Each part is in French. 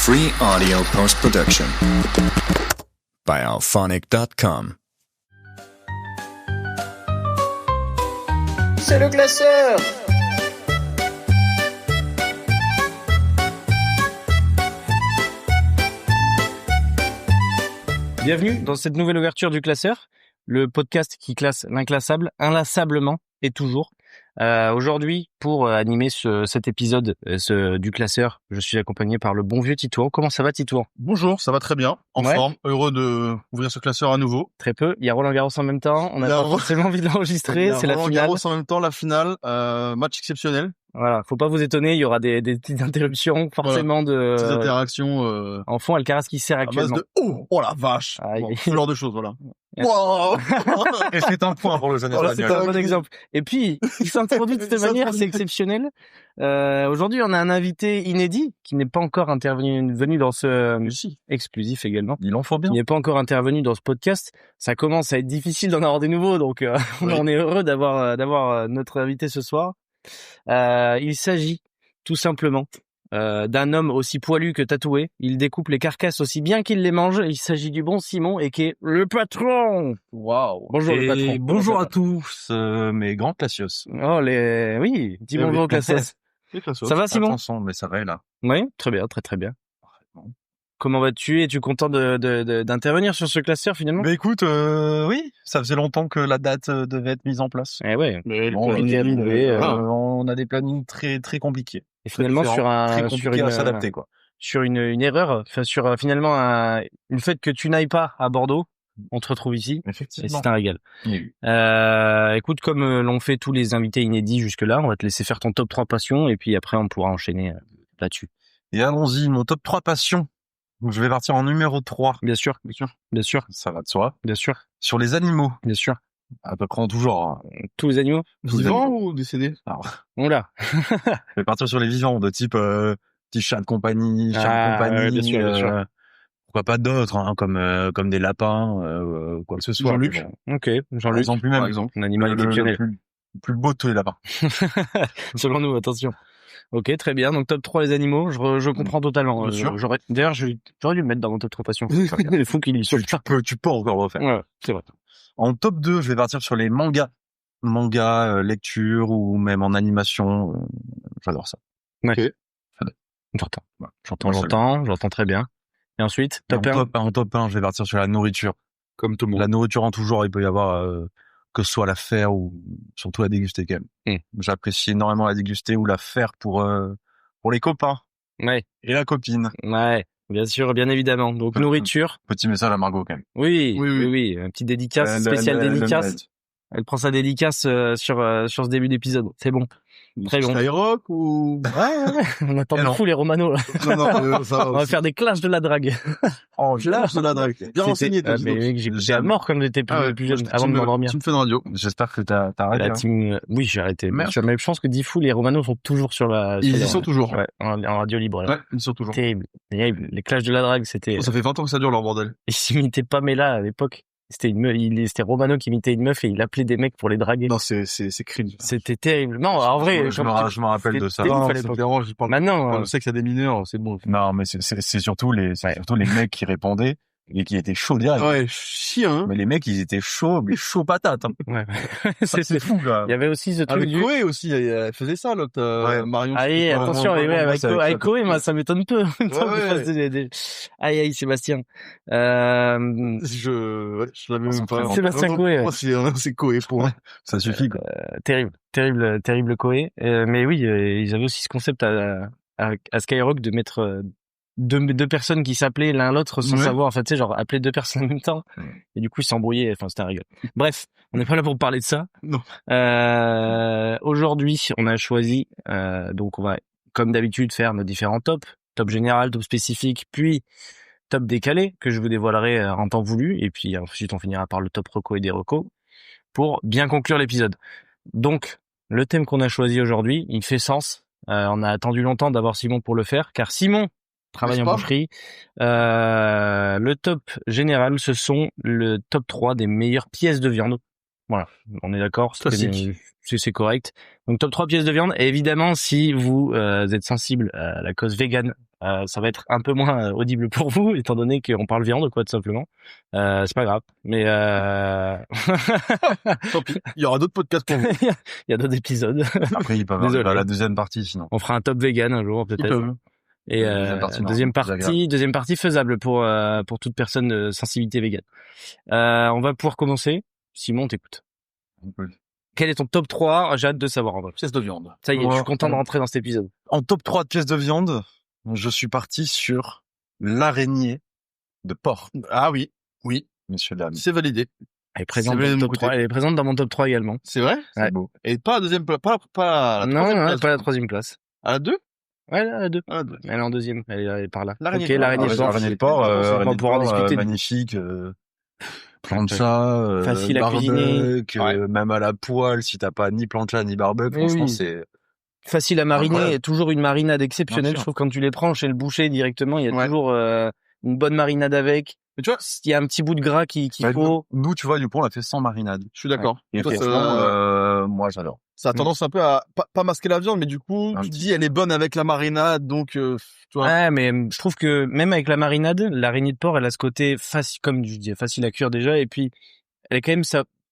Free audio post-production by alphonic.com. C'est le classeur. Bienvenue dans cette nouvelle ouverture du classeur, le podcast qui classe l'inclassable, inlassablement et toujours. Aujourd'hui, pour animer cet épisode du classeur, je suis accompagné par le bon vieux Titouan. Comment ça va, Titouan ? Bonjour, ça va très bien, en forme, heureux de ouvrir ce classeur à nouveau. Très peu. Il y a Roland Garros en même temps. On n'a pas forcément envie de l'enregistrer. C'est la finale. Roland Garros en même temps, la finale, match exceptionnel. Voilà, faut pas vous étonner, il y aura des petites interruptions, forcément des interactions. En fond, Alcaraz qui sert actuellement. À base de oh la vache. Bon, ce genre de choses, voilà. Wow. Et c'est un point pour le jeune Voilà, espagnol. c'est un bon exemple. Et puis, il s'introduit de cette manière, c'est exceptionnel. Aujourd'hui, on a un invité inédit qui n'est pas encore venu dans ce exclusif également. Il en faut bien. Il n'est pas encore intervenu dans ce podcast. Ça commence à être difficile d'en avoir des nouveaux, donc on est heureux d'avoir notre invité ce soir. Il s'agit tout simplement d'un homme aussi poilu que tatoué. Il découpe les carcasses aussi bien qu'il les mange. Il s'agit du bon Simon et qui est le patron. Waouh. Bonjour le patron. Bonjour à tous, mes grands classios. Oh oui, dis bonjour aux classes. Ça va Simon ? Attention, mais ça va là. Oui, très bien, très très bien. Comment vas-tu ? Es-tu content d'intervenir sur ce classeur finalement ? Mais écoute, oui, ça faisait longtemps que la date devait être mise en place. Eh ouais. Mais Bon, on a des plannings très très compliqués. Et finalement très compliqué à s'adapter quoi. Sur une erreur, enfin sur finalement le fait que tu n'ailles pas à Bordeaux, on te retrouve ici. Effectivement. Et c'est un régal. Oui. Écoute, comme l'ont fait tous les invités inédits jusque-là, on va te laisser faire ton top 3 passions et puis après on pourra enchaîner là-dessus. Et allons-y, mon top 3 passions. Donc, je vais partir en numéro 3. Bien sûr. Ça va de soi. Bien sûr. Sur les animaux. Bien sûr. À peu près en tout genre. Tous les animaux. Vivants ou décédés ? Oula. Je vais partir sur les vivants, de type petit chat de compagnie, chien de compagnie. Bien sûr. Pourquoi pas d'autres, hein, comme des lapins, quoi que ce soit. Jean-Luc. Ok, Par Jean-Luc. exemple, lui-même. Par exemple. Un animal exceptionnel. Le plus beau de tous les lapins. Selon nous, attention. Ok, très bien. Donc top 3 les animaux, je comprends totalement. Bien sûr. J'aurais dû le mettre dans mon top 3 passion. Il faut qu'il y soit. Tu peux encore le refaire. Ouais, c'est vrai. En top 2, je vais partir sur les mangas. Lecture ou même en animation. J'adore ça. Ouais. Ok. J'entends très bien. Et ensuite, top 1. En top 1, je vais partir sur la nourriture. Comme tout le monde. La nourriture en tout genre, il peut y avoir que ce soit la faire ou surtout la déguster quand même. J'apprécie énormément la déguster ou la faire pour les copains. Ouais. Et la copine. Ouais. Bien sûr, bien évidemment. Donc nourriture. Petit message à Margot quand même. Oui. Un petit dédicace, spécial dédicace. Elle prend sa dédicace sur ce début d'épisode. C'est bon. Très bon. Skyrock ou... Ouais. On attend de fou les Romano, là. Non, ça va. On va faire des clashs de la drague. Oh, clash de la drague. Bien renseigné, toi. Mais mec, j'ai à mort quand j'étais plus jeune, avant de m'endormir. Tu me fais une radio. J'espère que t'as arrêté. La team, oui, j'ai arrêté. Merde. Mais je pense que Diffoul et Romano sont toujours sur la... Ils y sont toujours. Ouais, en radio libre, là. Ouais, ils y sont toujours. Terrible. Les clashs de la drague, c'était... Ça fait 20 ans que ça dure leur bordel. Ils s'imitaient Pamela à l'époque. C'était c'était Romano qui imitait une meuf et il appelait des mecs pour les draguer. Non, c'est cringe. C'était terrible. Non, en vrai, Je me rappelle de ça. C'était ouf à Ça l'époque. me dérange, je parle. Maintenant, Quand je sais que c'est des mineurs, c'est bon. Non, mais c'est surtout les mecs qui répondaient et qui étaient chauds direct. Ouais, chien. Mais les mecs, ils étaient chauds, mais chauds patates. Hein. ouais. C'est fou, là. Il y avait aussi ce truc Avec Koé aussi, elle faisait ça, l'autre, Ouais. Marion. Ah oui, attention, avec Koé, moi, ça m'étonne peu. Ouais. Aïe, Sébastien. Je l'avais même pas. Sébastien Koé. Moi, c'est Koé, pour moi. Ça suffit, quoi. Terrible Koé. Mais oui, ils avaient aussi ce concept à Skyrock de mettre deux personnes qui s'appelaient l'un l'autre sans savoir, enfin tu sais, genre appeler deux personnes en même temps. Et du coup ils s'embrouillaient, enfin c'était un régal. Bref, on n'est pas là pour parler de ça. Non. Aujourd'hui on a choisi, donc on va comme d'habitude faire nos différents tops, top général, top spécifique, puis top décalé que je vous dévoilerai en temps voulu, et puis ensuite on finira par le top reco et des recos pour bien conclure l'épisode. Donc le thème qu'on a choisi aujourd'hui, il fait sens. On a attendu longtemps d'avoir Simon pour le faire, car Simon travaille en boucherie. Le top général, ce sont le top 3 des meilleures pièces de viande. Voilà, on est d'accord, c'est correct. Donc top 3 pièces de viande. Et évidemment, si vous êtes sensible à la cause végane, Ça va être un peu moins audible pour vous, étant donné qu'on parle viande, quoi, tout simplement. C'est pas grave. Mais Tant pis. Il y aura d'autres podcasts pour vous. il y a d'autres épisodes. Après, il peut Désolé. avoir la deuxième partie, sinon. On fera un top vegan un jour, Ils peut-être. peuvent. Et Deuxième partie, deuxième partie faisable pour toute personne de sensibilité vegan. On va pouvoir commencer. Simon, t'écoute. Quel est ton top 3? J'ai hâte de savoir en vrai. Pièce de viande. Ça y est, je suis content de rentrer dans cet épisode. En top 3 de pièces de viande, je suis parti sur l'araignée de porc, Ah oui. Oui. messieurs dames. C'est validé. Elle est présente C'est dans vrai, mon de mon top 3. Elle est présente dans mon top 3 également. C'est vrai? Ouais. C'est beau. Et pas la deuxième place, pas la Non, troisième non, place. pas la troisième place. À la 2? Ouais, la 2. À la 2. Elle est en deuxième. Elle est par là. L'araignée Ok, de porc. l'araignée de porc. L'araignée de porc, On va pouvoir en discuter. magnifique, plancha, Facile à cuisiner. barbecue, même à la poêle, si t'as pas ni plancha ni barbecue, Oui, franchement, oui. c'est Facile à mariner. Incroyable. Et toujours une marinade Bien exceptionnelle. sûr. Je trouve quand tu les prends chez le boucher directement, il y a Ouais. toujours une bonne marinade avec. Mais tu vois, Il y a un petit bout de gras qu'il Bah, faut. nous, tu vois, du coup, on l'a fait sans marinade. je suis d'accord. Et Toi, franchement, moi, j'adore. ça a tendance un peu à pas masquer la viande, mais du coup, Un tu te petit dis elle est bonne avec la marinade, donc tu vois. Ouais, mais je trouve que même avec la marinade, l'araignée de porc, elle a ce côté facile, comme je dis, facile à cuire déjà, et puis elle est quand même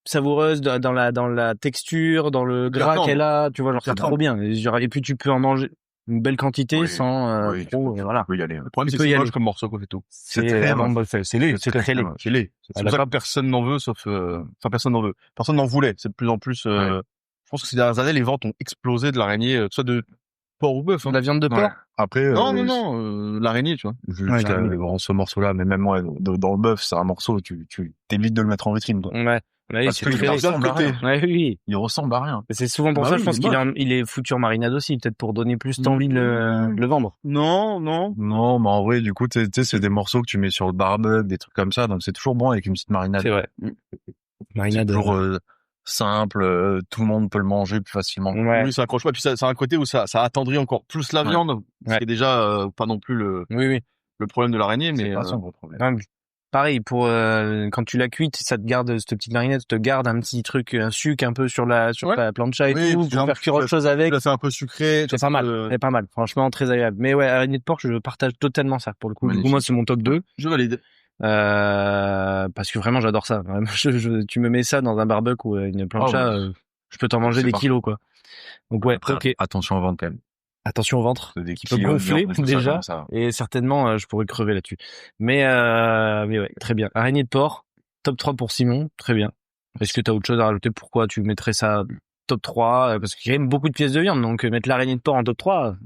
savoureuse dans la texture, dans le Puis la gras tendre. qu'elle a, tu vois, genre Puis la c'est trop tendre. bien. Et puis tu peux en manger une belle quantité Oui, sans oui, trop, voilà. Tu peux y aller. Le problème, Tu c'est peux que y c'est aller. moche comme morceau, quoi, c'est tout. C'est très vraiment moche. c'est laid, c'est très laid. moche. C'est laid. C'est Elle pour a ça pas- que personne n'en veut, sauf, enfin, personne n'en veut. Personne n'en voulait. C'est de plus en plus, je pense que ces dernières années, les ventes ont explosé de l'araignée, soit de porc ou bœuf, hein. De la viande de porc. Ouais. Après, Non, l'araignée, tu vois. juste Ouais, l'araignée. ce morceau-là, mais même moi, dans le bœuf, c'est un morceau, tu t'évites de le mettre en vitrine, quoi. Ouais. Ouais, Parce c'est que très il laid. ressemble à rien. Ouais, oui. Il ressemble à rien. Mais c'est souvent pour Bah ça, oui, je pense il est il est foutu en marinade aussi, peut-être pour donner plus d'envie de le vendre. Non. Non, mais en vrai, du coup, tu sais, c'est des morceaux que tu mets sur le barbecue, des trucs comme ça, donc c'est toujours bon avec une petite marinade. C'est vrai. C'est Marinade. toujours simple, tout le monde peut le manger plus facilement. Ouais. Oui, ça accroche pas. Puis ça a un côté où ça attendrit encore plus la Ouais. viande. Ce Ouais. qui est déjà pas non plus Oui, oui. le problème de l'araignée, mais C'est pas son gros problème. Non, mais pareil, pour quand tu l'as cuite, ça te garde cette petite marinade, te garde un petit truc, un sucre un peu sur Ouais. ta plancha et Oui, tout, puis pour genre, faire cuire autre chose avec. là, c'est un peu sucré. C'est pas mal, c'est pas mal. Franchement, très agréable. Mais ouais, araignée de porc, je partage totalement ça pour le coup. Du coup, Magnifique. moi, c'est mon top 2. Je valide. Parce que vraiment, j'adore ça. Vraiment, tu me mets ça dans un barbecue ou une plancha, Oh, ouais. je peux t'en manger C'est des parfait. kilos, quoi. Donc ouais, Après, ok. attention au ventre quand même. Attention au ventre. Des Qui peut kilos de gonfler, viande, tout ça, déjà. comme ça. Et certainement, je pourrais crever là-dessus. Mais ouais, très bien. Araignée de porc, top 3 pour Simon, très bien. Est-ce que tu as autre chose à rajouter? Pourquoi tu mettrais ça top 3? Parce qu'il y a quand même beaucoup de pièces de viande, donc mettre l'araignée de porc en top 3,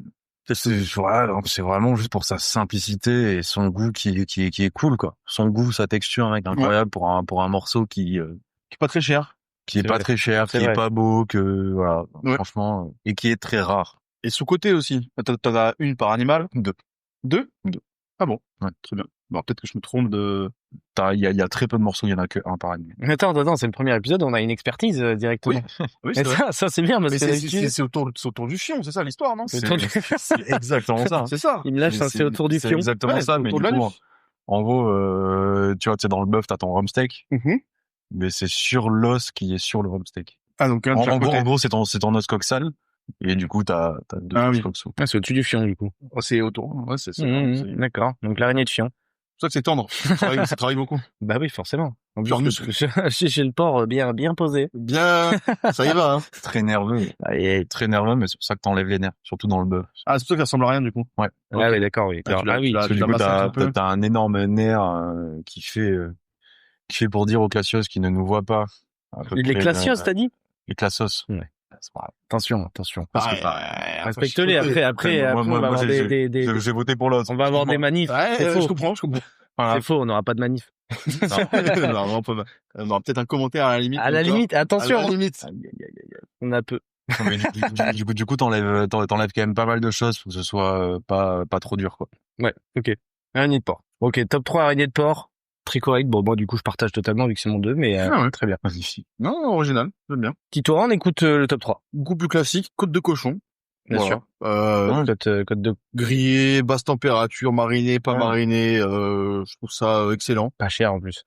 C'est vraiment juste pour sa simplicité et son goût qui est cool, quoi. Son goût, sa texture, mec, incroyable pour un morceau qui Qui est pas très cher. est C'est pas vrai. très cher, C'est qui vrai. est pas beau, que voilà, Ouais. franchement, et qui est très rare. Et sous-côté aussi. T'en as une par animal? Deux. Deux? Ah bon? Ouais. Très bien. Bon, peut-être que je me trompe de... Il y a très peu de morceaux, il y en a que un par année. Attends, c'est le premier épisode, on a une expertise directement. Oui, Et c'est vrai. ça c'est bien parce Mais que d'habitude, c'est autour du fion, c'est ça l'histoire, non? C'est autour C'est exactement ça. C'est ça. il me lâche, c'est autour du C'est fion. exactement Ouais, ça, c'est mais autour du de la coup, nuque. en gros, tu vois, tu sais, dans le bœuf, t'as ton rump steak, mais c'est sur l'os qui est sur le rump steak. Ah, donc un de chaque côté. En gros, c'est ton os coxal, et du coup, t'as deux Ah os oui. coxaux. Ah, c'est au-dessus du fion du coup. Oh, c'est autour. Ouais, c'est c'est D'accord. Donc l'araignée de fion. pour ça que c'est tendre. Ça travaille beaucoup. Bah oui, forcément. En Pur plus, chez le porc bien posé. Bien, ça y va, hein. Très nerveux. Très nerveux, mais c'est pour ça que t'enlèves les nerfs, surtout dans le bœuf. Ah, c'est pour ça que ça ressemble à rien, du coup. Ouais. Ah oui, d'accord, oui. Ah, tu l'as- Ah oui. tu l'as- Parce que du tu coup, massages un peu. t'as un énorme nerf qui fait pour dire aux classios qui ne nous voient pas. à peu Les près, classios, t'as dit? Les classos. Ouais. C'est pas grave. Attention. Parce que Respecte-les. Après, moi, on va avoir des j'ai voté pour l'autre. on va avoir des manifs. Ouais, C'est faux. je comprends. Voilà. C'est faux, on n'aura pas de manif. non, on peut pas. On aura peut-être un commentaire à la limite. À la encore. limite, À attention. la limite. On a peu. Mais du coup, t'enlèves quand même pas mal de choses pour que ce soit pas trop dur, quoi. Ouais, ok. Araignée de porc. Ok, top 3 araignée de porc. Très correct. Bon, moi, du coup, je partage totalement vu que c'est mon 2, mais Ah ouais. très bien. Magnifique. Non, original. J'aime bien. Tito, on écoute le top 3. Goût plus classique, côte de cochon. Bien Voilà. sûr. Code de Grillé, basse température, mariné, pas Ouais. mariné, je trouve ça excellent. pas cher en plus.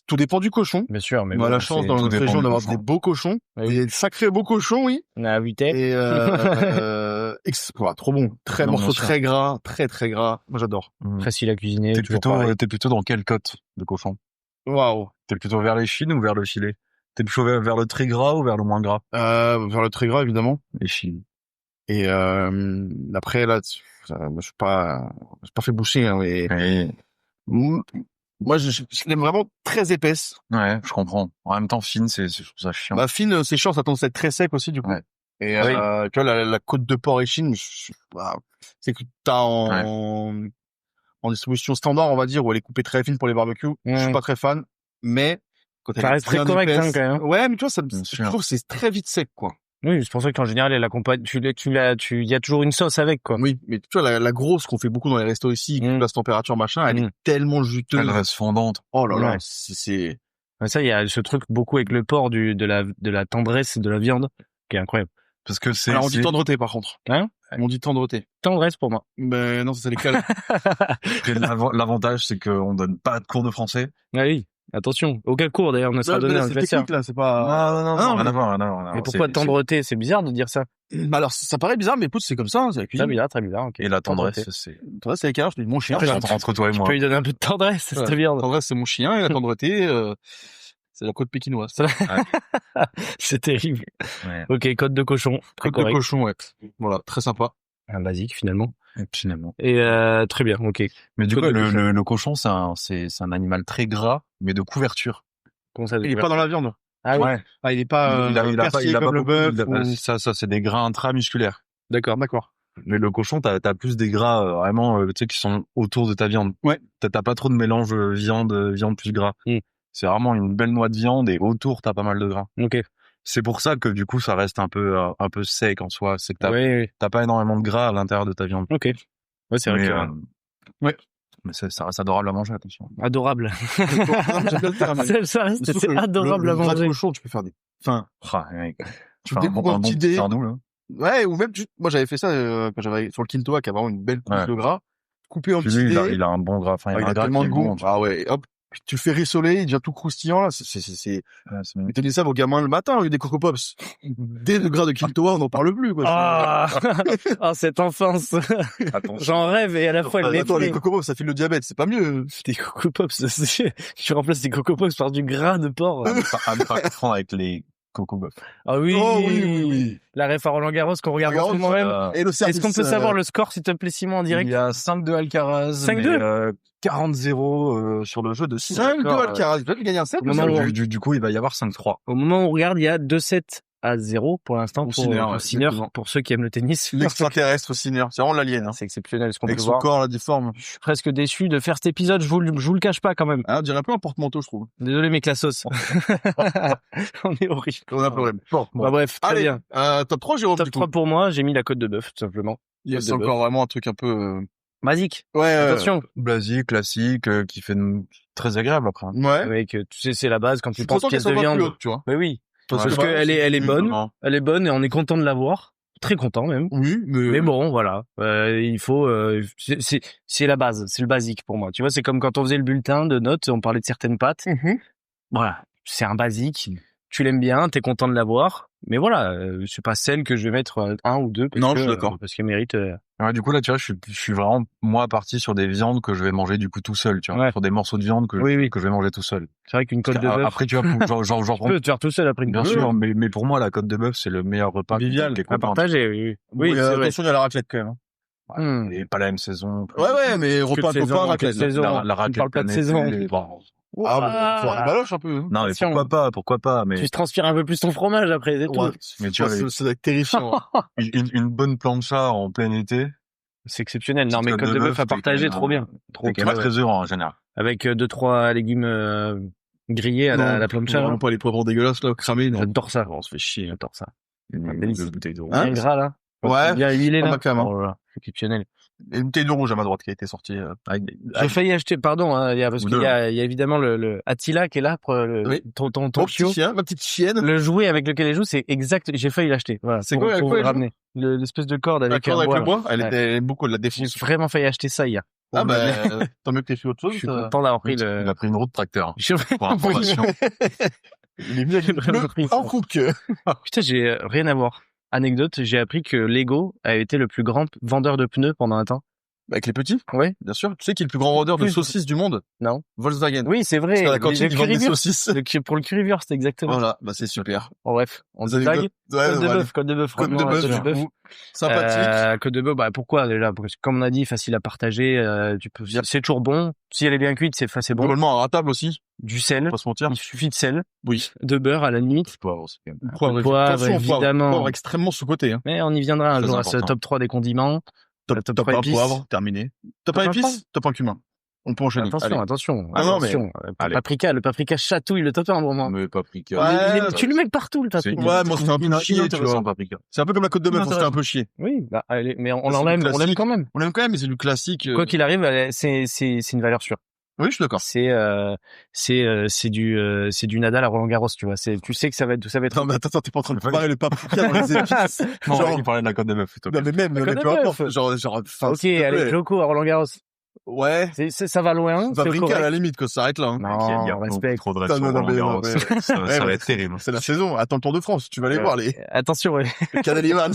Tout dépend du cochon. Bien sûr, mais On a bon, la chance c'est- dans tout notre dépend région du d'avoir cochon. des beaux cochons, Oui. des sacrés beaux cochons, oui. On a 8 Et voilà, trop bon. Très Non, morceau bien sûr. très gras, très très gras. Moi j'adore. Facile à cuisiner. T'es toujours pareil. plutôt dans quelle côte de cochon? Waouh. T'es plutôt vers les chines ou vers le filet? T'es plutôt vers le très gras ou vers le moins gras? Vers le très gras évidemment. Les chines. Et après là, moi, je suis pas fait boucher, hein, mais Oui. moi je l'aime vraiment très épaisse. Ouais, je comprends. En même temps, fine, je trouve ça chiant. Bah fine, c'est chiant, ça tendance à être très sec aussi du coup. Ouais. Et Oui. tu vois la côte de porc et chine, c'est que t'as en distribution standard, on va dire, où elle est coupée très fine pour les barbecues. Je suis pas très fan, mais quand elle Ça est reste très bien correct, épaisse, hein, quand même. Ouais, mais tu vois, Bien je sûr. trouve que c'est très vite sec, quoi. Oui, c'est pour ça qu'en général, elle accompagne, il y a toujours une sauce avec, quoi. Oui, mais tu vois, la grosse qu'on fait beaucoup dans les restos ici, qui passe température, machin, elle est tellement juteuse. Elle reste fondante. Oh là là, Ouais. c'est... Ouais, ça, il y a ce truc beaucoup avec le porc de la tendresse de la viande, qui est incroyable. Parce que Alors on dit tendreté, par contre. Hein? On dit tendreté. Tendresse pour moi. Ben non, ça c'est les cales. L'avantage, c'est qu'on donne pas de cours de français. Ah oui, attention. Aucun cours, d'ailleurs, ne sera donné dans le c'est vestiaire. technique, là, c'est pas... Non, Ah, rien à voir, rien à voir. Mais pourquoi tendreté? C'est bizarre de dire ça. Bah alors, ça paraît bizarre, mais écoute, c'est comme ça, hein, c'est la cuisine. Très bizarre, ok. Et la tendresse, Tendreté. c'est Tendresse, c'est les cales, je te dis, mon chien. entre toi et Tu moi. peux lui donner un peu de tendresse, cette Ouais. viande. Tendresse, c'est mon chien, et la tendreté, c'est la côte pékinoise. C'est terrible. Ouais. Ok, côte de cochon. Très Côte de correct. cochon, ouais. Voilà, très sympa. Un basique, finalement. Finalement. Et très bien, ok. Mais du Côte coup, de cochon. le cochon, c'est un animal très gras, mais de couverture. Comment ça, Il est pas dans la viande. Ah oui, Ouais. Ah, il est pas persillé comme le bœuf. Ça, c'est des gras intramusculaires. D'accord. Mais le cochon, t'as plus des gras vraiment, tu sais, qui sont autour de ta viande. Ouais. T'as pas trop de mélange viande plus gras. C'est vraiment une belle noix de viande et autour t'as pas mal de gras. ok. C'est pour ça que du coup ça reste un peu sec en soi. C'est que Oui. t'as pas énormément de gras à l'intérieur de ta viande. Ok. Ouais, c'est vrai Mais, que... Ouais. Mais ça reste adorable à manger, attention. Adorable. J'aime bien le terme. ça reste, c'est adorable à Le gras de manger. cochon, tu peux faire des... Enfin, Ah, mec. tu découpes un petit petit dé. sardou, là. Ouais, ou même, moi j'avais fait ça quand j'avais sur le Quintoa, qui a vraiment une belle couche de gras. Couper un Puis petit lui, dé. il a un bon gras. Enfin, Il a a un gras tellement qui de est goût. bon. Ah ouais, hop. Puis tu le fais rissoler, il devient tout croustillant, là. Mais tenez ça, vos gamins, le matin, au lieu des Coco Pops. Dès le gras de Quintoa, on n'en parle plus, quoi. Ah, ah, cette enfance. J'en rêve et à la fois elle Attends, les m'effraie. Coco Pops, ça file le diabète, c'est pas mieux. Des Coco Pops, tu remplaces des Coco Pops par du gras de porc. À ne pas confondre avec les Coco Bœuf. Ah oui, Oh oui. La ref à Roland Garros qu'on regarde en ce moment même. Et le Est-ce qu'on peut savoir le score, s'il te plaît, Simon, en direct? Il y a 5-2 Alcaraz. 5-2? 40-0 sur le jeu de 5 de Alcaraz. Tu vas gagner un 7 Au moment où Du coup, il va y avoir 5-3. Au moment où on regarde, il y a 2-7-0 pour l'instant pour Sinner, pour ceux qui aiment le tennis. L'extraterrestre Sinner, c'est vraiment l'alien, hein. C'est exceptionnel ce qu'on peut Avec son voir. corps, là, difforme. Je suis presque déçu de faire cet épisode, je vous le cache pas quand même. Ah, on dirait un peu un porte-manteau, je trouve. Désolé mec, la sauce. On est horrible. On a un problème. Bon. Bah bref, très Allez, bien. top 3, Jérôme. Top 3 pour moi, j'ai mis la côte de bœuf, tout simplement. C'est encore vraiment un truc un peu... Basique. Ouais, Attention. Basique, classique, qui fait très agréable après. Ouais. Avec, tu sais, c'est la base quand tu penses Content pièce qu'elle de soit pas viande. plus haute, tu vois. Mais oui. Parce Ouais, qu'elle est, elle est bonne. Non. Elle est bonne et on est content de l'avoir. Très content même. Oui, Mais bon, voilà. Il faut, c'est la base. C'est le basique pour moi. Tu vois, c'est comme quand on faisait le bulletin de notes, on parlait de certaines pâtes. Voilà. C'est un basique. Tu l'aimes bien, t'es content de l'avoir. Mais voilà, c'est pas celle que je vais mettre 1 ou 2. Non, je suis d'accord. Parce qu'elle mérite. Ouais, du coup, là, tu vois, je suis vraiment, moi, parti sur des viandes que je vais manger, du coup, tout seul, tu vois. Ouais. Sur des morceaux de viande que je vais manger tout seul. C'est vrai qu'une côte de bœuf. Après, tu vois, genre, Tu peux te faire tout seul après une bien côte. sûr, mais pour moi, la côte de bœuf, c'est le meilleur repas. Convivial, qui est À partager, oui. Oui, c'est vrai. attention, il y a la raclette, quand même. Ouais, et pas la même saison. Ouais, mais repas de de saison, copain, raclette. quelle saison. La On raclette. parle pas de saison. Ah, bon, faut avoir une baloche, un peu. Non, mais Attention. pourquoi pas, mais Tu transpires un peu plus ton fromage après, c'est tout. Ouais. mais tu vois, Ça doit être terrifiant. une bonne plancha en plein été, C'est exceptionnel. Non, mais Petite côte de bœuf à partager, trop bien. c'est quand même très heureux en général. Avec 2-3 légumes grillés à la plancha. Vraiment pas les poivrons dégueulasses, là, cramés, non. J'adore ça. On se fait chier. J'adore ça. Une délice. bouteille d'eau. Bien gras, là. Ouais. Bien huilé, Pas là. mal, quand même, hein. Oh là là, c'est exceptionnel. Et une bouteille d'eau rouge à ma droite qui a été sortie. J'ai failli acheter, pardon, hein, parce Ou qu'il deux. y a évidemment le Attila qui est là, Oui. ton Mon chiot. petit chien, ma petite chienne. Le jouet avec lequel elle joue, c'est exact. J'ai failli l'acheter. Voilà. C'est pour quoi, avec vous quoi elle le ramener. L'espèce de corde avec un D'accord, avec bois. le bois. Elle Ouais. était beaucoup de la J'ai défonce. vraiment failli acheter ça hier. Ah, tant mieux que t'aies fait autre chose. Je suis content d'avoir pris Il a pris une roue de tracteur. J'ai Pour information. Il est venu avec J'ai vraiment pris ça. en crook. Putain, j'ai rien à voir. Anecdote, j'ai appris que Lego a été le plus grand vendeur de pneus pendant un temps. Avec les petits? Oui. Bien sûr. Tu sais qui est le plus grand vendeur de saucisses du monde? Non. Volkswagen. Oui, c'est vrai. Parce qu'à la cantine, ils vendent des saucisses. Pour le currywurst, exactement. Voilà. Bah, c'est super. Bon, bref. On Vous avez tag. Ouais, Côte de bœuf. Côte de bœuf. Sympathique. Côte de bœuf, bah, pourquoi, déjà? Parce que, comme on a dit, facile à partager, c'est toujours bon. Si elle est bien cuite, c'est bon. Globalement, un ratable aussi. Du sel. Pas se mentir. Il suffit de sel. Oui. De beurre, à la limite. Poivre, c'est quand même. Poivre, évidemment. Poivre extrêmement sous-côté, hein. Mais on y viendra un Très jour à ce important. top 3 des condiments. Top 3 1 épices. poivre, terminé. Top 1 épices, top 1 cumin. On peut enchaîner. Attention. Ah non, mais- Allez. Le paprika chatouille le top 1 pour moi. Mais paprika. Ouais, Tu le mets partout, le paprika. Ouais, moi, c'était un peu chier, tu vois. paprika. C'est un peu comme la côte de bœuf, on s'était un peu chier. Oui, bah, allez, mais on C'est l'aime, du on l'aime classique. quand même. On l'aime quand même, mais c'est du classique. Quoi qu'il arrive, c'est une valeur sûre. Oui, je suis d'accord. C'est du Nadal à Roland Garros, tu vois. Tu sais que ça va être. Non, mais attends, t'es pas en train de comparer le paprika dans les épices. Non, Genre- il parlait de la côte de bœuf plutôt. Non, mais même, La mais côte de peu importe. bœuf. Genre, enfin, Ok, s'il te allez, plaît. Joko à Roland Garros. Ouais. Ça va loin. C'est Paprika, correct. à la limite, que ça s'arrête là, hein. Non, Il y a respect. trop de Non, rêves sur non, Roland mais- Garros. non, mais- Ça Ouais, va mais- être terrible. C'est la saison. Attends le Tour de France. Tu vas aller voir les Attention, ouais. Cadel Evans.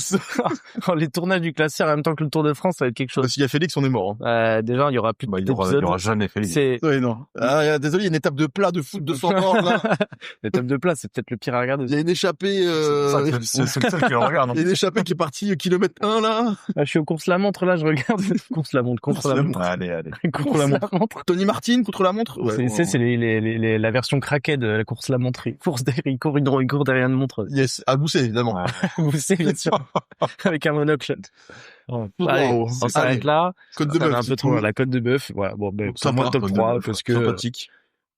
Les tournages du classeur en même temps que le Tour de France, ça va être quelque chose. S'il y a Félix, on est mort, hein. Déjà, il y aura plus Bah, il y d'épisodes. aura jamais Félix. C'est Oui, non. Ah, désolé, il y a une étape de plat de foot de 100 morts, là. l'étape de place, c'est peut-être le pire à regarder. Il y a une échappée, C'est le seul qui le regarde. il y a une échappée qui est partie kilomètre 1, là. Ah, je suis au course-la-montre, là, je regarde. Contre-la-montre. Allez. Course-la-montre. Tony Martin contre la montre. Ouais, C'est la version craquée de la course-la-montre. Il court derrière une montre. Yes. À Bousset, évidemment. Vous savez, bien sûr. Avec un monocle. Allez, Wow. on s'arrête là. Côte de Ça va bœuf. un peu trop la côte de bœuf. Voilà. Bon, ben, pour moi, top 3, parce que Sympathique.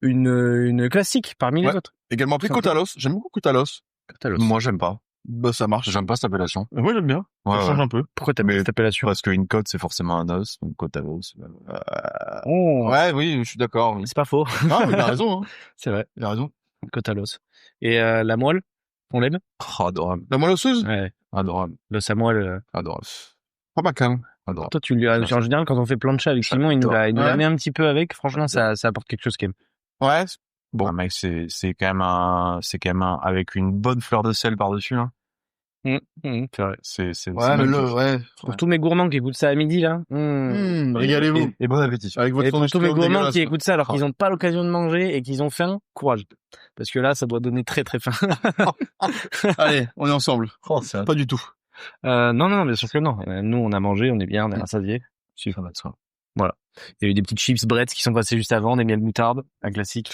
une classique parmi les Ouais. autres. Également appelé côte à l'os. J'aime beaucoup côte à l'os. Moi, j'aime pas. Bah, ça marche. J'aime pas cette appellation. Moi, j'aime bien. Ouais, Ça change ouais. un peu. Pourquoi t'as mis cette appellation? Parce qu'une côte, c'est forcément un os. Donc, côte à l'os. Oh, Ouais, oui, je suis d'accord. Oui. c'est pas faux. Ah, mais il a raison, hein. C'est vrai. Il a raison. Côte à l'os. Et la moelle, on l'aime? Oh, adorable. La moelle osseuse? Ouais. Adorable. L'os à moelle. Adorable. Pas mal, quand même. Adorable. Toi, tu lui as, en général, quand on fait plancha avec Simon, il nous la Ouais. met un petit peu avec. Franchement, ça apporte quelque chose quand même. Ouais. Bon, ah, mec, c'est quand même un, avec une bonne fleur de sel par-dessus, là. C'est vrai. C'est Ouais, mais magnifique. ouais. Pour tous mes gourmands qui écoutent ça à midi, là. Régalez-vous. Et bon appétit. Avec votre Et pour tous mes gourmands dégueulasse. qui écoutent ça alors qu'ils n'ont pas l'occasion de manger et qu'ils ont faim, courage. Parce que là, ça doit donner très très faim. Allez, on est ensemble. Oh, c'est Pas du tout. Non, bien sûr que non. Nous, on a mangé, on est bien, on est rassasiés. ça va de soi. Voilà. Il y a eu des petites chips Bretz qui sont passées juste avant, des miels moutarde, un classique.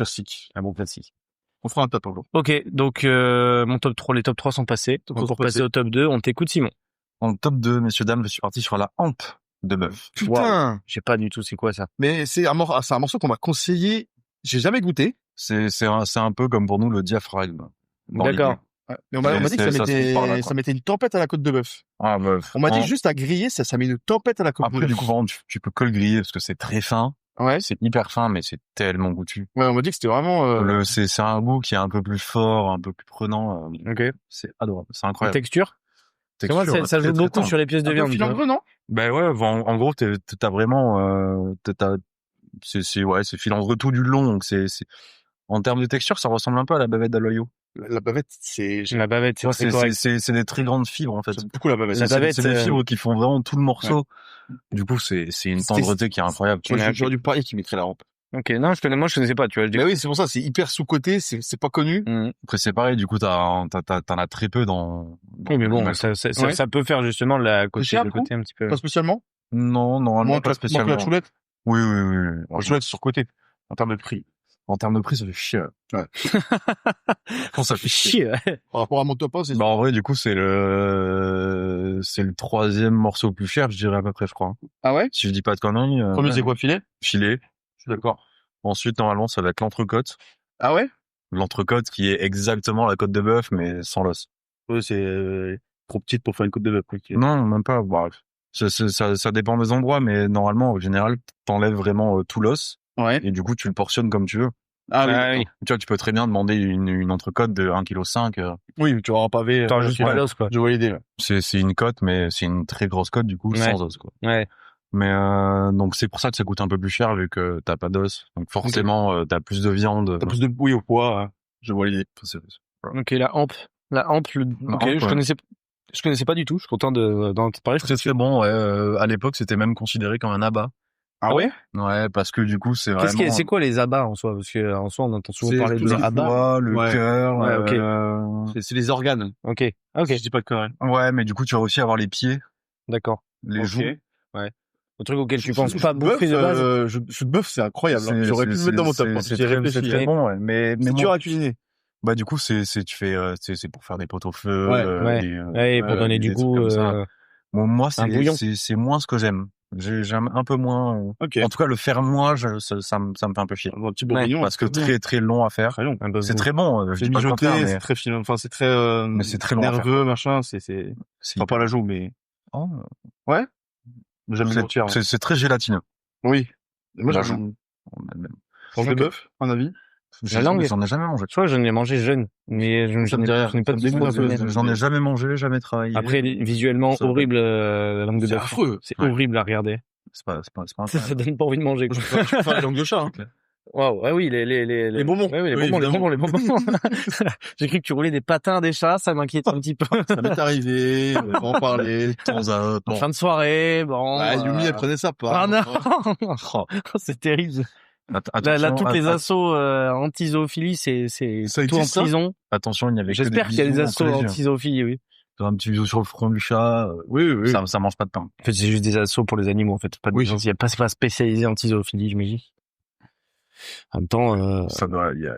Un bon classique. On fera un top un jour. Ok, donc mon top 3, les top 3 sont passés. Top Donc, 3 pour passer au top 2, on t'écoute Simon. En top 2, messieurs, dames, je suis parti sur la hampe de bœuf. Putain. Je sais pas du tout c'est quoi ça. Mais c'est un morceau qu'on m'a conseillé. J'ai jamais goûté. C'est un peu comme pour nous le diaphragme. dans D'accord. l'idée. Ouais. Mais on m'a dit que ça se trouve par là, quoi. ça mettait une tempête à la côte de bœuf. Ah, bœuf. On m'a dit juste à griller, ça met une tempête à la côte de Après, bœuf. du coup, vraiment, tu peux que le griller parce que c'est très fin. Ouais. C'est hyper fin, mais c'est tellement goûtu. Ouais, on m'a dit que c'était vraiment, C'est un goût qui est un peu plus fort, un peu plus prenant. Ok. C'est adorable. C'est La incroyable. texture. C'est moi, Texture, ça très, joue très beaucoup tendre. sur les pièces de un peu viande. tu vois. filandreux, non? Ben ouais, en gros, t'as vraiment, c'est filandreux tout du long, donc en termes de texture, ça ressemble un peu à la bavette d'Aloyo. La bavette, c'est, La bavette, Tu vois, c'est correct. c'est des très grandes fibres, en fait. j'aime beaucoup la bavette. La bavette, C'est des fibres qui font vraiment tout le morceau. Du coup, c'est une C'était- tendreté qui est incroyable. J'aurais dû parier qu'il mettrait la rampe. Ok, non, moi je connaissais pas, tu vois. Mais oui, c'est pour ça, c'est hyper sous-coté, c'est pas connu. Après, c'est pareil, du coup, t'en as très peu dans Oui, mais bon, Ouais. ça peut faire justement le cher, côté un petit peu. Pas spécialement. Non, normalement, Moins que pas la spécialement. choulette. Oui. La choulette, c'est surcoté. En termes de prix. En termes de prix, ça fait chier. Ouais. Quand ça fait chier. Chier, ouais. Par rapport à mon top 1, c'est Bah, en vrai, du coup, c'est le troisième morceau le plus cher, je dirais à peu près, je crois. Ah ouais? Si je dis pas de conneries. Premier, c'est quoi, filet? Filet. Je suis d'accord. Ensuite, normalement, ça va être l'entrecôte. Ah ouais? L'entrecôte qui est exactement la côte de bœuf, mais sans l'os. Ouais, c'est, trop petite pour faire une côte de bœuf. Non, même pas. Bah, ça dépend des endroits, mais normalement, en général, t'enlèves vraiment tout l'os, Ouais. et du coup, tu le portionnes comme tu veux. Ah oui. Ah oui. Tu vois, tu peux très bien demander une entrecôte de 1,5 kg. Oui, tu auras un pavé. T'auras juste ok. pas l'os, quoi. Je vois l'idée, ouais. C'est une côte, mais c'est une très grosse côte, du coup, Ouais. sans os, quoi. Ouais. Mais donc c'est pour ça que ça coûte un peu plus cher vu que t'as pas d'os. Donc forcément t'as plus de viande. T'as plus de bouillie au poids, hein. Je vois l'idée. Ok, la hampe. La hampe, ok, hampe, je ouais. connaissais Je connaissais pas du tout. Je suis content d'en parler. C'est très bon. Ouais. À l'époque, c'était même considéré comme un abat. Ah ouais? Ouais, parce que du coup, c'est vraiment. C'est quoi les abats en soi? Parce que en soi, on entend souvent parler de abats, le cœur. Ouais, ok. C'est les organes. Ok. Si je dis pas de conneries. Ouais, mais du coup, tu vas aussi avoir les pieds. D'accord. Les joues. Ouais. Le truc auquel tu penses pas bouffer de base. Je bœuf, c'est incroyable. J'aurais pu le mettre dans mon top. C'est très bon, ouais. Mais c'est dur à cuisiner. Bah, du coup, c'est pour faire des pot au feu. Ouais, pour donner du goût. Bon, moi, c'est moins ce que j'aime. J'aime un peu moins. Okay. En tout cas, le faire moi, ça me fait un peu chier. Un petit bourguignon. Parce que très long à faire. Très long. C'est très bon. C'est mijoté, c'est très film. Enfin, c'est très, mais c'est très long nerveux, machin. C'est pas la joue, mais. Oh. Ouais. J'aime le tiers. C'est très gélatineux. Oui. Moi, la joue. Pour le bœuf, un avis? La langue. J'en ai jamais mangé. Je crois que j'en ai mangé jeune, mais je n'ai pas de J'en ai jamais mangé, jamais travaillé. Après, visuellement, horrible, la langue de bœuf. C'est affreux. C'est horrible à regarder. C'est pas ça donne pas envie de manger, quoi. Je préfère la langue de chat, hein. Waouh, ouais, oui, les bonbons. Ouais, oui, les bonbons. J'ai cru que tu roulais des patins des chats, ça m'inquiète un petit peu. Ça m'est arrivé, on va en parler. De temps à autre. En fin de soirée, bon. Yumi, elle prenait ça pas. Ah non. C'est terrible. Là, toutes les assos anti-zoophilie, c'est tout en prison. Attention, il n'y avait J'espère qu'il y a des assos anti-zoophilie, oui. Un petit bisou sur le front du chat. Oui. Ça mange pas de pain. En fait, c'est juste des assos pour les animaux, en fait. Pas de gens, c'est pas spécialisé anti-zoophilie, j'imagine. En même temps, ça doit, il y a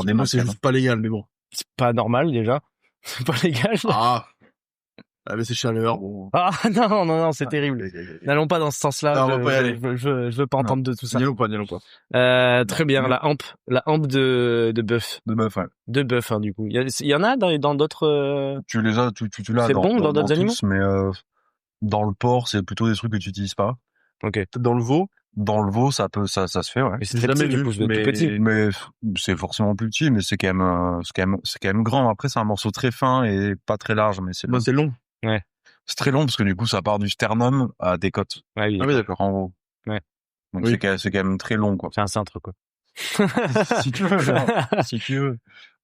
des mots, c'est juste pas légal, mais bon. C'est pas normal, déjà. C'est pas légal. Mais c'est chaleur, bon. Ah, non, c'est terrible. N'allons pas dans ce sens-là. Non, on va pas y aller. Je veux pas entendre de tout ça. N'y allons pas. Très bien, la hampe de bœuf. De bœuf, ouais. De bœuf, hein, du coup. Il y en a dans d'autres, Tu les as, tu l'as. C'est bon dans d'autres animaux? Mais, dans le porc, c'est plutôt des trucs que tu utilises pas. Ok. Peut-être dans le veau? Dans le veau, ça se fait, ouais. Mais c'est jamais vu, mais c'est forcément plus petit, mais c'est quand même grand. Après, c'est un morceau très fin et pas très large, mais c'est long. Ouais. C'est très long parce que du coup, ça part du sternum à des côtes. Ouais, oui. Ah oui, d'accord. En haut. Ouais. Donc c'est quand même très long, quoi. C'est un cintre, quoi. Si tu veux, si tu veux.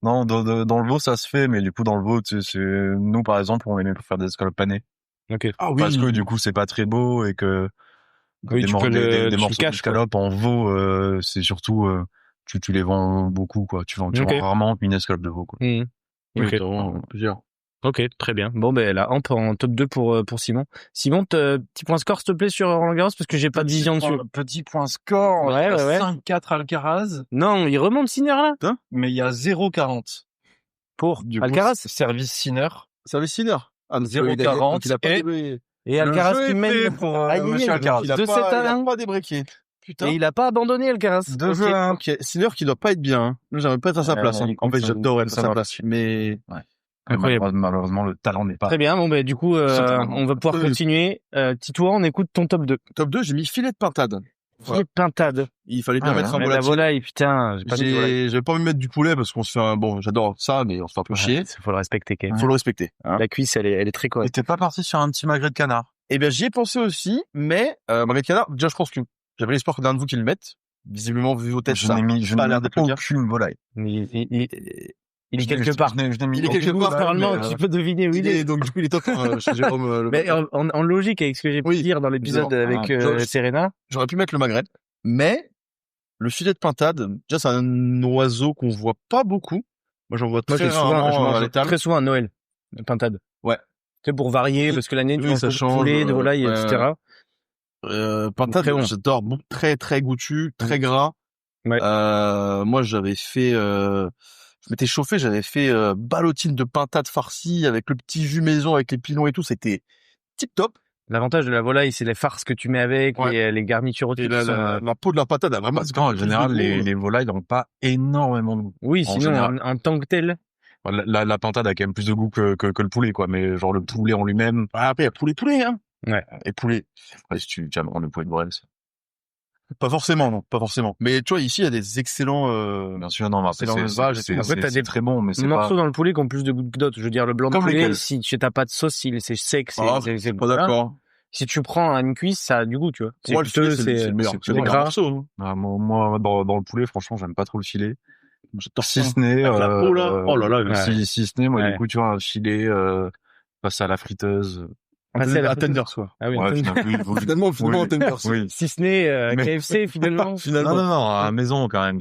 Non, dans le veau, ça se fait, mais du coup, dans le veau, nous, par exemple, on aimait faire des escalopes panées. Ok. Ah oui. Parce que du coup, c'est pas très beau et que oui, des morceaux d'escalope en veau, c'est surtout, tu les vends beaucoup, quoi. Tu vends rarement une escalope de veau, quoi. Mmh. Oui, plusieurs. Ok, très bien. Bon, la hampe en top 2 pour Simon. Simon, petit point score, s'il te plaît, sur Roland Garros, parce que j'ai pas de vision dessus. Petit point score. Ouais. 5-4 Alcaraz. Non, il remonte Sinner, là? Mais il y a 0,40. Pour du Alcaraz? Service Sinner. Service Sinner. 0,40. Et Alcaraz qui mène pour Monsieur Alcaraz. Il a pas débreaké. Putain. Et il a pas abandonné Alcaraz. 2-1. Sinner qui doit pas être bien, hein. J'aimerais pas être à sa place, hein. En fait, j'adorerais être à sa place. Mais, malheureusement, le talent n'est pas. Très bien. Bon, du coup, on va pouvoir continuer. Petit tour, on écoute ton top 2. Top 2, j'ai mis filet de pintade. Filet de pintade. Il fallait bien mettre un la volaille, putain. J'ai pas envie de mettre du poulet parce qu'on se fait j'adore ça, mais on se fait un peu chier. Faut le respecter, quand même. Faut le respecter, hein. La cuisse, elle est très correcte. Et t'es pas parti sur un petit magret de canard? Eh bien, j'y ai pensé aussi, mais, magret de canard, déjà, je pense que j'avais l'espoir que d'un de vous qui le mette. Visiblement, vu vos têtes, je n'ai pas l'air d'être aucune volaille. Il est quelque part. Il est quelque part. Normalement, tu peux deviner où il est. Donc, du coup, il est top, chez Jérôme, mais en logique, avec ce que j'ai pu dire dans l'épisode avec Serena. J'aurais pu mettre le magret, mais le filet de pintade, déjà, c'est un oiseau qu'on voit pas beaucoup. Moi, j'en vois très rarement très souvent à Noël, le pintade. Ouais. C'est pour varier, parce que l'année, tu ça manges de poulet, de volaille, etc. Pintade, j'adore, très, très goûtu, très gras. Ouais. Moi, j'avais fait, je m'étais chauffé, j'avais fait ballotine de pintade farcie avec le petit jus maison, avec les pilons et tout, c'était tip top. L'avantage de la volaille, c'est les farces que tu mets avec, les garnitures au-dessus. La peau de la pintade a vraiment... Parce qu'en général, les volailles n'ont pas énormément de goût. Oui, sinon, en tant que tel. La pintade a quand même plus de goût que le poulet, quoi. Mais genre, le poulet en lui-même. Après, il y a poulet, hein. Ouais. Et poulet. Après, si tu vas le poulet de Borel, pas forcément. Mais tu vois, ici, il y a des excellents, bien sûr, non, c'est l'élevage. En fait, t'as des très bons, mais c'est morceaux dans le poulet qui ont plus de goût que d'autres. Je veux dire, le blanc de poulet, si tu t'as pas de sauce, c'est sec, c'est pas d'accord. Si tu prends une cuisse, ça a du goût, tu vois. Moi, le filet, c'est le meilleur. C'est gras. Moi, dans le poulet, franchement, j'aime pas trop le filet. J'adore si ce n'est, la peau, là. Oh là là. Si ce n'est, moi, du coup, tu vois, un filet, passer à la friteuse. À Tenders, quoi. Ah oui, Ouais, Finalement, à Tenders. oui. si ce n'est KFC finalement. Non, à la maison quand même.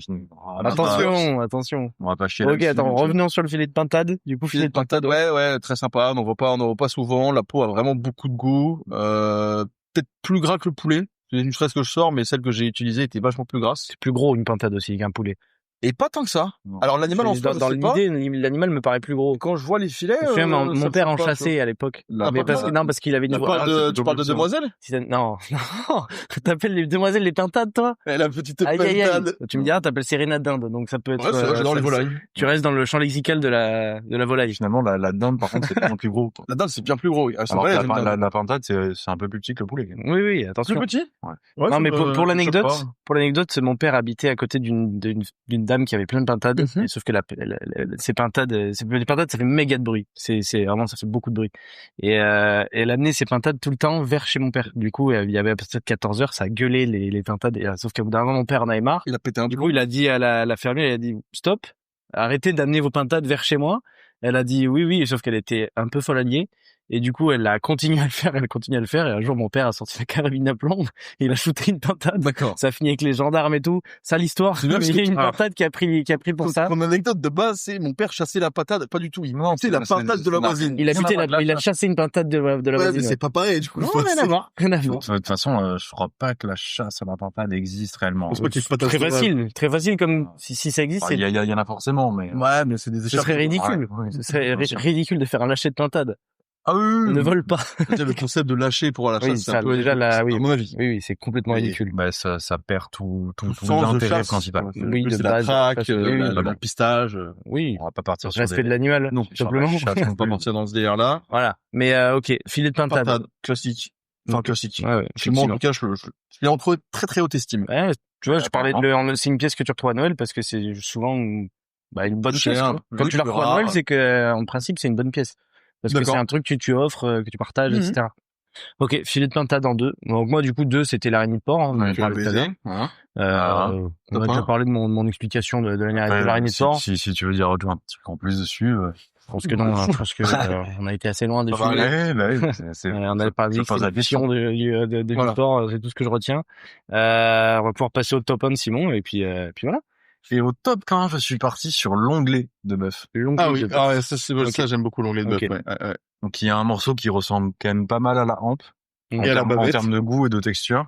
Attention. On va pas chier Ok, là-dessus. attends, revenons sur le filet de pintade. Du coup, Filet de pintade, ouais, très sympa. On n'en voit pas souvent. La peau a vraiment beaucoup de goût. Peut-être plus gras que le poulet. C'est une fraise que je sors, mais celle que j'ai utilisée était vachement plus grasse. C'est plus gros une pintade aussi qu'un poulet. Et pas tant que ça. Non. Alors l'animal en soi, dans l'idée, l'animal me paraît plus gros. quand je vois les filets, Mon père en chassait à l'époque. Parce qu'il avait une tu parles de demoiselles? Non. T'appelles les demoiselles les pintades, toi? La petite pintade. Tu me diras, t'appelles Serena dinde, donc ça peut être. Ouais, c'est vrai, j'adore les volailles. Tu restes dans le champ lexical de la volaille. Finalement, la dinde, par contre, c'est bien plus gros. La dinde, c'est bien plus gros. Oui. Alors la pintade, c'est un peu plus petit que le poulet. Oui, attention. Plus petit? Ouais. Non, mais pour l'anecdote, mon père habitait à côté d'une dame qui avait plein de pintades. Et sauf que ces pintades, ça fait méga de bruit. C'est vraiment, ça fait beaucoup de bruit. Et elle amenait ses pintades tout le temps vers chez mon père. Du coup, il y avait peut-être 14 heures, ça gueulait les pintades. Et, sauf qu'au bout d'un moment, mon père en avait marre. Il a pété un Du coup, il a dit à la fermière, il a dit, stop, arrêtez d'amener vos pintades vers chez moi. Elle a dit oui, sauf qu'elle était un peu folle alliée. Et du coup, elle a continué à le faire, et un jour, mon père a sorti la carabine à plomb, et il a shooté une pintade. D'accord. Ça a fini avec les gendarmes et tout. Ça, l'histoire. Il y a une pintade qui a pris pour ça. Mon anecdote de base, c'est mon père chassait la pintade, pas du tout. Il montait la pintade de la voisine. Il a chassé une pintade de la voisine. Mais c'est pas pareil, du coup. Non, rien à voir. De toute façon, je crois pas que la chasse à la pintade existe réellement. Très facile comme si ça existe. Il y en a forcément, mais. Ouais, mais c'est des écharpes. Ce serait ridicule. Ce serait ridicule de faire un lâcher de pintade. Ah oui. On ne vole pas. Le concept de lâcher pour la chasse, c'est un peu déjà à mon avis. Oui, c'est complètement ridicule. Bah, ça perd tout l'intérêt principal. Oui, de la base. traque, le pistage. Oui. On va pas partir sur respect de l'animal. Non, simplement. On va pas partir dans ce délire-là. Voilà. Mais, ok. Filet de pintade. Classique. Enfin, classique. Ouais. Chez moi, en tout cas, je l'ai entre très très haute estime. Ouais, tu vois, je parlais c'est une pièce que tu retrouves à Noël parce que c'est souvent, une bonne pièce. Quand tu la retrouves à Noël, c'est que, en principe, c'est une bonne pièce. Parce que c'est un truc que tu offres, que tu partages, etc. Ok, filet de pintade en 2. Donc moi, du coup, 2, c'était l'araignée de porc. On a déjà parlé de mon explication de l'araignée de porc. Si tu veux dire un truc en plus dessus. Je pense que non, je pense que on a été assez loin des filets. On avait parlé d'explication du porc, c'est tout ce que je retiens. On va pouvoir passer au top 1 de Simon, et puis voilà. Et au top 1, je suis parti sur l'onglet de bœuf. Ça j'aime beaucoup l'onglet de bœuf. Ouais. Donc il y a un morceau qui ressemble quand même pas mal à la hampe en termes de goût et de texture,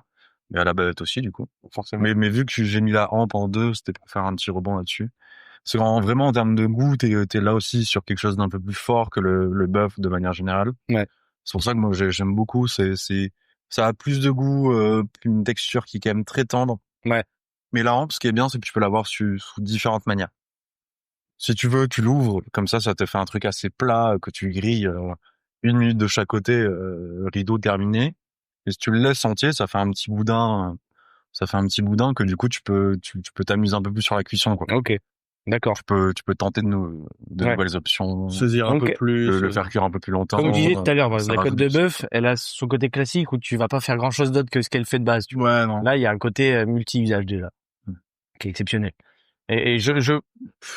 mais à la bavette aussi du coup. Forcément. Mais vu que j'ai mis la hampe en 2, c'était pour faire un petit rebond là-dessus. Parce que vraiment en termes de goût, t'es là aussi sur quelque chose d'un peu plus fort que le bœuf de manière générale. Ouais. C'est pour ça que moi j'aime beaucoup. Ça a plus de goût, une texture qui est quand même très tendre. Ouais. Mais la hampe, ce qui est bien, c'est que tu peux l'avoir sous différentes manières. Si tu veux, tu l'ouvres, comme ça te fait un truc assez plat, que tu grilles 1 minute de chaque côté, rideau terminé. Et si tu le laisses entier, ça fait un petit boudin que du coup tu peux t'amuser un peu plus sur la cuisson, quoi. Ok. D'accord. Tu peux tenter de nouvelles options. Saisir un peu plus. Le faire cuire un peu plus longtemps. Comme vous disiez tout à l'heure, la côte de bœuf, elle a son côté classique où tu vas pas faire grand chose d'autre que ce qu'elle fait de base. Ouais, non. Là, il y a un côté multi-usage déjà. Qui est exceptionnel. Et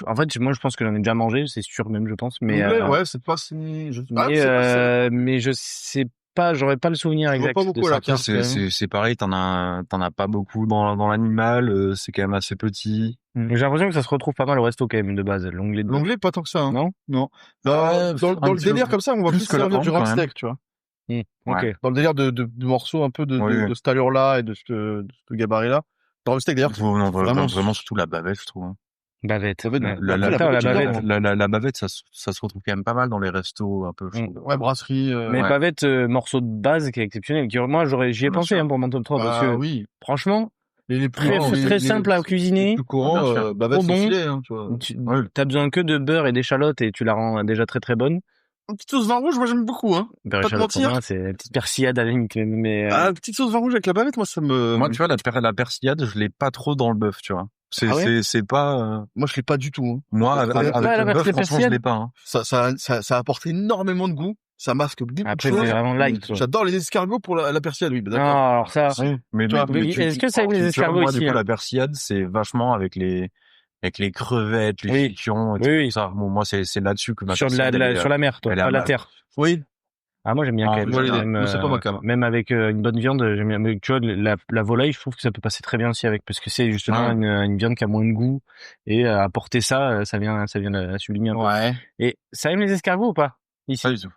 en fait, moi, je pense que j'en ai déjà mangé, c'est sûr même, je pense, mais c'est pas si, mais je sais pas, j'aurais pas le souvenir exact. Pas beaucoup la carte. C'est pareil, t'en as pas beaucoup dans l'animal, c'est quand même assez petit. J'ai l'impression que ça se retrouve pas mal au resto quand même de base, l'onglet pas tant que ça, hein. Non. Dans le délire comme ça, on va plus se servir du rap steak, tu vois. Ok. Dans le délire de morceaux un peu de cette allure-là et de ce gabarit-là. Dans le steak d'ailleurs, vraiment surtout la bavette, je trouve. Hein. Bavette. La bavette, ça se retrouve quand même pas mal dans les restos un peu. Ouais, brasserie. Mais bavette, morceau de base qui est exceptionnel. Moi, j'y ai pensé pour mon top 3 parce que franchement, très simple à cuisiner. Plus courant, bavette au filet, hein, tu vois. T'as besoin que de beurre et d'échalote et tu la rends déjà très très bonne. Une petite sauce vin rouge, moi j'aime beaucoup, hein. Pas te mentir. C'est la petite persillade à la limite, mais. Petite sauce vin rouge avec la bavette, moi ça me. Moi, tu vois, la persillade, je l'ai pas trop dans le bœuf, tu vois. C'est pas. Moi, je l'ai pas du tout. Hein. Moi, avec le bœuf, franchement, je l'ai pas. Hein. Ça apporte énormément de goût. Ça masque beaucoup. Après, c'est vraiment light. J'adore les escargots pour la persillade, oui. D'accord. Non, alors ça. Mais est-ce que ça aime les escargots moi, aussi? Du coup, la persillade, c'est vachement avec les crevettes, les chipions, et tout ça. Bon, moi, c'est là-dessus que ma sur la mer, toi, pas la terre. Oui. Ah, moi, j'aime bien quand même. moi, Même, c'est pas moi, quand même. même avec une bonne viande, j'aime bien. Mais tu vois, la volaille, je trouve que ça peut passer très bien aussi avec, parce que c'est justement une viande qui a moins de goût. Et apporter ça, ça vient la sublimer un peu. Ouais. Et ça aime les escargots ou pas? Ici. Pas du tout.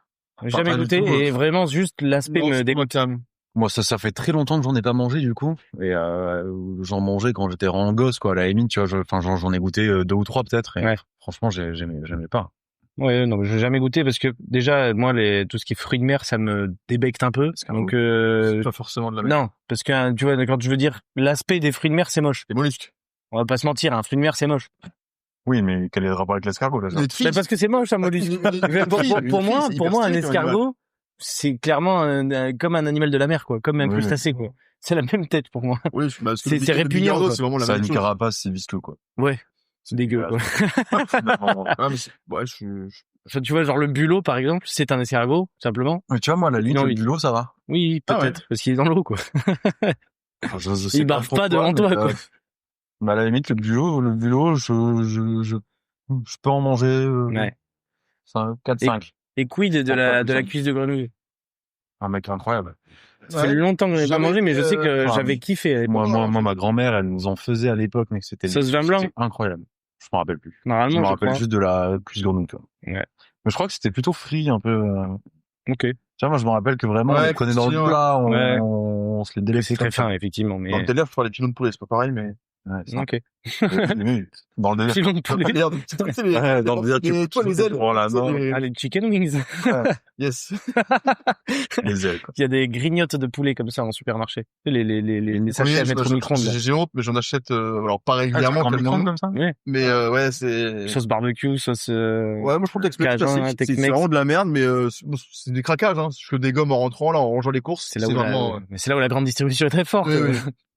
Jamais pas du goûté tout, et vraiment juste l'aspect me dégoûte. Moi, ça fait très longtemps que j'en ai pas mangé, du coup. Et, j'en mangeais quand j'étais vraiment gosse, quoi. À la limite, tu vois, j'en ai goûté 2 ou 3 peut-être. Et franchement, j'aimais pas. Ouais, non, je n'ai jamais goûté parce que déjà, moi, tout ce qui est fruits de mer, ça me débecte un peu. Donc, c'est pas forcément de la mer. Non, parce que, tu vois, quand je veux dire, l'aspect des fruits de mer, c'est moche. Les mollusques. On va pas se mentir, un fruit de mer, c'est moche. Oui, mais quel est le rapport avec l'escargot, là? Mais parce que c'est moche, un mollusque. Pour moi, un escargot, c'est clairement comme un animal de la mer, quoi. Comme un crustacé, quoi. C'est la même tête pour moi. Oui, c'est répugnant. C'est vraiment la même chose. Ça a une carapace, c'est visqueux, quoi. Ouais. C'est dégueu, quoi. Tu vois, genre le bulot, par exemple, c'est un escargot, simplement. Mais tu vois, moi, la limite, le bulot, ça va. Oui, peut-être, parce qu'il est dans l'eau, quoi. Il barre pas devant toi, quoi. Mais à la limite, le bulot, je peux en manger, 4-5. Et quid de la cuisse de grenouille? Un mec incroyable. Ça fait longtemps que je n'ai pas mangé, mais je sais que j'avais kiffé. Moi, ma grand-mère, elle nous en faisait à l'époque, mais c'était sauce vin blanc. Incroyable. Je m'en rappelle plus. Normalement, je me rappelle juste de la cuisse grenouille, quoi. Ouais. Mais je crois que c'était plutôt frit, un peu. Ok. Tiens, moi, je me rappelle que vraiment, on les prenait dans le plat, on se les délaissait. C'est très fin, effectivement, mais. Dans le délire, je parle des pilons de poulet, c'est pas pareil, mais. Ouais, ok. Dans le délire. Pilons de poulet. Dans le délire, toi, les ailes. Oh là, non. Ah, les chicken wings. Yes. Les ailes, quoi. Il y a des grignottes de poulet comme ça en supermarché. Les sachets à mettre au micro-ondes. J'ai honte, mais j'en achète, alors pas régulièrement, comme ça. Ouais. Mais, ouais, c'est. Sauce barbecue, sauce, ouais, moi, je trouve que c'est vraiment de la merde, mais, c'est des craquages, hein. Je dégomme en rentrant, là, en rangeant les courses. C'est là où vraiment, mais c'est là où la grande distribution est très forte.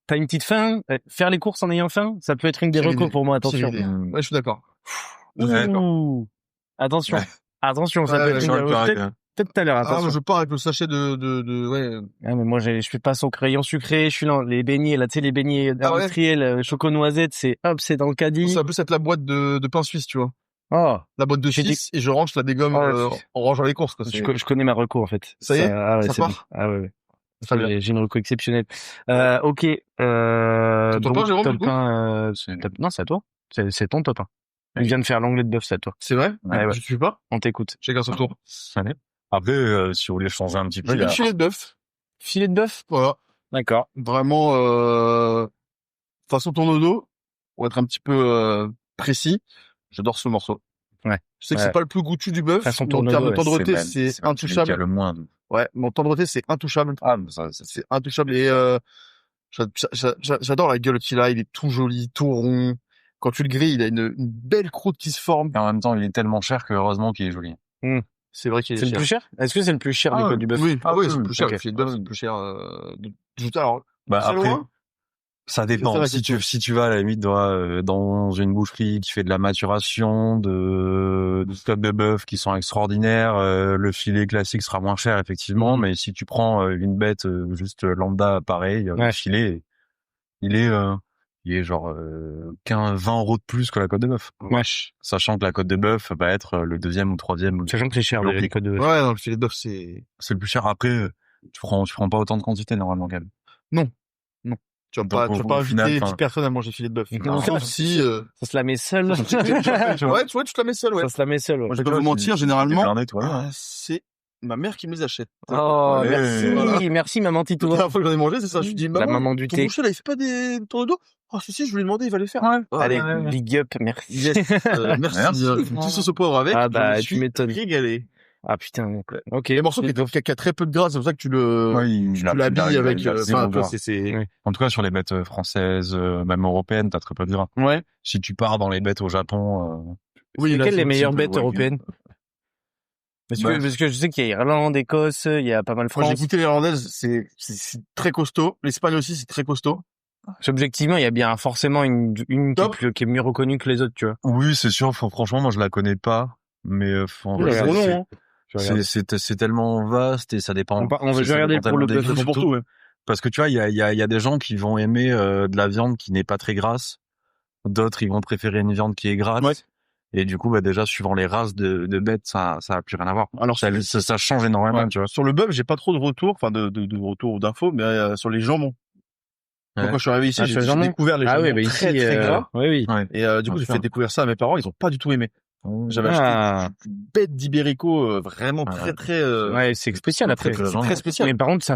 T'as une petite faim, faire les courses en ayant faim, ça peut être une des recos pour moi, attention. Ouais, je suis d'accord. Attention. Attention, ça peut être une des recos. Peut-être tout à l'heure, attention. Je pars avec le sachet ouais. Ah, mais moi, je fais pas au crayon sucré, je suis là, les beignets, là, tu sais, les beignets industriels, choco-noisette, c'est dans le caddie. Ça peut être la boîte de pain suisse, tu vois. Oh. La boîte de Suisse, et je range la dégomme, en rangeant les courses, quoi. Je connais ma reco, en fait. Ça y est? Ah ouais, ça part? Ah ouais. J'ai une reco exceptionnelle. Ok. C'est ton pain, Jérôme, top 1, non, c'est à toi. C'est ton top 1. Il vient de faire l'onglet de bœuf, c'est à toi. C'est vrai? Ouais. Je suis pas? On t'écoute. Chacun son tour. Allez. Après, si vous voulez changer un petit peu, j'ai filet de bœuf. Filet de bœuf? Voilà. D'accord. Vraiment, façon tourne-dos, pour être un petit peu, précis. J'adore ce morceau. Ouais. Je sais que c'est pas le plus goûtu du bœuf. Façon en termes de tendreté, c'est intouchable. Il y a le moins. Ouais, mon tendreté, c'est intouchable. Ah, mais ça, c'est intouchable. Et j'adore la gueule qu'il a. Il est tout joli, tout rond. Quand tu le grilles, il a une belle croûte qui se forme. Et en même temps, il est tellement cher que heureusement qu'il est joli. C'est vrai qu'il est cher. C'est le plus cher? Est-ce que c'est le plus cher du code du bœuf? Oui, c'est le plus cher. Le filet de bœuf, c'est le plus cher. Alors, après, ça dépend. Si tu vas à la limite dans une boucherie qui fait de la maturation, de stock de bœuf qui sont extraordinaires, le filet classique sera moins cher effectivement, mais si tu prends une bête juste lambda, pareil, le filet, il est genre 20 euros de plus que la côte de bœuf. Wesh. Sachant que la côte de bœuf va être le 2e ou 3e. Sachant que c'est cher les côtes de bœuf. Ouais, non, le filet de bœuf c'est le plus cher. Après, tu prends pas autant de quantité normalement quand même. Non. Tu vas pas inviter les petites personnes à manger filet de bœuf. Sauf si, ça se la met seul. Ouais, tu te la mets seul, ouais. Ça se la met seul, ouais. Moi, je vais pas vous mentir, généralement, c'est ma mère qui me les achète. Oh, merci. Voilà. Merci, maman Tito. La dernière fois que j'en ai mangé, c'est ça. Je lui dis, la maman du thé. Ton boucher, là, il fait pas des tours de dos? Oh, si, je lui ai demandé, il va les faire. Ouais. Allez, big up, merci. Yes. Merci. Une petite sauce au poivre avec. Ah, bah, tu m'étonnes. Régalé. Ah, putain. Ok. Les morceaux qui a très peu de gras, c'est pour ça que tu l'habilles avec, En tout cas, sur les bêtes françaises, même européennes, t'as très peu de gras. Ouais. Si tu pars dans les bêtes au Japon, oui, quelles les meilleures bêtes européennes? Parce que je sais qu'il y a Irlande, Écosse, il y a pas mal de France. Moi, j'ai goûté l'irlandaise, c'est très costaud. L'Espagne aussi, c'est très costaud. Objectivement, il y a bien forcément une qui est mieux reconnue que les autres, tu vois. Oui, c'est sûr. Franchement, moi, je la connais pas, mais c'est tellement vaste et ça dépend. On va regarder pour le bœuf pour tout, ouais. Parce que tu vois, il y a des gens qui vont aimer de la viande qui n'est pas très grasse. D'autres, ils vont préférer une viande qui est grasse. Ouais. Et du coup, bah, déjà, suivant les races de bêtes, ça a plus rien à voir. Alors, Ça change énormément, tu vois. sur le bœuf, j'ai pas trop de retours, enfin, de retours ou d'infos, mais, sur les jambons. Ouais. Donc, quand je suis arrivé ici, j'ai jambons. découvert les jambons bah très, ici, très gras. oui. Ouais. Et, du coup, Bien j'ai sûr. fait découvrir ça à mes parents, ils ont pas du tout aimé. J'avais acheté une bête d'Ibérico, vraiment très, très, ouais, c'est spécial après. c'est très spécial. Mais par contre, c'est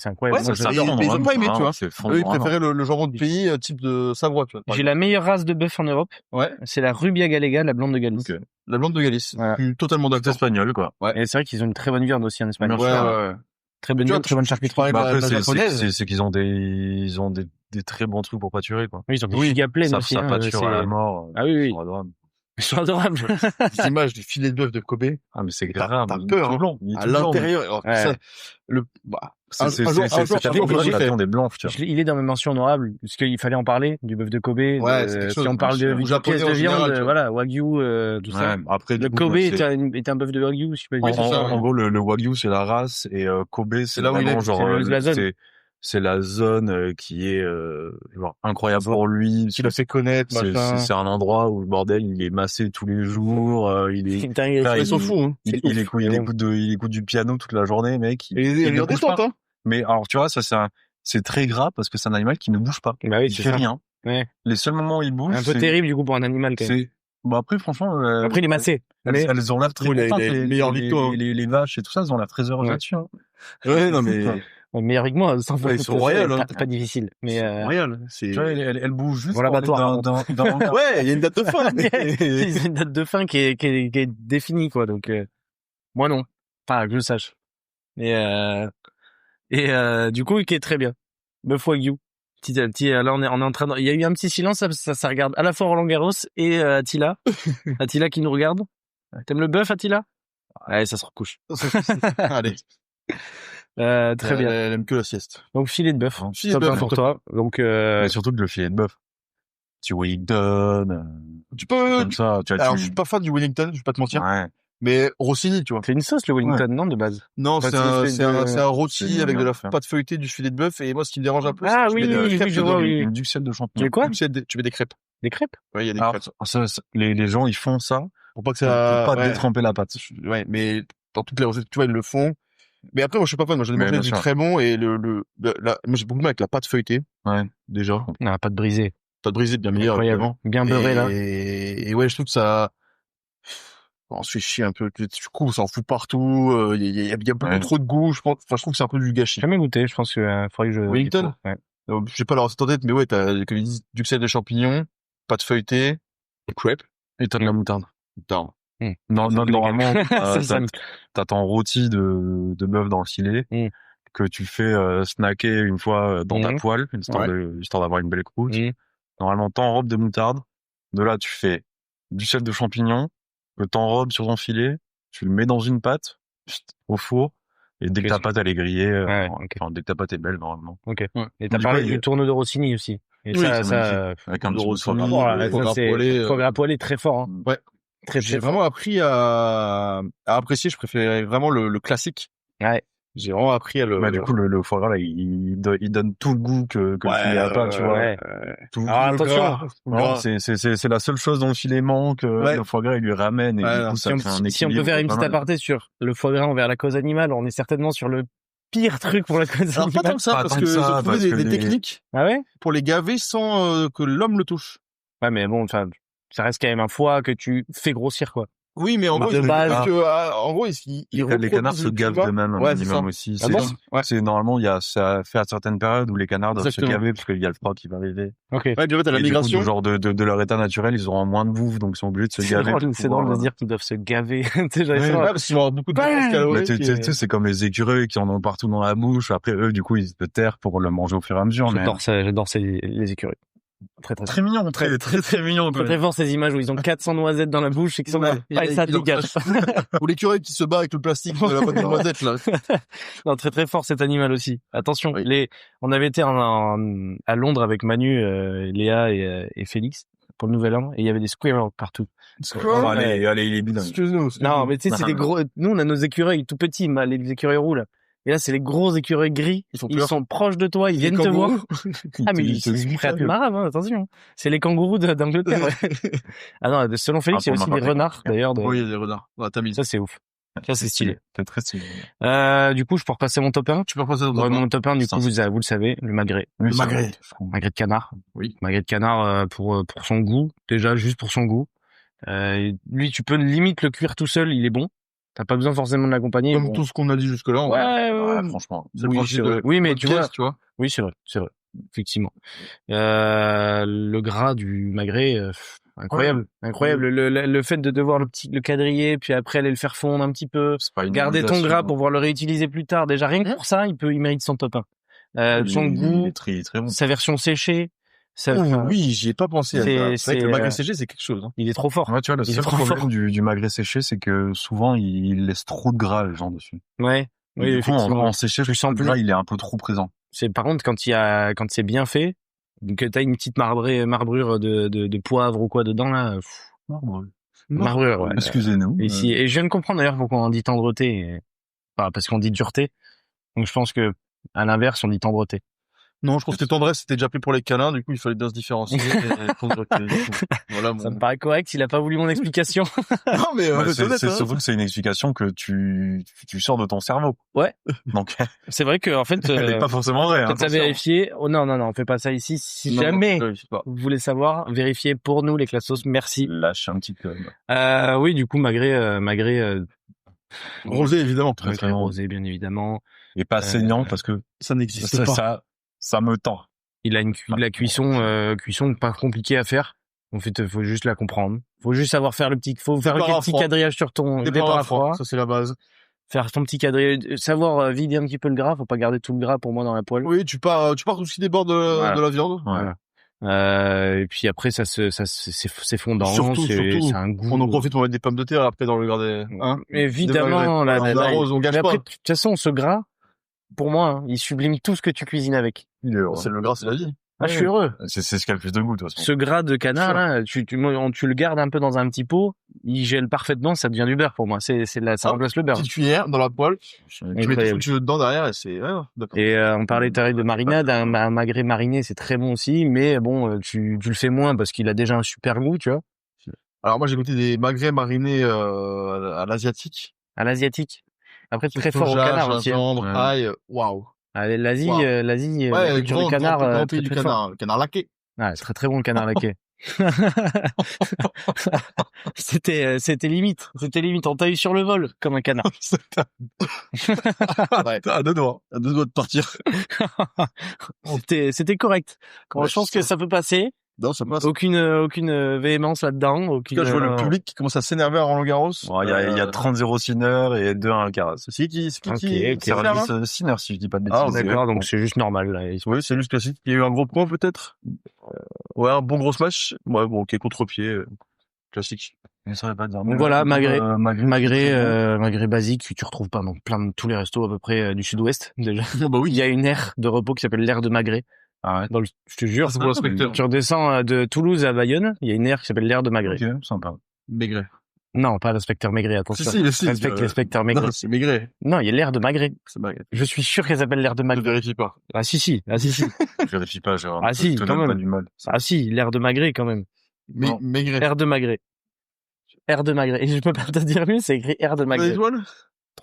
incroyable. Ouais, Moi, ça fond, mais ils ont pas aimé, tu vois. Eux, ils vraiment. préféraient le jambon de pays, type de Savoie, tu vois. J'ai la meilleure race de bœuf en Europe. Ouais. C'est la Rubia Gallega, la blonde de Galice. Ok. La blonde de Galice. Voilà. Je suis totalement C'est d'accord. espagnol, quoi. Ouais. Et c'est vrai qu'ils ont une très bonne viande aussi en Espagne. Bien Ouais, sûr. ouais. Très bonne Tu vois, viande, très bonne charcuterie. parlais de Bah la après, japonaise. c'est qu'ils ont des très bons trucs pour pâturer, quoi. Oui, ils ont des Oui. giga pleines Ça, aussi. ça hein, pâture c'est- à la mort. Ah oui, oui. Sur la droite. Ils sont adorables. Des images du filet de bœuf de Kobe. Ah, mais c'est T'as grave. peur, Il est hein. tout blanc. Il est À tout blanc, l'intérieur. Alors, Ouais. ça, un jour, c'est la viande est blanche, tu vois. Il est dans mes mentions honorables, parce qu'il fallait en parler, du bœuf de Kobe. Ouais, c'est quelque chose, si on parle de ou japonais pièces de en général, viande, tu vois. voilà, Wagyu, tout ça. Ouais, après, Le du coup, Kobe c'est- est un bœuf de Wagyu, je sais pas. En, c'est ça, en- ouais. en gros, le Wagyu, c'est la race, et Kobe, c'est là où il vraiment est, genre, c'est la zone. c'est la zone qui est genre incroyable pour lui. Qui l'a fait connaître, machin. C'est un endroit où le bordel, il est massé tous les jours. Il est, dingue. Frère, Ils sont fous, hein. il écoute du piano toute la journée, mec. Et il est en bouge détente, pas. hein. Mais alors, tu vois, ça c'est très gras parce que c'est un animal qui ne bouge pas. Bah oui, Il c'est fait ça. rien. Ouais. Les seuls moments où il bouge, Un peu c'est- terrible, du coup, pour un animal, quand même. c'est bon après franchement Après, il est massé. Mais elles ont l'air très Oui, contentes, il est meilleur vie que toi, hein. les vaches et tout ça, elles ont l'air très heureuses Ouais. là-dessus, hein. Ouais, non, mais, ouais, meilleur avec moi, sans Ouais, ils sont royales, hein. pas difficile. Mais, royal. C'est, Tu vois, elle bouge juste Bon, l'abattoir, d'un ouais, il y a une date de fin. c'est une date de fin qui est définie, quoi. Donc, moi, non. Enfin, que je sache. Et du coup, qui est très bien. Bœuf Wagyu. Petit à petit, là, on est en train il y a eu un petit silence, ça regarde à la fois Roland Garros et Attila. Attila qui nous regarde. T'aimes le bœuf, Attila? Ouais, ça se recouche. Allez. Très bien. Elle aime que la sieste. Donc, filet de bœuf. Filet de Top bœuf un pour toi. Donc, Mais surtout que le filet de bœuf. Tu Wellington, Tu peux, comme ça, tu vois, alors, je suis pas fan du Wellington, je vais pas te mentir. ouais. Mais Rossini, tu vois. c'est une sauce, le Wellington, non, de base? Non, Enfin, c'est un rôti c'est avec de la bien. pâte feuilletée, du filet de bœuf. Et moi, ce qui me dérange un peu, Ah c'est que tu oui, mets des crêpes je vois, dedans. oui. Une duxelle de champignons. Mais quoi? Tu mets des crêpes. Des crêpes? Ouais, il y a des Alors, crêpes. les gens, ils font ça Pour pas que pour ça, pas ouais. détremper la pâte. Ouais, mais dans toutes les recettes, tu vois, ils le font. Mais après, moi, je suis pas fan. Moi, j'en ai Mais mangé bien du sûr. très bon et moi, j'ai beaucoup de mal avec la pâte feuilletée. Ouais, déjà. Non, pas de brisé. Pâte brisée, bien meilleure, Incroyable. évidemment. Bien beurré, là. Et ouais, je trouve que ça, on se fait chier un peu. Du coup, ça en fout partout. Il y a beaucoup Ouais. trop de goût, je pense. Enfin, je trouve que c'est un peu du gâchis. J'ai jamais goûté, je pense que faudrait que je... Wellington? Ouais. Je sais pas la recette en tête, mais ouais, t'as, comme ils disent, duxelle de champignons, pâte feuilletée, crêpes. Et t'as de la moutarde. Putain. Non, normalement, Ça, ça me- t'as ton rôti de bœuf dans le filet Mm. que tu fais snacker une fois dans ta Mhm. poêle, histoire d'avoir une belle croûte. Mhm. Normalement, t'enrobes de moutarde. De là, tu fais du sel de champignons que t'enrobes sur ton filet. Tu le mets dans une pâte au four. Et dès que ta pâte elle est grillée, Ouais, ok. enfin, dès que ta pâte est belle, normalement. Ok. Ouais. Et t'as Du parlé coup, du tourneau de Rossini aussi. Et Oui, ça, c'est magnifique. Avec un de petit bout de foie Rossini. gras. voilà, foie ça, gras c'est poêlé, foie gras poêlé très fort, hein. Ouais. Très, J'ai très fort. vraiment appris à apprécier. Je préférais vraiment le classique. Ouais. J'ai vraiment appris à le. Bah, du coup, le foie gras, là, il donne tout le goût que le filet a pas, tu vois. Ouais. Tout, Alors, le attention. gras, le Non, gras. c'est la seule chose dont le filet manque. Ouais. Le foie gras, il lui ramène. Et Ouais, du non, coup, ça crée un Si on peut équilibre faire une pas petite mal. aparté sur le foie gras envers la cause animale, on est certainement sur le pire truc pour la cause Alors pas animale. tant que ça, Pas parce tant que que ça, j'ai trouvé parce que des les- techniques Ah ouais? pour les gaver sans que l'homme le touche. Ouais, mais bon, enfin, ça reste quand même un foie que tu fais grossir, quoi. Oui, mais en Bah, gros, de ils- base. parce que, en gros, ils Les reproduisent canards se le gavent climat. d'eux-mêmes, un Ouais, c'est minimum ça. aussi. Ah bon? Ouais. C'est normalement, ça fait à certaines périodes où les canards doivent Exactement. se gaver parce qu'il y a le froid qui va arriver. Ok. Ouais, puis en fait, t'as la Et du coup, migration. genre de leur état naturel, ils auront moins de bouffe, donc ils sont obligés de se C'est gaver. drôle, pour c'est drôle de pouvoir- se dire qu'ils doivent se gaver. Tu sais, j'avais Ouais, fait- Ouais, parce qu'ils vont avoir beaucoup de Ouais. dépenses Mais caloriques. tu sais, c'est comme les écureuils qui en ont partout dans la bouche. Après, eux, du coup, ils se terrent pour le manger au fur et à mesure. Mais J'adore les écureuils. Très, très, très mignon, très mignon. très, très fort ces images où ils ont 400 noisettes dans la bouche et qui sont Ouais. là. Ah, et ça Ils ont- dégage. Ou l'écureuil qui se bat avec le plastique de la boîte de noisettes, là. Non, très très fort cet animal aussi. Attention, Oui. on avait été à Londres avec Manu, Léa et Félix pour le Nouvel An et il y avait des squirrels partout. Oh, allez, il est bidon. Excuse-nous. Non, mais tu sais, c'est des gros. Nous, on a nos écureuils tout petits, les écureuils roux là. Et là, c'est les gros écureuils gris. Ils font Ils peur. sont proches de toi, ils viennent te voir. Ah, mais ils sont prêts à te marave, hein, attention. C'est les kangourous d'Angleterre, ouais. Ah non, selon Félix, il y a aussi des renards, d'ailleurs. Oui, il y a des renards. Ouais, t'as mis. Ça, c'est ouf. Ça, c'est stylé. C'est très stylé. Du coup, je peux repasser mon top 1. Tu peux repasser dans Ouais, mon top 1, du coup, vous le savez, le magret. Oui, Le magret. Magret de canard. Oui. Magret de canard, pour son goût. Déjà, juste pour son goût. Lui, tu peux limite le cuire tout seul, il est bon. T'as pas besoin forcément de l'accompagner. Comme bon. tout ce qu'on a dit jusque-là. Ouais, franchement. C'est le oui, principe c'est vrai. de Oui, mais tu podcast, vois. Oui, c'est vrai. Effectivement. Le gras du magret, incroyable. Le fait de devoir le quadriller, puis après aller le faire fondre un petit peu. C'est pas une Garder ton obligation. gras pour pouvoir le réutiliser plus tard. Déjà, rien que pour ça, il mérite son top 1. Son goût, Il est très bon. sa version séchée. Oui, j'y ai pas pensé. C'est vrai que le magret séché, c'est quelque chose. Hein. Il est trop fort. Ouais, tu vois, le Il est seul trop problème fort. du magret séché, c'est que souvent, il laisse trop de gras, les gens, dessus. Ouais. Oui, Du coup, effectivement. en séché, Tu sens le plus. gras, il est un peu trop présent. Par contre, quand c'est bien fait, que t'as une petite marbrure de poivre ou quoi dedans, là, marbrure, ouais. Excusez-nous. Ici, et je viens de comprendre d'ailleurs pourquoi on dit tendreté. Enfin, parce qu'on dit dureté. Donc je pense que, à l'inverse, on dit tendreté. Non, je pense que tendresse, c'était déjà pris pour les câlins, du coup, il fallait bien se différencier. Voilà, Ça me paraît correct, il a pas voulu mon explication. Non, mais, c'est surtout que c'est une explication que tu sors de ton cerveau. Ouais. Donc, C'est vrai que, en fait, elle est pas forcément vraie. peut-être à vérifier. Oh non, on fait pas ça ici. Si jamais vous voulez savoir, vérifiez pour nous les classos. Merci. Lâche un petit peu. Oui, du coup, magret, rosé, évidemment. Très, très rosé, bien évidemment. Et pas saignant parce que Ça n'existe pas. ça me tend. Il a la cuisson pas compliquée à faire. En fait, faut juste la comprendre. Faut juste savoir faire le petit quadrillage sur ton départ à froid. Ça, c'est la base. Faire ton petit quadrillage, savoir vider un petit peu le gras. Faut pas garder tout le gras pour moi dans la poêle. Oui, tu pars tout ce qui déborde de la viande. Voilà. Et puis après, c'est fondant. Surtout, c'est un goût. On en profite pour mettre des pommes de terre après dans le gras des, hein. Évidemment, on arrose, on gâche pas. Après, de toute façon, ce gras, pour moi, hein, il sublime tout ce que tu cuisines avec. C'est le gras, c'est la vie. Ah, je suis heureux. C'est ce qui a le plus de goût, de toute façon. Ce gras de canard, là, tu le gardes un peu dans un petit pot, il gèle parfaitement, ça devient du beurre pour moi. Ça remplace le beurre. Petite cuillère dans la poêle. Tu mets tout ce que tu veux dedans derrière et c'est, d'accord. Et, on parlait tout à l'heure de marinade, un magret mariné, c'est très bon aussi, mais bon, tu le fais moins parce qu'il a déjà un super goût, tu vois. Alors moi, j'ai goûté des magrets marinés, à l'asiatique. À l'asiatique. Après, c'est très fort au canard aussi. Gingembre, ail, waouh. L'Asie, Ouais, la culture du canard, grand très, pays du très fort. canard, le canard laqué. Ouais, c'est très très bon le canard laqué. C'était limite. On t'a eu sur le vol, comme un canard. Ouais. À deux doigts de partir. C'était correct. Je pense que ça peut passer. Non, ça passe. Aucune véhémence là-dedans. En tout cas, je vois le public qui commence à s'énerver à Roland Garros. Bon, il y a 30-0 Sinner et 2-1 Alcaraz. C'est qui Ok. Service Sinner, si je dis pas de bêtises. Ah, d'accord, donc c'est juste normal, là. Oui, c'est juste classique. Il y a eu un gros point, peut-être. Ouais, un bon gros smash. Ouais, bon, ok, contre-pied. Classique. Mais ça veut pas dire. Donc voilà, magret magret basique que tu retrouves pas dans tous les restos à peu près du sud-ouest, déjà. Bah oui. Il y a une aire de repos qui s'appelle l'aire de Magret. Ah ouais. Je te jure, c'est pour l'inspecteur. tu redescends de Toulouse à Bayonne, il y a une aire qui s'appelle l'aire de Magret. Ok, sympa. Maigret. Non, pas l'inspecteur Maigret, attention. Si. Respecte l'inspecteur Maigret. Non, c'est Maigret. Non, il y a l'aire de Magret. C'est Maigret. Je suis sûr qu'elle s'appelle l'aire de Je Magret. vérifie pas. Ah si. Je vérifie pas, Gérard. Ah si, je te quand donne même. pas du mal. Ah si, l'aire de Magret quand même. Mais, Maigret. Aire de Magret. Aire de Magret. Et je peux pas te dire mieux, c'est écrit aire de Magret. Étoile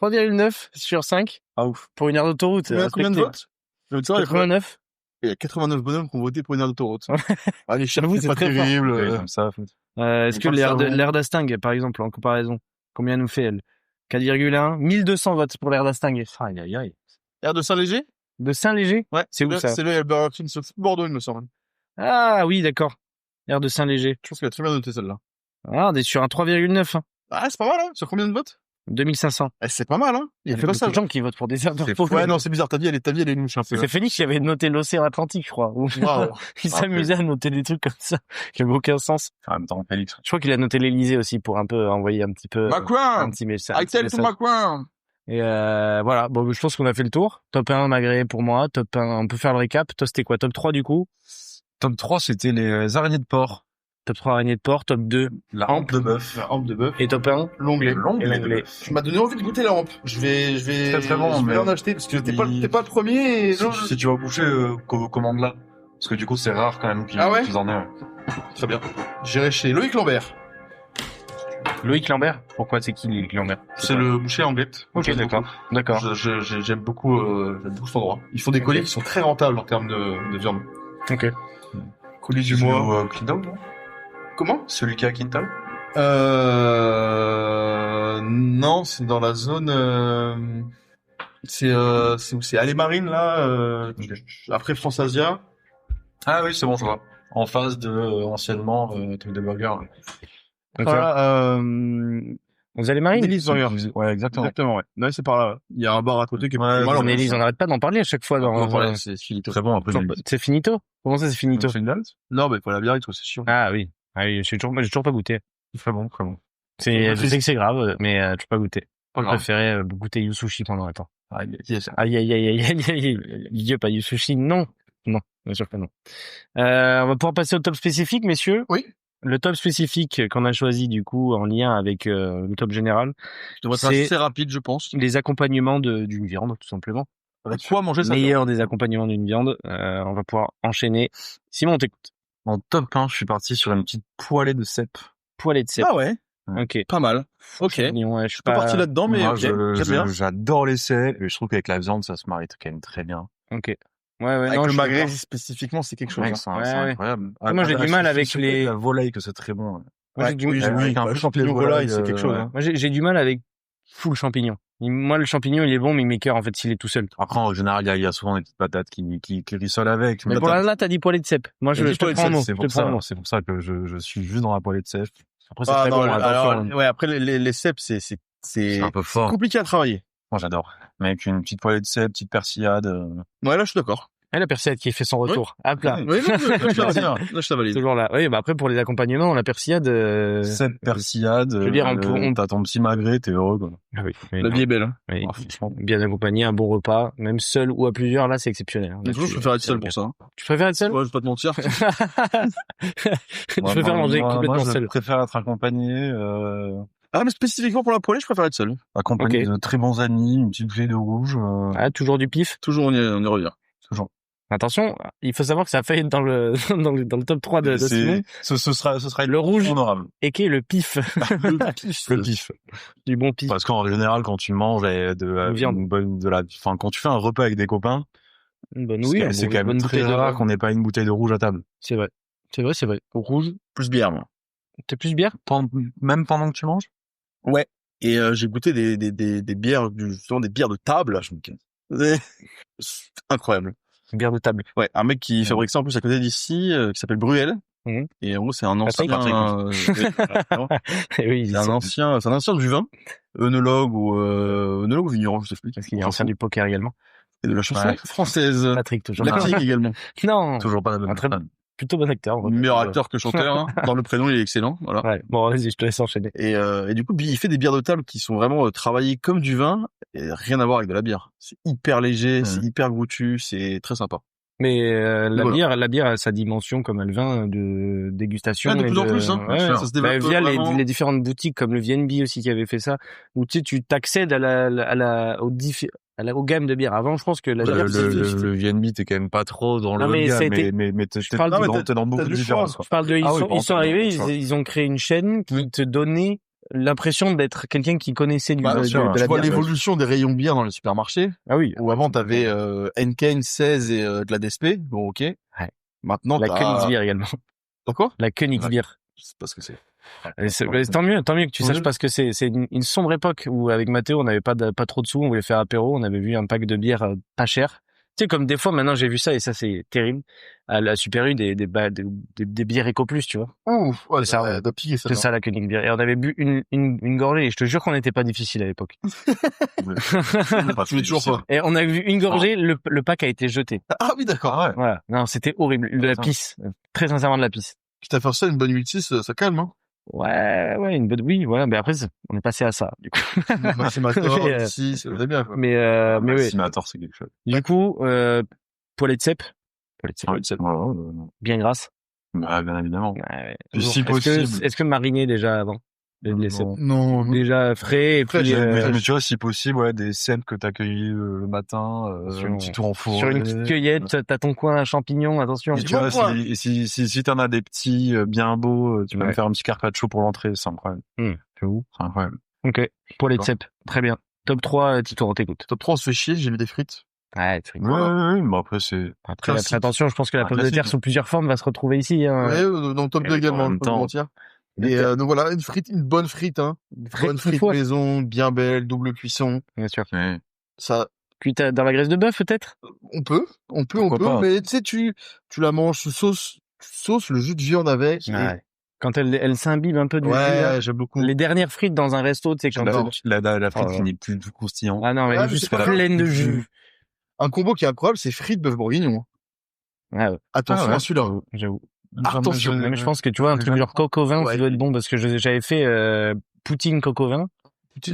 3,9 sur 5. Ah ouf. Pour une aire d'autoroute. Combien de votes? Le soir, 89. il y a 89 bonhommes qui ont voté pour une aire d'autoroute. Allez, J'avoue, c'est c'est pas très fort. terrible. Ouais, comme ça. Est-ce que l'aire d'Astingue, par exemple, en comparaison, combien nous fait elle? 4,1. 1200 votes pour l'aire d'Astingue. Aïe, aïe, aïe. Aire de Saint-Léger? De Saint-Léger? Ouais. C'est où ça? C'est le Burger King, c'est Bordeaux, il me semble. Ah oui, d'accord. Aire de Saint-Léger. Je pense qu'elle a très bien noté celle-là. Ah, on est sur un 3,9. Hein. Ah, c'est pas mal, hein. Sur combien de votes? 2500. Eh, c'est pas mal, hein. Il y a beaucoup de gens qui votent pour des aires de repos. Ouais, non, c'est bizarre. Ta vie, elle est louche un peu. C'est Félix qui avait noté l'océan Atlantique, je crois. Waouh. Il s'amusait à noter des trucs comme ça, qui n'avaient aucun sens. En même temps, Félix. Je crois qu'il a noté l'Elysée aussi pour un peu envoyer un petit peu. Macron! Un petit message. I tell to Macron! Et voilà, bon, je pense qu'on a fait le tour. Top 1 Magret pour moi, top 1, on peut faire le récap. Toi, c'était quoi? Top 3 du coup? Top 3, c'était les araignées de porc. Top 3 araignée de porc, top 2 La hampe de bœuf. La hampe de bœuf. et top 1 L'onglet. L'onglet de l'onglet. bœuf. Tu m'as donné envie de goûter la hampe. Je vais Très bon, je vais mais- en acheter parce que t'es pas le premier et Si tu vas boucher, commande là. Parce que du coup, c'est rare quand même qu'ils en aient. Ouais. Très bien. J'irai chez Loïc Lambert. Loïc Lambert. Pourquoi c'est qui Loïc Lambert? C'est le boucher anglette. Ok, J'aime d'accord. beaucoup. D'accord. J'aime beaucoup cet endroit. Ils font des colis qui sont très rentables en termes de viande. Ok. Colis du Celui mois. au Kindle, non? Comment? Celui qui est à Kindle? Non, c'est dans la zone, c'est où c'est Allée Marine, là, après France Asia. Ah oui, c'est bon, je vois. En face de, anciennement, truc de burger. Voilà, Vous allez Marine? Nelly's Burger. Ouais, exactement. Exactement, ouais. Ouais, c'est par là. Il y a un bar à côté qui est Ouais, pas mal. on Nelly's, on n'arrête pas d'en parler à chaque fois dans, Voilà, c'est finito. Très bon, après, C'est finito? Comment ça, c'est finito? Non, mais pas la bière et tout, c'est chiant. Ah oui. Ah oui, j'ai toujours pas goûté. Très bon, très bon. Je sais que c'est grave, mais toujours pas goûté. Pas Je grave. préférais goûter Yusushi pendant un temps. Yes. Aïe, aïe, aïe, aïe, aïe, aïe. Dieu, pas Yusushi, non. Non, bien sûr que non. On va pouvoir passer au top spécifique, messieurs. Oui. Le top spécifique qu'on a choisi, du coup, en lien avec le top général, Je devrais être c'est assez rapide, je pense. les accompagnements d'une viande, tout simplement. Avec quoi manger ça? Meilleur des accompagnements d'une viande. On va pouvoir enchaîner. Simon, on t'écoute. En top 1, je suis parti sur une petite poêlée de cèpe. Poêlée de cèpe. Ah ouais. Ok. Pas mal. Ok. Je Mignon, ouais, je suis suis pas parti là-dedans, mais Moi, ok. Très bien. j'adore les cèpes et je trouve qu'avec la viande, ça se marie quand même très bien. Ok. Ouais, ouais, Avec non, le je suis magret d'accord. spécifiquement, c'est quelque chose. Ouais, hein. c'est Ouais, ouais. incroyable. Moi, j'ai du mal avec surtout les- la volaille, que c'est très bon. Ouais. Moi, j'ai du Oui, Avec un bah, peu le champignon volaille, c'est quelque chose. ouais. Hein. Moi, j'ai du mal avec full champignon. Moi, le champignon, il est bon, mais il m'écoeure, en fait, s'il est tout seul. Après, en général, il y a souvent des petites patates qui rissolent avec. Mais pour là, t'as dit poêlée de cèpe. Moi, je J'ai te dit poêlée de prends un cèpe, mot. c'est Je pour te prends un ça, mot. c'est pour ça que je suis juste dans la poêlée de cèpe. Après, c'est Ah, très non, bon, alors, attention. ouais, après, les cèpes, c'est C'est un peu fort. compliqué à travailler. Moi, j'adore. Mais avec une petite poêlée de cèpe, petite persillade. Ouais, là, je suis d'accord. Et la persillade qui fait son retour. Hop là. Oui, non, là, je te valide. Là, je te valide. Toujours là. Oui, bah après, pour les accompagnements, la persillade, Cèpe, persillade. veux dire, on- T'as ton petit magret, t'es heureux, quoi. Ah oui. Oui, La non. vie est belle. Hein. Oui. Ah, franchement. Bien accompagné, un bon repas, même seul ou à plusieurs, là, c'est exceptionnel. hein. Mais toujours, je préfère être seul pour ça. Hein. Tu préfères être seul? Ouais, je vais pas te mentir. Je préfère manger complètement moi, je seul. préfère être accompagné, Ah, mais spécifiquement pour la poêlée, je préfère être seul. accompagné Ok. de très bons amis, une petite bouteille de rouge. Ah, toujours du pif. Toujours, on y revient. Toujours. Attention, il faut savoir que ça a failli être dans le, dans le top 3 de Simon. Ce sera Le rouge honorable. et qui est le pif. Le pif. Du bon pif. Parce qu'en général, quand tu manges Une viande. enfin, quand tu fais un repas avec des copains, Une bonne, c'est oui, c'est quand une même bonne très bouteille de rare vin. qu'on n'ait pas une bouteille de rouge à table. C'est vrai. C'est vrai, c'est vrai. Au rouge. Plus bière, moi. T'es plus bière? Même pendant que tu manges? Ouais. Et j'ai goûté des bières, justement des bières de table, là, je me casse. C'est incroyable. Bière de table. Ouais, un mec qui fabrique ça en plus à côté d'ici, qui s'appelle Bruel. Mhm. Et en gros, c'est un ancien, Patrick. Oui, c'est un ancien du vin, œnologue ou vigneron, je sais plus. parce qu'il est ancien du poker également. Et de la chanson Ouais. française. Patrick, toujours. L'acting également. Non. Toujours pas la même Un très personne. plutôt bon acteur. en vrai. Meilleur acteur que chanteur. Hein. Dans le prénom, il est excellent. Voilà. Ouais. Bon, vas-y, je te laisse enchaîner. Et du coup, il fait des bières de table qui sont vraiment travaillées comme du vin et rien à voir avec de la bière. C'est hyper léger, c'est hyper goûtu, c'est très sympa. Mais Voilà. la bière a sa dimension comme elle vin de dégustation. Ouais, de et plus en plus, hein. Ouais, Ça se développe via vraiment. les différentes boutiques comme le VNB aussi qui avait fait ça, où tu sais, tu t'accèdes aux gammes de bière. Avant, je pense que la bière, Le VNB, t'es quand même pas trop dans Non, le mais gars, ça a été- mais t'es parle de- t'es dans beaucoup t'as de du différences, choix. quoi. je parle de, Ah oui, ils sont arrivés, bien sûr. ils ont créé une chaîne qui te donnait l'impression d'être quelqu'un qui connaissait Bah, de tu vois la bière. l'évolution des rayons bière dans les supermarchés, Ah oui, où avant t'avais Henken, 16 et de la DSP. Bon, ok. Maintenant, la t'as... Königsbier également. Quoi? La Königsbier. Je sais pas ce que c'est. Et tant mieux que tu saches parce que c'est une sombre époque où avec Mathéo on n'avait pas trop de sous, on voulait faire apéro, on avait vu un pack de bière pas cher. Tu sais comme des fois maintenant j'ai vu ça et ça c'est terrible à la Super U des bières Eco Plus, tu vois. Ouf, ouais, C'est ça, ça doit piquer ça. C'est ça la Königsbier et on avait bu une gorgée et je te jure qu'on n'était pas difficile à l'époque. Tu l'es toujours pas. Et on a vu une gorgée, le pack a été jeté. Ah oui, d'accord. Ouais. Voilà. Non, c'était horrible, de la Putain. pisse. Très sincèrement de la pisse. Qui t'a fait ça, une bonne 8-6, ça calme, hein. Ouais, une bonne oui, voilà, mais après on est passé à ça du coup. Maximator, Mais, 6, c'est bien, quoi. Mais oui. Simulator, c'est quelque chose. Du coup, poêlée de cèpe. Ah oui, c'est Bien grasse. Bah, bien évidemment. Ouais. Et si Est-ce possible. est-ce que mariner déjà avant? De laisser Non. déjà frais et Frais, puis Mais tu vois, si possible, ouais, des cèpes que t'as cueillis le matin, un petit tour en forêt. sur une petite cueillette, t'as ton coin à champignons, attention. Et tu vois, si t'en as des petits bien beaux, tu peux me faire un petit carpaccio pour l'entrée, c'est incroyable. C'est où? C'est incroyable. Ok. Poêlée de cèpes. Très bien. Top 3, Tito, on t'écoute. Top 3, on se fait chier, j'ai mis des frites. Ouais, c'est Ouais, mais après, c'est... Après, attention, je pense que la pomme de terre sous plusieurs formes va se retrouver ici, hein. Ouais, dans le top 2 également, je peux pas mentir. Et donc voilà, une bonne frite, hein. Bonne frite maison, bien belle, double cuisson. Bien sûr. Ouais. Ça, cuite dans la graisse de bœuf, peut-être? on peut, mais tu sais, tu la manges sous sauce le jus de viande avec. Ouais. Quand elle s'imbibe un peu du jus, là. J'aime beaucoup. Les dernières frites dans un resto, tu sais, quand La frite qui n'est plus tout croustillant. Ah non, mais elle est juste pleine de jus. Un combo qui est incroyable, c'est frites bœuf bourguignon. Ouais. Attention à celui-là. J'avoue. Attention. Mais je pense que tu vois, un truc genre coq au vin, ça doit être bon parce que j'avais fait, poutine coq au vin.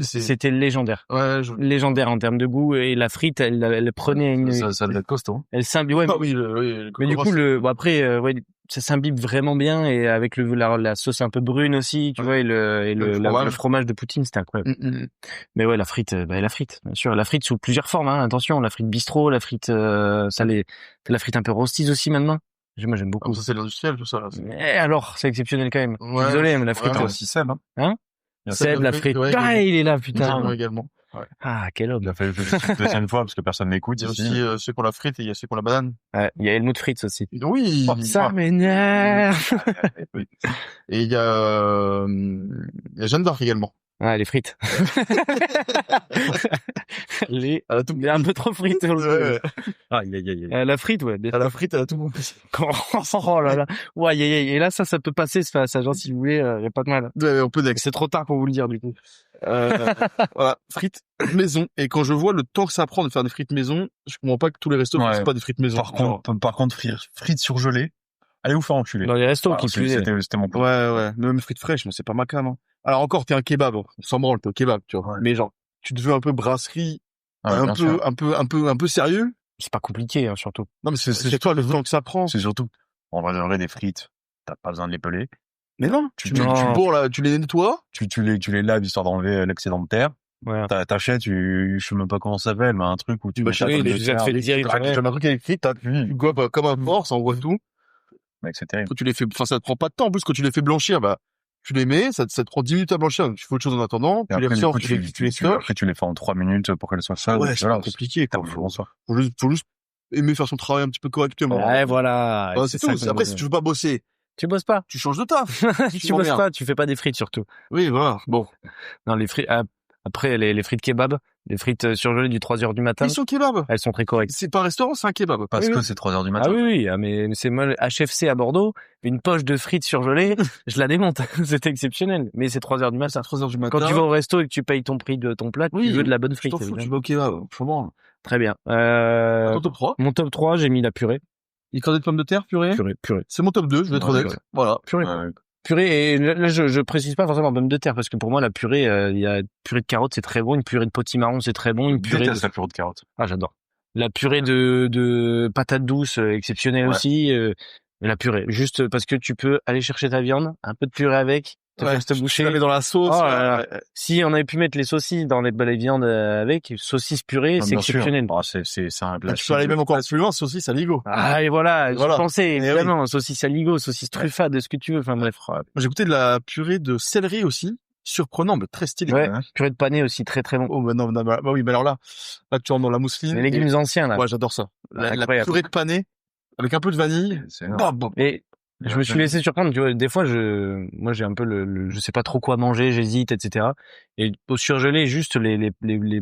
C'était légendaire. Ouais, légendaire en termes de goût et la frite, elle prenait une... Ça doit être costaud. Elle s'imbibe, ouais. Ah oui, mais du coup, après, ouais, ça s'imbibe vraiment bien et avec la sauce un peu brune aussi, tu vois, et le fromage de poutine, c'était incroyable. Mais ouais, la frite, bien sûr. La frite sous plusieurs formes, hein. Attention, la frite bistrot, la frite, salée, la frite un peu rostise aussi maintenant. Moi, j'aime beaucoup. Ça, c'est l'industriel, tout ça, là. Mais alors, c'est exceptionnel quand même. Ouais, désolé, mais la frite. aussi Seb, hein. Hein? Seb, la frite. Ah, il est là, putain. Également. Ouais. Ah, quel homme. Il a fallu que je le deuxième fois parce que personne m'écoute. Il y a aussi ceux qui ont la frite et il y a ceux qui ont la banane. Ouais, il y a Helmut Fritz aussi. Oui. Oh, ça m'énerve. Et il y a Jeanne d'Arc également. Ah, les frites. Elle est un peu trop frite. La frite, ouais. La frite, elle a tout compris. Oh là là. Ouais, et là, ça peut passer, ça, genre, si vous voulez, y a pas de mal. Ouais, on peut C'est trop tard pour vous le dire, du coup. Voilà, frites maison. Et quand je vois le temps que ça prend de faire des frites maison, je comprends pas que tous les restos fassent pas des frites maison. Par contre, frites surgelées, allez vous faire enculer. Dans les restos, c'était mon plan. Ouais. Même frites fraîches, mais c'est pas ma cam, hein. Alors encore, t'es un kebab. On s'en branle, t'es au kebab, tu vois. Ouais. Mais genre, tu te veux un peu brasserie, un peu sérieux. C'est pas compliqué, hein, surtout. Non, mais c'est toi le temps que ça prend. C'est surtout, on va donner des frites. T'as pas besoin de les peler. Mais non, tu les nettoies. Tu les laves histoire d'enlever l'excédent de terre. Ouais. T'achètes, je sais même pas comment ça s'appelle, mais un truc où tu achètes un truc avec frites, tu gobes comme un porc, ça envoie tout. Mec, c'est terrible. Quand tu les fais, ça te prend pas de temps. En plus, quand tu les fais blanchir, tu les mets, ça te prend 10 minutes à blanchir, donc tu fais autre chose en attendant, tu les ressors, tu les stocks. Après, tu les fais en 3 minutes pour qu'elles soient sales. Ouais, c'est compliqué, quoi. Faut juste aimer faire son travail un petit peu correctement. Ouais, voilà. C'est tout. Après, si tu veux pas bosser, tu bosses pas. Tu changes de taf. Tu bosses pas, tu fais pas des frites surtout. Oui, voilà. Bon. Non, les frites, après, les frites kebab, les frites surgelées du 3h du matin. Ils sont kebab. Elles sont très correctes. C'est pas un restaurant, c'est un kebab. Parce que c'est 3h du matin. Ah oui, mais c'est moi, HFC à Bordeaux, une poche de frites surgelées, je la démonte. C'est exceptionnel. Mais c'est 3h du matin. 3h du matin. Quand tu vas au resto et que tu payes ton prix de ton plat, tu veux de la bonne frite. Tu vas au kebab. Très bien. Ton top 3? Mon top 3, j'ai mis la purée. Écrasé de pommes de terre, purée. C'est mon top 2, je vais être honnête. Voilà. Purée, et là, je précise pas forcément pommes de terre, parce que pour moi, la purée, il y a purée de carottes, c'est très bon, une purée de potimarron, c'est très bon, une purée la purée de carottes. Ah, j'adore. La purée de patates douces, exceptionnelle aussi, la purée. Juste parce que tu peux aller chercher ta viande, un peu de purée avec, te boucher. Tu la mets dans la sauce. Si on avait pu mettre les saucisses dans les viandes avec, saucisses purée, c'est exceptionnel. C'est un plat. Tu peux aller même encore plus loin, saucisse à ligo. Ah, et voilà. Je pensais, évidemment, saucisse à ligo, saucisse truffade, de ce que tu veux, enfin bref. J'ai goûté de la purée de céleri aussi. Surprenant, mais très stylé. Ouais. Purée de panais aussi, très très bon. Oh, oui, mais alors là, tu rentres dans la mousseline. Les légumes anciens, là. Ouais, j'adore ça. La purée de panais, avec un peu de vanille. Et je me suis laissé surprendre, tu vois, des fois, moi, j'ai un peu je sais pas trop quoi manger, j'hésite, etc. Et au surgelé, juste les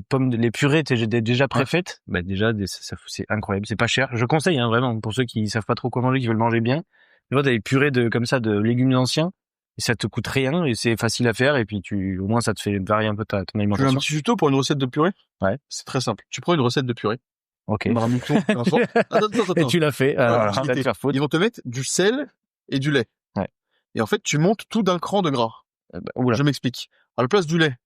pommes, les purées déjà préfaites, déjà, c'est incroyable, c'est pas cher. Je conseille, hein, vraiment, pour ceux qui savent pas trop quoi manger, qui veulent manger bien. Tu vois, t'as des purées comme ça, de légumes anciens. Et ça te coûte rien, et c'est facile à faire, et puis au moins, ça te fait varier un peu ton alimentation. Tu veux un petit tuto pour une recette de purée? Ouais. C'est très simple. Tu prends une recette de purée. Ok. Attends. Et tu l'as fait. Ils vont te mettre du sel et du lait. Ouais. Et en fait, tu montes tout d'un cran de gras. Je m'explique. À la place du lait,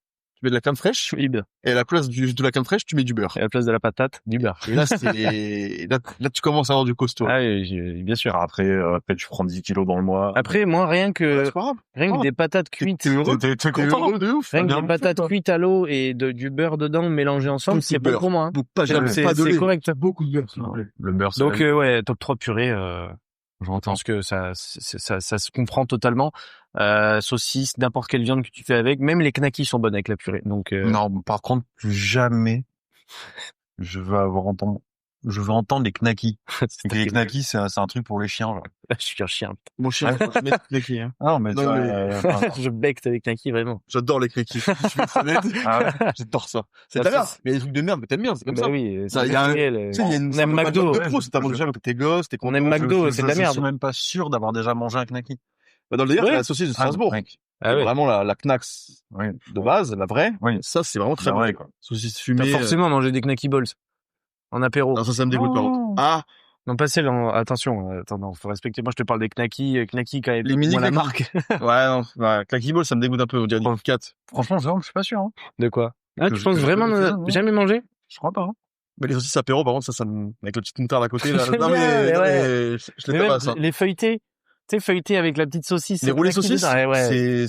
tu mets de la crème fraîche. Du beurre. Et à la place de la crème fraîche, tu mets du beurre. Et à la place de la patate, du beurre. Et là, là, tu commences à avoir du costaud. Ah oui, bien sûr. Après, tu prends 10 kilos dans le mois. Après, moi, rien que C'est pas grave. des patates cuites. T'es content de ouf. Rien que bien des patates toi. cuites à l'eau et du beurre dedans mélangés ensemble, Beaucoup c'est de bon beurre. pour moi. Hein. Donc, pas de C'est lait. correct. Beaucoup de beurre, s'il vous plaît. Le beurre, c'est Donc ouais, top 3 purée. Je j'entends. pense que ça se comprend totalement. Saucisse, n'importe quelle viande que tu fais avec, même les knackis sont bonnes avec la purée. Donc Non, par contre, plus jamais je veux entendre les knackis. Les knackis, c'est un truc pour les chiens, genre. je suis qu'un chien. Mon chien, je mets des knackis, hein. Ah, mais tu Non, vois, mais- Je becte avec knackis vraiment. J'adore les knackis. Je suis très honnête. ah ouais. J'adore ça. C'est Ah, de la merde. c'est- Mais il y a des trucs de merde, mais t'aimes bien, c'est comme Bah ça. oui, Ça, il y a un- réel. Tu sais, il y a une, On aime McDo. De pro, c'est t'as mangé avec tes gosses, t'es On aime McDo, c'est de la merde. Je suis même pas sûr d'avoir déjà mangé un knacki. Bah, dans le délire, Ouais. c'est la saucisse de Strasbourg. mec. Ah ouais. Vraiment la Knacks Oui. de base, la vraie. Oui. Ça, c'est vraiment très C'est bon. vrai, quoi. Saucisse T'as fumée. forcément mangé des knacky balls en apéro. Non, ça me dégoûte par contre. Ah, Non, pas celle attention, attends, non, faut respecter. Moi, je te parle des knacky quand même. Les mini Moi, la knacky. marque. ouais, non, ouais, Clacky Ball, ça me dégoûte un peu, on dirait du Kit Kat. Franchement, Jérôme, je suis pas sûr, hein. De quoi? Ah, Que tu je- penses que je vraiment connais ça, non jamais mangé? Je crois pas, hein. Mais les saucisses apéro, par contre, ça me, avec le petit moutarde à côté, là. J'aime Non, bien, mais non, ouais. mais je Mais les même tabasse, hein. les feuilletés, tu sais, feuilletés avec la petite saucisse. Les roulés knacky saucisses, dedans, ouais.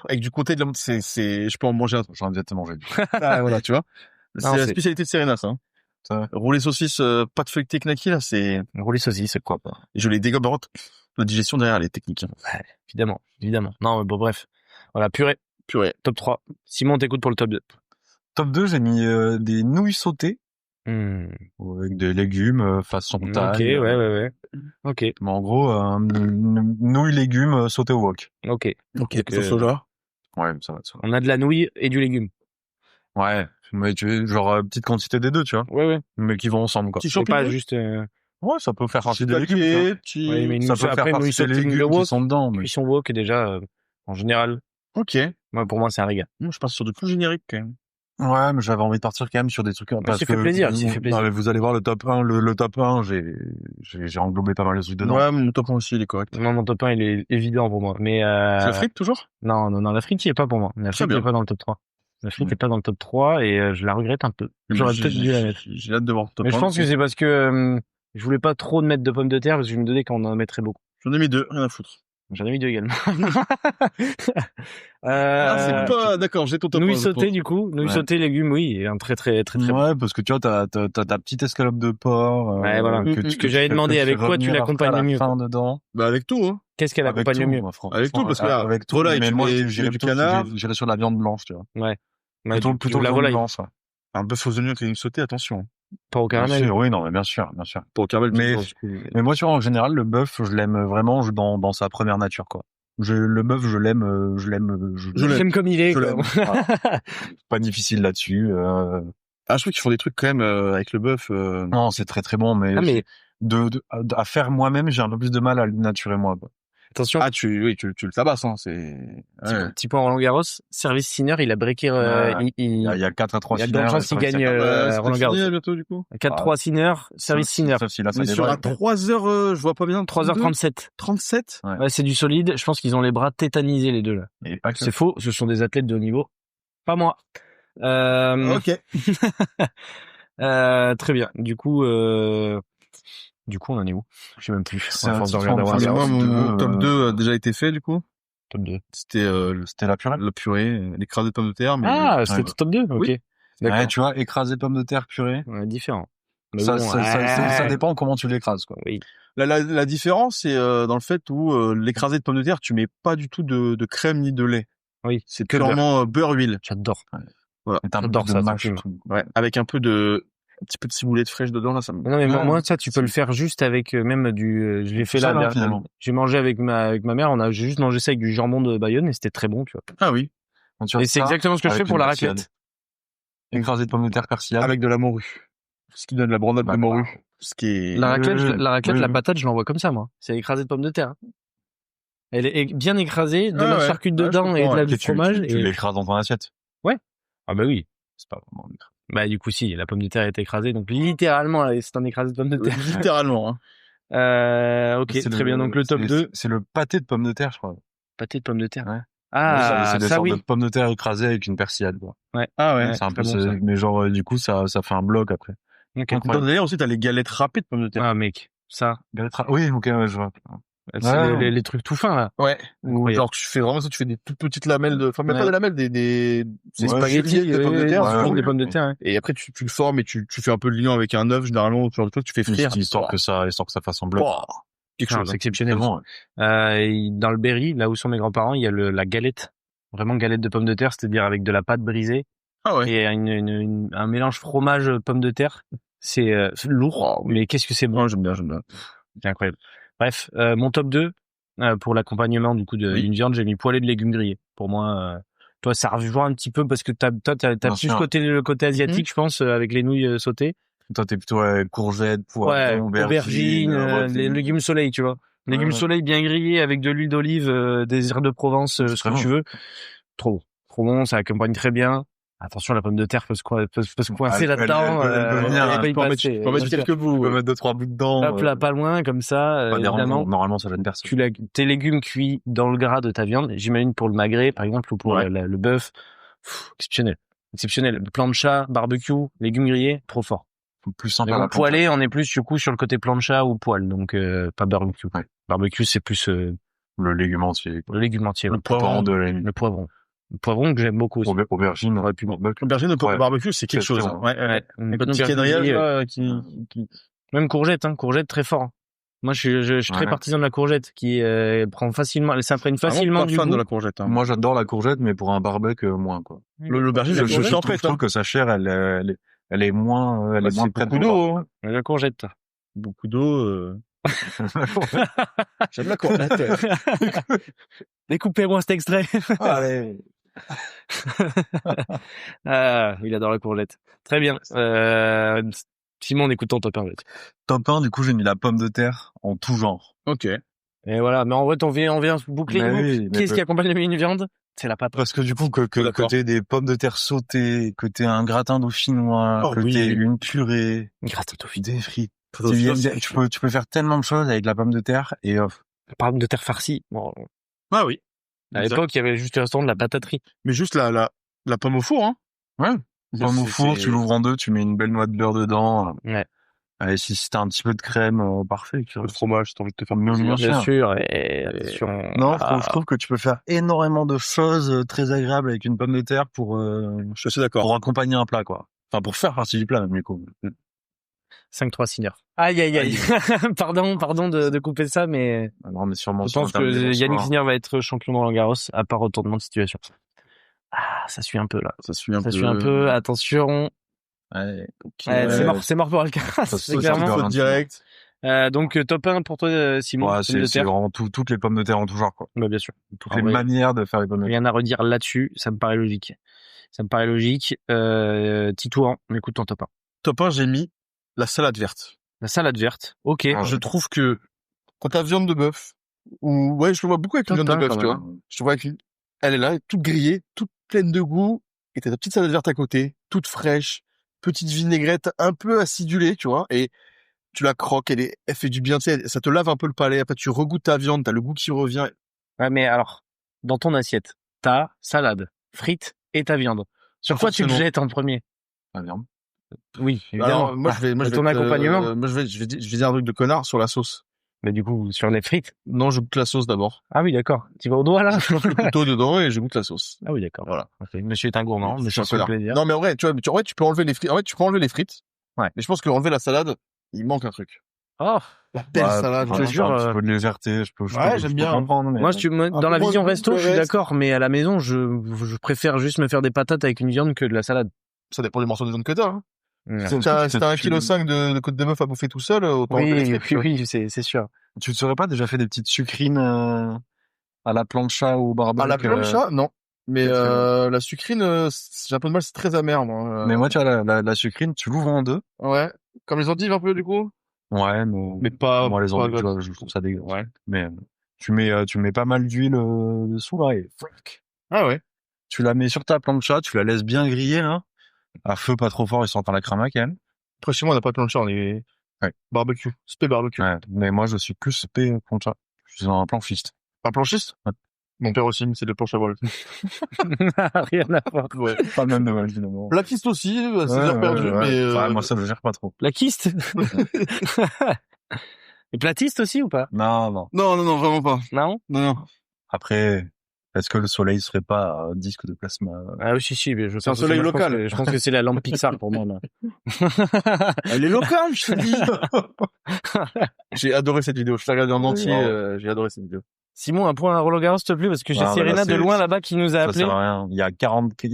avec du comté de la, je peux en manger un. J'en ai déjà mangé. Ah, voilà, tu vois. Non, C'est la c'est- spécialité de Serena, ça. Hein. Ça. Roulé saucisse, pâte feuilletée knacky, là, c'est, Roulé saucisse, quoi. et je les dégomme, par contre, la digestion derrière, elle est technique. Hein. Ouais, évidemment. Non, mais bon, bref. Voilà, purée, Purée. top 3. Simon, t'écoutes pour le top 2. Top 2, j'ai mis des nouilles sautées Hmm. avec des légumes façon Ok, taille. ouais. Ok, Mais en gros, nouilles légumes sautés au wok. ok. Ok, Donc, sauce soja. Ouais, ça va, ça va. On a de la nouille et du légume. Ouais, mais tu veux, genre, petite quantité des deux, tu vois. Ouais. Mais qui vont ensemble, quoi. Petit C'est pas champignon. juste Ouais, ça peut faire partie Petit des légumes, tu vois. paquet, petit. Ouais, mais une Ça nouille- peut après, faire nouilles partie des sautées, légumes le wok, qui sont dedans, mais... cuisson wok, déjà, en général, Ok. moi, pour moi, c'est un régal. Moi, je passe sur du plus générique, quand même. Ouais, mais j'avais envie de partir quand même sur des trucs parce s'est que fait plaisir, vous, s'il fait plaisir. non, mais vous allez voir le top 1, le top 1, j'ai englobé pas mal de trucs dedans. Ouais, mon top 1 aussi, il est correct. Non, mon top 1, il est évident pour moi. Mais, C'est la frite, toujours? non, la frite, il est pas pour moi. La frite, il bien. est pas dans le top 3. La frite Ouais. est pas dans le top 3 et je la regrette un peu. J'aurais peut-être dû la mettre. J'ai hâte de voir le top Mais je 1. pense que c'est parce que je voulais pas trop de mettre de pommes de terre parce que je me donnais qu'on en mettrait beaucoup. J'en ai mis 2, rien à foutre. J'en ai mis 2 également. Ah, c'est pas, d'accord, j'ai ton top 1. Nouilles sautées, du coup. Nouilles Ouais. sautées, légumes, oui. Et un très bon. Ouais, parce que tu vois, t'as ta petite escalope de porc. Ouais, voilà. Que j'avais demandé, avec quoi tu l'accompagnes le mieux, Fin dedans. Bah, avec tout, hein. Qu'est-ce qu'elle Avec accompagne le tout, mieux? moi, franchement. Avec tout, parce que là, avec tout. volaille, Mais tu moi, mets j'irais du plutôt, canard. j'irais sur la viande blanche, tu vois. Ouais. Plutôt la viande volaille. blanche, ouais. Un bœuf aux oignons avec les nouilles sautées, attention. Pas au Bien caramel. sûr, oui, non, mais bien sûr. Pour le caramel, Mais- du coup. Mais moi, tu vois, en général, le bœuf, je l'aime vraiment dans sa première nature, quoi. Le bœuf, je l'aime. Je l'aime. J'aime comme il est, Je quoi. l'aime. Voilà. Pas difficile là-dessus. Ah, je trouve qu'ils font des trucs quand même, avec le bœuf, Non, c'est très très bon, mais, Ah, mais à faire moi-même, j'ai un peu plus de mal à le naturer moi, quoi. attention, Ah, tu le tabasses, hein, c'est, ouais. petit point Roland Garros, service Sinner, il a breaké, Ouais. il Il y a 4-3 il y a de grandes chances qu'il gagne Roland Garros. Bientôt, du coup. 4-3 Sinner, service Sinner. Sauf si là, ça On est sur débat. à 3h, je vois pas bien. 3h37. 37? Ouais. Ouais, c'est du solide. Je pense qu'ils ont les bras tétanisés, les deux, là. Et pas que C'est faux. Ce sont des athlètes de haut niveau. Pas moi. Ok. Très bien. Du coup, on en est où? Je sais même plus. C'est À force de un regarder petit Roland peu- Garros. Moi, mon deux, top 2 a déjà été fait, du coup. Top 2. C'était, C'était la purée. la purée, l'écrasé de pommes de terre, mais Ah, c'était ouais. top 2? Ok. Oui. D'accord. Ouais, tu vois, écraser pommes de terre purée. Ouais, différent. Mais Ça, bon, ça dépend comment tu l'écrases, quoi. Oui. la différence, c'est, dans le fait où, l'écrasé de pommes de terre, tu mets pas du tout de crème ni de lait. Oui. C'est Que purement beurre huile. J'adore. Et t'as un peu J'adore de ça, mâche, effectivement. tout. Ouais. Avec un petit peu de ciboulette fraîche dedans, là, ça me... Non, mais Ouais. moi, ça, tu peux le faire juste avec même je l'ai fait Ça, là, là, finalement. j'ai mangé avec ma mère, j'ai juste mangé ça avec du jambon de Bayonne et c'était très bon, tu vois. Ah oui. Donc, tu vois, Et c'est ça, exactement ce que je fais avec pour une la persillade. raclette. Écrasé de pommes de terre persillade. Avec de la morue. Ce qui donne la brandade Bah, de morue. Ce qui est... La raclette, oui, oui. la patate, je l'envoie comme ça, moi. C'est écrasé de pommes de terre. Elle est bien écrasée, de Ah la ouais. charcute Ah, je dedans et de comprends, la ouais. du Et fromage. tu et... l'écrases dans ton assiette. Ah bah oui. C'est pas vraiment écrasé. Bah du coup si, la pomme de terre est écrasée, donc littéralement c'est un écrasé de pommes de terre. Littéralement, hein. Ok, C'est très bien. Donc le top 2, C'est le pâté de pommes de terre, je crois. pâté de pommes de terre. Ouais. Ah, c'est des ça sortes oui. de pommes de terre écrasées avec une persillade, quoi. Ouais. Ah ouais. Ouais, C'est un très peu, bon, ça. mais genre, du coup, ça fait un bloc après. Ok. Dans Incroyable. le délire aussi, t'as les galettes râpées de pommes de terre. Ah, mec. Ça. Oui, ok, ouais, je vois. C'est Ouais. les trucs tout fins, là. Ouais. Ou Incroyable. genre, tu fais vraiment ça, tu fais des toutes petites lamelles de, enfin, même pas Ouais. des lamelles, c'est Ouais, spaghetti de pommes de terre. tu ouais, prends oui, des pommes de oui. terre, hein. Et après, tu le formes et tu fais un peu le lien avec un œuf, généralement, sur le truc, tu fais frire. Histoire que ça fasse un bloc. Pouah, quelque Putain, chose. c'est Hein. exceptionnel. C'est bon, ouais. Et dans le Berry, là où sont mes grands-parents, il y a la galette. Vraiment galette de pommes de terre, c'est-à-dire avec de la pâte brisée Ah ouais. et un mélange fromage pomme de terre. C'est lourd, mais qu'est-ce que c'est bon. Ouais, j'aime bien. C'est incroyable. Bref, mon top 2, pour l'accompagnement du coup d'une viande, j'ai mis poêlée de légumes grillés. Pour moi, toi, ça rejoint un petit peu parce que t'as plus le côté asiatique, je pense, avec les nouilles sautées. Toi, t'es plutôt courgettes, poivrons, aubergines, les légumes soleil, tu vois. Légumes soleil bien grillés avec de l'huile d'olive, des herbes de Provence, ce que tu veux. Trop bon, ça accompagne très bien. Attention, la pomme de terre peut se coincer là-dedans. Tu peux mettre quelques bouts. Tu peux mettre 2-3 bouts dedans. Hop là, pas loin, comme ça, évidemment. Normalement, ça gêne personne. Tes légumes cuits dans le gras de ta viande, j'imagine pour le magret, par exemple, ou pour le bœuf. Exceptionnel. Le plancha, barbecue, légumes grillés, trop fort. Plus sympa. Mais poêlé, on est plus du coup sur le côté plancha ou poêle, donc pas barbecue. Ouais. Barbecue, c'est plus le légume entier. Le légume entier. Le poivron de la Le poivron. Le poivron que j'aime beaucoup aussi. Aubergine. Aubergine au barbecue, c'est quelque chose. Hein. Ouais. Une bonne aubergine grillée, là, Même courgette, courgette très fort. Moi, je suis très partisan de la courgette qui prend facilement, elle s'imprègne facilement du goût. De la courgette. Hein. Moi, j'adore la courgette, mais pour un barbecue, moins, quoi. L'aubergine, je trouve que sa chair, elle est moins, moins prête. Beaucoup d'eau. Hein. La courgette. Beaucoup d'eau. J'aime la courgette. Découpez-moi cet extrait. Allez. Il adore la courgette. Très bien. Simon, écoute ton top 1. Top 1, du coup, j'ai mis la pomme de terre en tout genre. Ok. Et voilà. Mais en vrai, on vient boucler. Qu'est-ce qui accompagne une viande? C'est la pâte. Parce que du coup, que t'aies des pommes de terre sautées, que t'aies un gratin dauphinois, que t'aies une purée. Gratin dauphinois. Des frites. Tu peux faire tellement de choses avec la pomme de terre et pomme de terre farcie. Bon. Ah oui. À l'époque, il y avait juste le restaurant de la pataterie. Mais juste la pomme au four, hein. Ouais. Pomme au four, tu l'ouvres en deux, tu mets une belle noix de beurre dedans. Ouais. Et si t'as un petit peu de crème, parfait. Le fromage, si t'as envie de te faire bien sûr. Non, je trouve que tu peux faire énormément de choses très agréables avec une pomme de terre je suis assez d'accord. Pour accompagner un plat, quoi. Enfin, pour faire partie du plat, même, du coup. 5-3 seniors. Aïe. Pardon de couper ça, mais. Non, mais sûrement. Je pense que Yannick Sinner va être champion de Roland Garros, à part retournement de situation. Ça suit un peu, là. Ça suit un peu. Attention. Ouais. C'est mort pour Alcaraz. C'est clairement direct. Donc, top 1 pour toi, Simon. Ouais, c'est vraiment toutes les pommes de terre en tout genre, quoi. Bah, bien sûr. Toutes les manières de faire les pommes de terre. Rien à redire là-dessus. Ça me paraît logique. Titouan, on écoute ton top 1. Top 1, j'ai mis la salade verte. La salade verte. Ok. Je trouve que quand t'as viande de bœuf, je le vois beaucoup avec une viande de bœuf, tu vois. Je vois elle est là, toute grillée, toute pleine de goût, et t'as ta petite salade verte à côté, toute fraîche, petite vinaigrette un peu acidulée, tu vois, et tu la croques, elle fait du bien, tu sais, ça te lave un peu le palais, après tu regoutes ta viande, t'as le goût qui revient. Ouais, mais alors, dans ton assiette, t'as salade, frites et ta viande. Sur quoi tu le jettes en premier? La viande. Oui, évidemment. Alors, moi, je vais ton accompagnement. Moi, je vais dire un truc de connard sur la sauce. Mais du coup, sur les frites. Non, je goûte la sauce d'abord. Ah oui, d'accord. Tu vas au doigt, là? Je plante le couteau dedans et je goûte la sauce. Ah oui, d'accord. Voilà. Okay. Monsieur est un gourmand, monsieur fait plaisir. Non, mais en vrai, tu peux enlever les frites. En vrai, tu peux enlever les frites. Ouais. Mais je pense qu'enlever la salade, il manque un truc. Oh! La belle salade, je te jure. Un petit peu de légèreté, j'aime bien. Comprendre, mais moi, dans la vision resto, je suis d'accord, mais à la maison, je préfère juste me faire des patates avec une viande que de la salade. Ça dépend des morceaux de viande que t'as, hein. Si t'as 1,5 kg de côte de bœuf à bouffer tout seul, autant enlever les frites. Oui, c'est sûr. Tu te serais pas déjà fait des petites sucrines à la plancha ou au barbecue? À la plancha, non. Mais la sucrine, j'ai un peu de mal, c'est très amer, moi. Mais moi, tu vois, la sucrine, tu l'ouvres en deux. Ouais. Comme les endives un peu, du coup. Ouais, mais pas. Moi, les endives, je trouve ça dégueulasse. Ouais. Mais tu mets pas mal d'huile dessous là et flac. Ah ouais. Tu la mets sur ta plancha, tu la laisses bien griller là, à feu pas trop fort, ils sentent la crama quand même. Après chez moi, on n'a pas de plancha, on est barbecue, spé barbecue. Ouais, mais moi je suis plus spé plancha. Je suis un planchiste. Un planchiste? Ouais. Mon père aussi, c'est le planche à voile. Rien à voir. Ouais. Pas le même domaine, finalement. Platiste aussi, c'est heures perdues, mais Enfin, moi, ça me gère pas trop. La kyste. Et platiste aussi ou pas? Non, non. Non, vraiment pas. Non? Non. Après, est-ce que le soleil serait pas un disque de plasma? Ah oui, si, mais je C'est un pense soleil que- local. Je pense que c'est la lampe Pixar pour moi, là. Elle est locale, je te dis. J'ai adoré cette vidéo. Je l'ai regardée en entier. J'ai adoré cette vidéo. Simon, un point à Roland Garros, s'il te plaît, parce que j'ai Ah, Serena voilà, de c'est- loin là-bas qui nous a Ça appelé. sert à rien. Il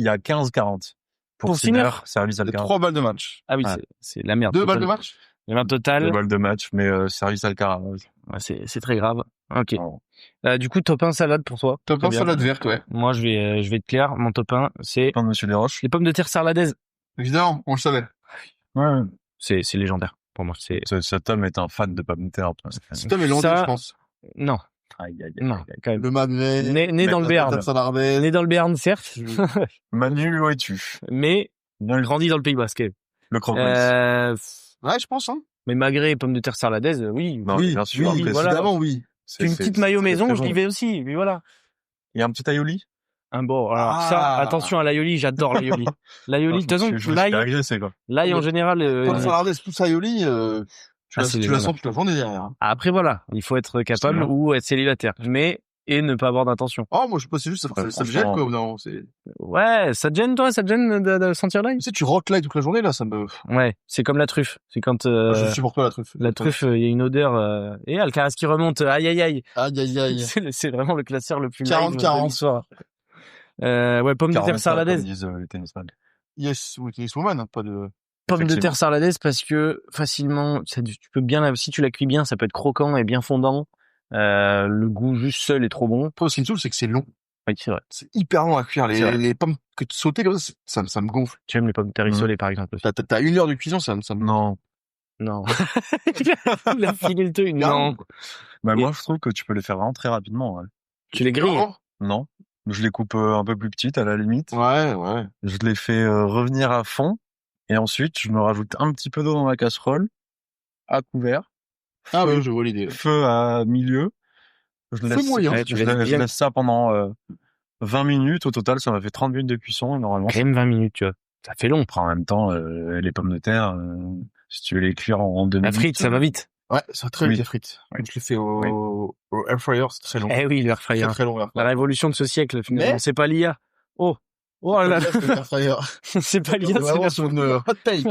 y a 15-40. Pour Sinner. Service C'est Alcaraz. 3 balles de match. Ah oui, Ouais. c'est la merde. 2 balles totale. de match? La merde totale. 2 balles de match, mais service Alcaraz. Ouais, c'est très grave. Ok. Oh. Du coup, top 1 salade pour toi. Top Très 1 bien. salade verte, ouais. Moi, je vais être clair. Mon top 1, c'est Plein de Monsieur Desroches. les pommes de terre sarladaises. Évidemment, on le savait. Ouais. C'est légendaire. Pour moi, c'est... Cet homme est un fan de pommes de terre. Cet homme est landais, Ça- je pense. Non. Aïe, aïe, aïe. Non, quand même. Le Maghreb. Né dans le Béarn. Né dans le Béarn, certes. Manu, où es-tu? mais Bien le grandi dans le Pays Basque. Le crocodile. Ouais, je pense, hein. Mais magret et pommes de terre sarladaises, oui. Non, bien sûr. oui, mais voilà. Évidemment, oui. c'est- Une c'est- petite c'est maillot très, maison, très je bon. l'y vais aussi. Mais voilà. Il y a un petit aioli? Un bon, alors Ah. ça, attention à l'aioli, j'adore l'aioli. L'aioli, de toute façon, Je me suis l'ail, agressé, quoi. l'ail en général, Quand tu regardes plus aioli, tu Ah, la c'est tu la légendaire. sens toute la journée derrière. après voilà, il faut être capable C'est bien. ou être célibataire. Et ne pas avoir d'intention. Oh, moi, je pense que c'est juste, ça me gêne, franchement. quoi. Non, c'est... Ouais, ça te gêne toi? Ça te gêne de sentir l'ail? Tu sais, tu rock l'ail toute la journée, là, ça me... Ouais, c'est comme la truffe. C'est quand Je supporte pas la truffe. la truffe, il y a une odeur, et Alcaraz qui remonte, aïe aïe aïe. Aïe, aïe, aïe. C'est vraiment le classeur le plus 40-40. live de l'histoire. Ouais, pommes de terre sarladaises. Comme disent les tennisman. Yes, oui, tennis woman, hein, pas de... Pommes de Effectivement. terre sarladaises parce que facilement, tu peux bien, si tu la cuis bien, ça peut être croquant et bien fondant. Le goût juste seul est trop bon. Après, ce qui me saoule, c'est que c'est long. Oui, c'est vrai. C'est hyper long à cuire. C'est vrai. Les pommes que tu sautes comme ça, ça me gonfle. Tu aimes les pommes de terre rissolées, par exemple. aussi. T'as 1 heure de cuisson, ça me... Non. Non. Il a filé le truc. Non. Bah, Et- moi, je trouve que tu peux les faire vraiment très rapidement. Ouais. Tu les grilles. Non. Je les coupe un peu plus petites, à la limite. Ouais. Je les fais revenir à fond. Et ensuite, je me rajoute un petit peu d'eau dans ma casserole, à couvert, Ah oui, je vois l'idée. feu à milieu. Je Feu laisse, moyen. Ouais, tu je laisses laisse- je bien- laisse ça pendant 20 minutes. Au total, ça m'a fait 30 minutes de cuisson. Et normalement, Quand même 20 minutes, tu vois. Ça fait long. après, en même temps, les pommes de terre, si tu veux les cuire en 2 La minutes. frite, ça va vite. Ouais, ça va très Oui. vite, les frites. Oui. Je les fais au air fryer, c'est très long. Eh oui, le air fryer. Très long, air La fryer. révolution de ce siècle, finalement. Mais- C'est pas l'IA. Oh là là. C'est le air fryer. C'est pas l'IA, C'est c'est vraiment la... sur une hot take.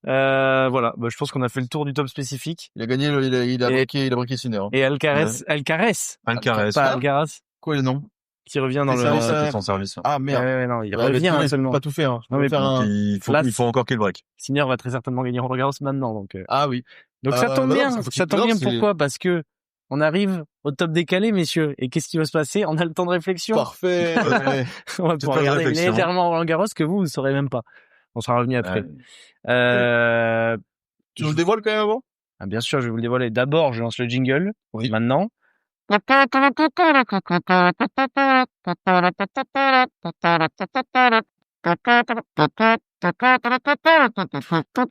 Voilà. Bah, je pense qu'on a fait le tour du top spécifique. Il a gagné, il a briqué Sinner. Et Alcaraz, Un caresse. pas Alcaraz, Quoi le nom? qui revient dans Et le... ça, C'était son service. Ah, Ouais, merde. ouais, non, il Ouais, revient mais seulement. Pas tout fait, hein. Je Non, mais peux faire Donc, un... il faut encore qu'il break. Sinner va très certainement gagner Roland Garros maintenant, donc. Ah oui. Donc ça tombe bah non, bien. parce qu'il faut Ça qu'il tombe bien. lance, Pourquoi? Parce que on arrive au top décalé, messieurs. Et qu'est-ce qui va se passer? On a le temps de réflexion. Parfait. Ouais. On va Petite pouvoir phase de regarder réflexion. légèrement Roland Garros que vous ne saurez même pas. On sera revenu après. Ouais. Tu nous le dévoiles quand même avant? Ah, bien sûr, je vais vous le dévoiler. D'abord, je lance le jingle. Oui. Maintenant.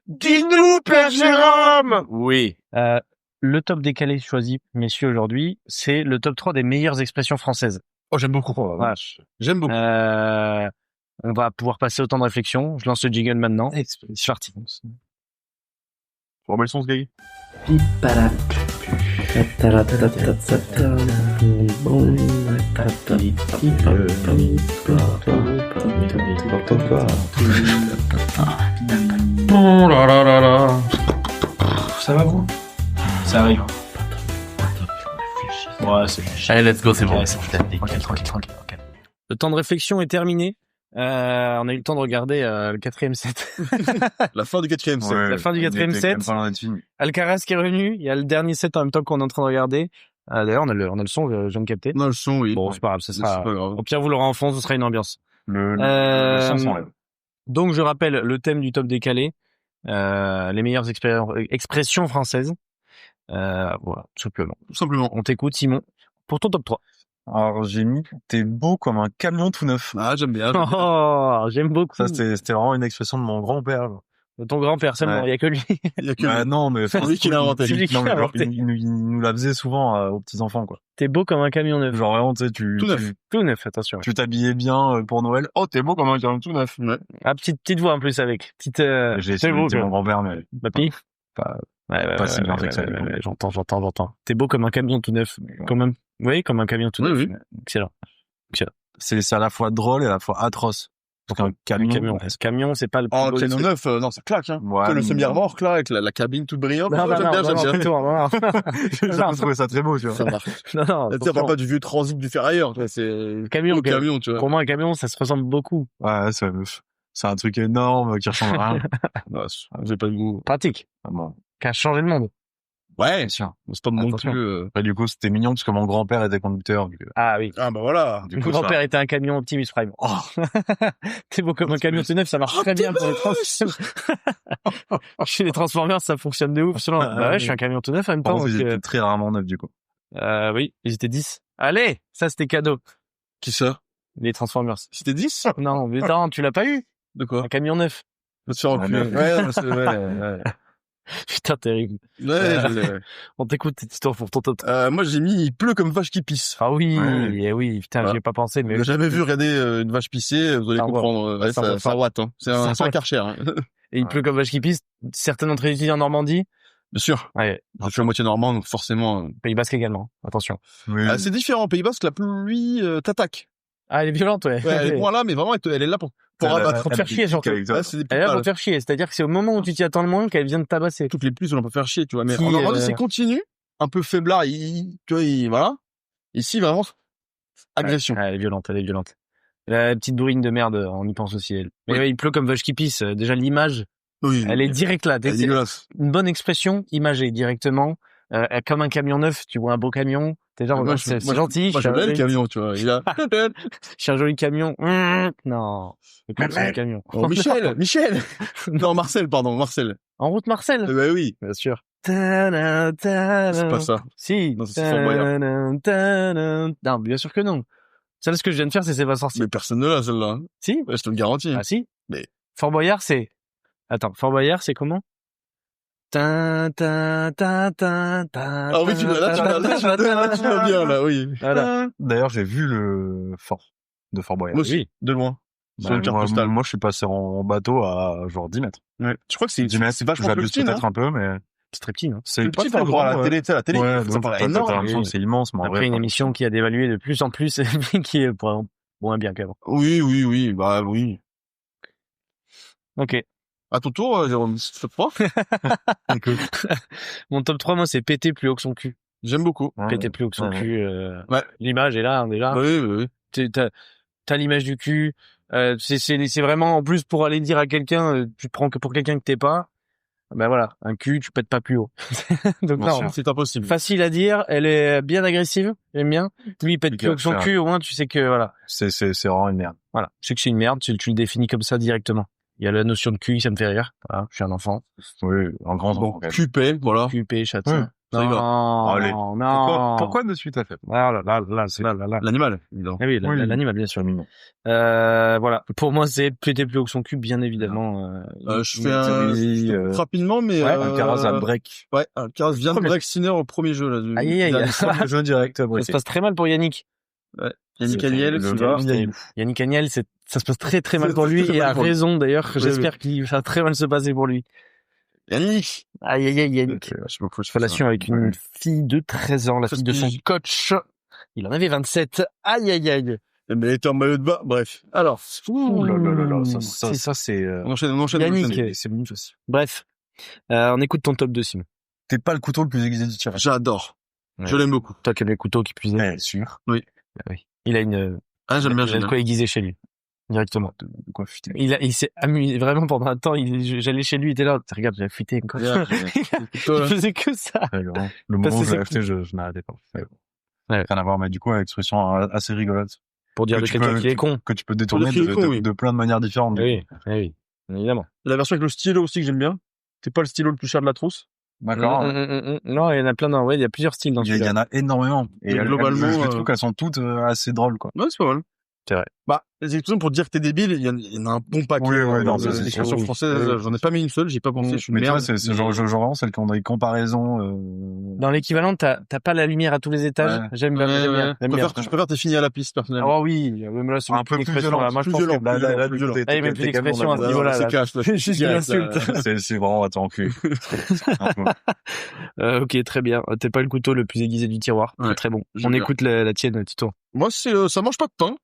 Dis-nous, Père Jérôme! Oui. Le top décalé choisi, messieurs, aujourd'hui, c'est le top 3 des meilleures expressions françaises. Oh, j'aime beaucoup. Voilà. J'aime beaucoup. On va pouvoir passer au temps de réflexion. Je lance le jingle maintenant. C'est parti. Faut remettre le son, ce gars. Oh là là là là. Ça va vous? Ça arrive. Ouais, c'est... Allez, let's go, c'est bon. Tranquille. Le temps de réflexion est terminé. On a eu le temps de regarder le 4e set. La fin du 4e set. Ouais, la fin du il 4e était set. quand même pas loin d'être fini. Alcaraz qui est revenu. Il y a le dernier set en même temps qu'on est en train de regarder. D'ailleurs, on a le son, je viens de capter. Non, le son, oui. Bon, c'est pas grave, ce C'est sera... pas grave. Au pire, vous l'aurez en fond, ce sera une ambiance. Le son Euh, s'enlève. Donc, je rappelle le thème du top décalé. Les meilleures expressions françaises. Voilà, tout simplement. Tout simplement. On t'écoute, Simon, pour ton top 3. Alors, j'ai mis t'es beau comme un camion tout neuf. Ah, j'aime bien. Oh, j'aime beaucoup. Ça, c'était vraiment une expression de mon grand-père. Ton grand-père seulement, il y a que lui. Il y a que Bah, non, mais c'est lui qui l'a inventé. C'est lui qui Non, mais l'a genre, inventé. il nous la faisait souvent aux petits-enfants, quoi. T'es beau comme un camion neuf. Genre vraiment, tu sais, Tout neuf. Tout neuf, attention. tu t'habillais bien pour Noël. Oh, t'es beau comme un camion tout neuf. Ouais. Ah, petite voix en plus avec. Petite, J'ai c'est beau, essayé mon quoi. grand-père, mais Papy? pas, Ouais, si bien fait que ça, du coup. J'entends. T'es beau comme un camion tout neuf. Quand même. Oui, comme un camion tout Oui, neuf. oui. Excellent. c'est à la fois drôle et à la fois atroce. Donc un camion. Camion, c'est pas le plus Oh, beau camion des trucs. neuf, non, ça claque, hein. Ouais, Tu sais, le mais- semi-remorque, là, avec la cabine toute brillante. Non, j'aime bien. non. J'ai trouvé ça très beau, tu vois. Ça marche. Non, Tu sais, on parle attention. pas du vieux transit du ferrailleur, tu vois, c'est Camion, le camion, tu vois. Pour moi, un camion, ça se ressemble beaucoup. Ouais, c'est un truc énorme qui ressemble à rien. Ouais, j'ai pas de goût. Pratique. Vraiment. Qui a changé le monde. Ouais. Bien sûr. C'est pas non Attention. plus, Après, du coup, c'était mignon parce que mon grand-père était conducteur. Ah oui. Ah, bah voilà. Du Mon coup, grand-père était un camion Optimus Prime. Oh. T'es beau comme un camion tout neuf, ça marche très bien pour les Transformers. Chez les Transformers, ça fonctionne de ouf. Selon... Bah ouais, je suis un camion tout neuf en même Par temps. contre, ils donc, étaient très rarement neufs, du coup. oui, ils étaient 10. Allez, ça c'était cadeau. Qui ça? Les Transformers. C'était 10? Non, mais non, tu l'as pas eu. De quoi? Un camion neuf. Je me suis enculé. Ouais, Ouais, c'est, ouais. Putain, terrible. Ouais, je l'ai, ouais. On t'écoute cette histoire pour ton top. Moi, j'ai mis, il pleut comme vache qui pisse. Ah oui, Ouais. eh oui, putain, Voilà. j'y ai pas pensé, mais Vous n'avez jamais vu regarder une vache pisser, vous allez Ça comprendre. Ouais, Ça ça watt, hein. C'est un Ça Karcher, hein. et il pleut comme vache qui pisse. Certains d'entre eux en Normandie. Bien sûr. Ouais, Je suis à moitié normand, donc forcément. Pays Basque également. Attention. Oui. C'est différent. Au Pays Basque, la pluie t'attaque. Ah, elle est violente, ouais. Ouais, elle est point là, mais vraiment, elle est là pour abattre. Pour te faire chier, surtout. Avec toi. Ouais, c'est des Elle est là pour petites te faire chier. C'est-à-dire que c'est au moment où tu t'y attends le moins qu'elle vient de tabasser. toutes les pluies, on peut faire chier, tu vois. Mais Qui, en Normandie, euh, c'est continu, un peu faiblard. Tu vois, voilà. Ici, vraiment, agression. Ouais, elle est violente. La petite bourrine de merde, on y pense aussi, elle. Mais Oui. ouais, il pleut comme vache qui pisse. Déjà, l'image, Oui. elle est directe là. Elle est C'est dégueulasse. une bonne expression imagée directement. Comme un camion neuf, tu vois un beau camion. T'es genre, Moi, c'est moi, gentil. Moi, je j'aime bien le suis un- camion, tu vois. Il a. je suis un joli camion. Non. Le camion, c'est le camion. Oh, Michel. Non, Marcel, pardon, Marcel. En route, Marcel. Bah oui. Bien sûr. C'est pas ça. Si. Non, c'est Fort Boyard. Non, bien sûr que non. Celle, ce que je viens de faire, c'est pas sorti. Mais personne ne l'a, celle-là. Hein. Si. Ouais, je te le garantis. Ah si. Mais- Fort Boyard, c'est... Attends, Fort Boyard, c'est comment? Ah oui, tu l'as bien, là, oui. Voilà. D'ailleurs, j'ai vu le fort de Fort Boyard. Moi aussi, de loin. Bah, Sur une carte moi, postale. moi, je suis passé en bateau à genre 10 mètres. Ouais. Je crois que c'est 10 mètres, c'est vachement plus j'abuse petit, non? peut-être un peu, mais C'est très petit, non? c'est Plus petit pas par rapport à la grand, télé, tu sais, la télé. Ouais, ça donc, paraît t'as énorme. l'impression que c'est immense, mais en Après, vrai, une pas. émission qui a dévalué de plus en plus, mais qui est moins bien qu'avant. Oui, bah oui. Ok. À ton tour, Jérôme, top 3. Mon top 3, moi, c'est péter plus haut que son cul. J'aime beaucoup. Ouais, Péter plus haut que son ouais. cul. Ouais. L'image est là, hein, déjà. Oui. T'as l'image du cul. C'est vraiment, en plus, pour aller dire à quelqu'un, tu te prends que pour quelqu'un que t'es pas. Ben voilà, un cul, tu pètes pas plus haut. Donc Bien non, sûr, c'est impossible. facile à dire, elle est bien agressive, j'aime bien. Lui, il pète plus haut que son Faire. cul, au moins, tu sais que, voilà. C'est vraiment une merde. Voilà. Je sais que c'est une merde, tu le définis comme ça directement. Il y a la notion de QI, ça me fait rire. Voilà, je suis un enfant. Oui, en grand Bon, quand même. QP, voilà. QP, chat. Ouais, ça rigole. Non, Allez. non. Pourquoi de suite à fait? Ah là. L'animal, évidemment. Ah oui, Oui. l'animal, bien sûr. C'est mignon. Voilà. Pour moi, c'est péter plus haut que son cul, bien évidemment. Je fais un Oui, rapidement, mais ouais, un Caraz à break. Ouais, un Caraz vient de break Sinner au premier jeu là. Aïe. Le jeu direct, Ça se passe très mal pour Yannick. Yannick C'est Agnel, le qui va. va. Yannick Agnel, ça se passe très très mal C'est pour lui très et mal a pour lui. raison d'ailleurs. Oui, J'espère qu'il va très mal se passer pour lui. Yannick. Aïe Yannick. Je me couche. Relation avec une fille de 13 ans, la fille de son coach. Il en avait 27. Aïe. Mais elle était en maillot de bain, bref. Alors. Ouh là là, ça C'est- c'est... On enchaîne. Yannick. C'est bon aussi. Bref. On écoute ton top 2, Simon. T'es pas le couteau le plus aiguisé du tirage. J'adore. Ouais. Je l'aime beaucoup. Toi qui as les couteaux qui puisaient. Ouais, sûr. Oui. Il a une, Ah, j'aime bien, il a de quoi aiguiser chez lui. Directement. De quoi fuiter. Il s'est amusé vraiment pendant un temps. J'allais chez lui, il était là. Regarde, j'ai fuité une Bien. Il faisait que ça. Le Parce moment que où je c'est l'ai acheté, je n'arrêtais pas. Ouais. Rien à voir, mais du coup, une expression assez rigolote. Pour dire Que de tu quelqu'un peux- qui est con. Que tu peux détourner Pour dire qu'il est con, oui. de plein de manières différentes. Oui, évidemment. La version avec le stylo aussi que j'aime bien. C'est pas le stylo le plus cher de la trousse. D'accord. Non, il y en a plein dans, ouais, il y a plusieurs styles dans Il y celui-là. en a énormément. Et Mais globalement, je trouve qu'elles sont toutes assez drôles, quoi. Ouais, c'est pas mal. C'est vrai. Bah, les expressions pour dire que t'es débile, il y en a un bon paquet. Oui, oui, non, les c'est expressions sûr. françaises, j'en ai pas mis une seule, j'ai pas pensé, je suis une Mais tu vois, merde. c'est genre vraiment celle qu'on a des comparaisons. Dans l'équivalent, t'as pas la lumière à tous les étages. Ouais. J'aime bien. Je préfère t'es fini à la piste, personnellement. Oh oui, même là, c'est Un une peu plus expression, là. violente, Moi, je plus pense que violent. Là, plus violent. il y a même plus d'expression à ce là. niveau-là. C'est cash, là. Juste une insulte. C'est vraiment à t'enculer. Ok, très bien. T'es pas le couteau le plus aiguisé du tiroir. Ouais. Très bon. J'aime On bien. écoute la tienne, Tito. Moi, c'est, ça mange pas de pain.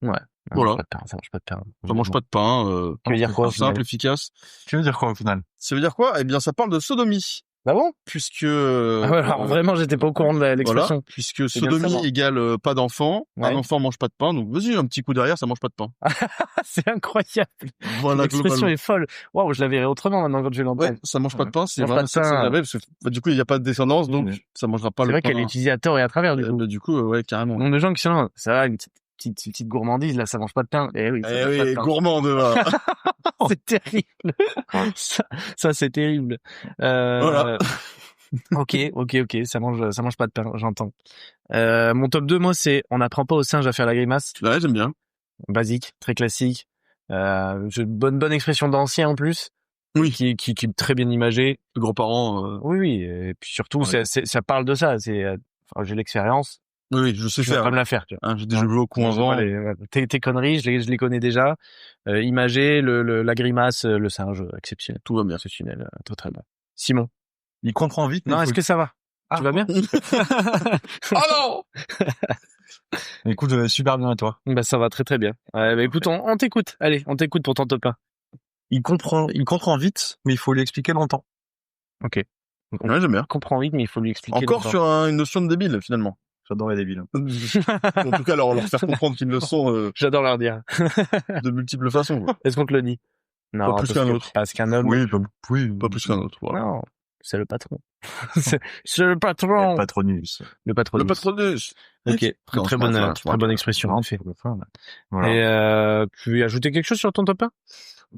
Ouais. Voilà. Ça mange pas de pain. Ça mange pas de pain, Ça veut dire quoi, au final simple, efficace. Tu veux dire quoi au final? Ça veut dire quoi? Eh bien, ça parle de sodomie. Ah bon? Puisque, Ah ouais, alors vraiment, j'étais pas au courant de l'expression. voilà, puisque C'est bien de sodomie savoir. égale pas d'enfant, Ouais. un enfant mange pas de pain, donc vas-y, un petit coup derrière, ça mange pas de pain. C'est incroyable. Voilà, L'expression globalement. est folle. Waouh, je la verrai autrement maintenant quand je vais l'entendre. Ouais, ça mange pas de pain, c'est Mange vraiment pas de ça, pain. parce que bah, du coup, il y a pas de descendance, donc Ouais. ça mangera pas C'est le vrai pain. qu'elle est utilisée à tort et à travers, du coup. Bah, du coup, ouais, carrément. Nombre de gens qui sont là, ça va, une petite gourmandise, là, ça mange pas de pain. Eh oui, ça Eh mange pas de oui, pain. gourmande, là. C'est terrible. ça, c'est terrible. Voilà. Ok, ça mange pas de pain, j'entends. Mon top 2, moi, c'est, on n'apprend pas aux singes à faire la grimace. Ouais, j'aime bien. Basique, très classique. Bonne expression d'ancien en plus. Oui. Qui est très bien imagée. Les grands-parents, Oui, et puis surtout, Ouais. ça parle de ça. J'ai l'expérience. oui, je sais Je vais faire. pas me la faire, tu vois. Hein, j'ai déjà joué au coup en vent. Tes conneries, je les connais déjà. Imager, la grimace, le singe, exceptionnel. Tout va bien. Exceptionnel, totalement. Simon. Il comprend vite. mais Non, il est-ce faut- que ça va? Tu vas bien? Oh non! Écoute, super bien à toi. Bah, ça va très très bien. Bah, écoute, on t'écoute. Allez, on t'écoute pour ton top 1. Il comprend vite, mais il faut lui expliquer longtemps. Ok. Ouais, j'aime bien. On comprend vite, mais il faut lui expliquer. Encore longtemps. sur une notion de débile, finalement. J'adore les débiles. En tout cas, leur faire comprendre qu'ils le sont J'adore leur dire. de multiples façons. Quoi. Est-ce qu'on te le dit? Non. Pas plus qu'un autre. Parce qu'un homme. Oui, Pas plus qu'un autre. Voilà. Non. C'est le patron. c'est le patron. Patronus. Le patron. Le patronus. Ok. Non, Très je pense pas, très bonne expression, en fait. Voilà. Et, tu veux ajouter quelque chose sur ton top 1?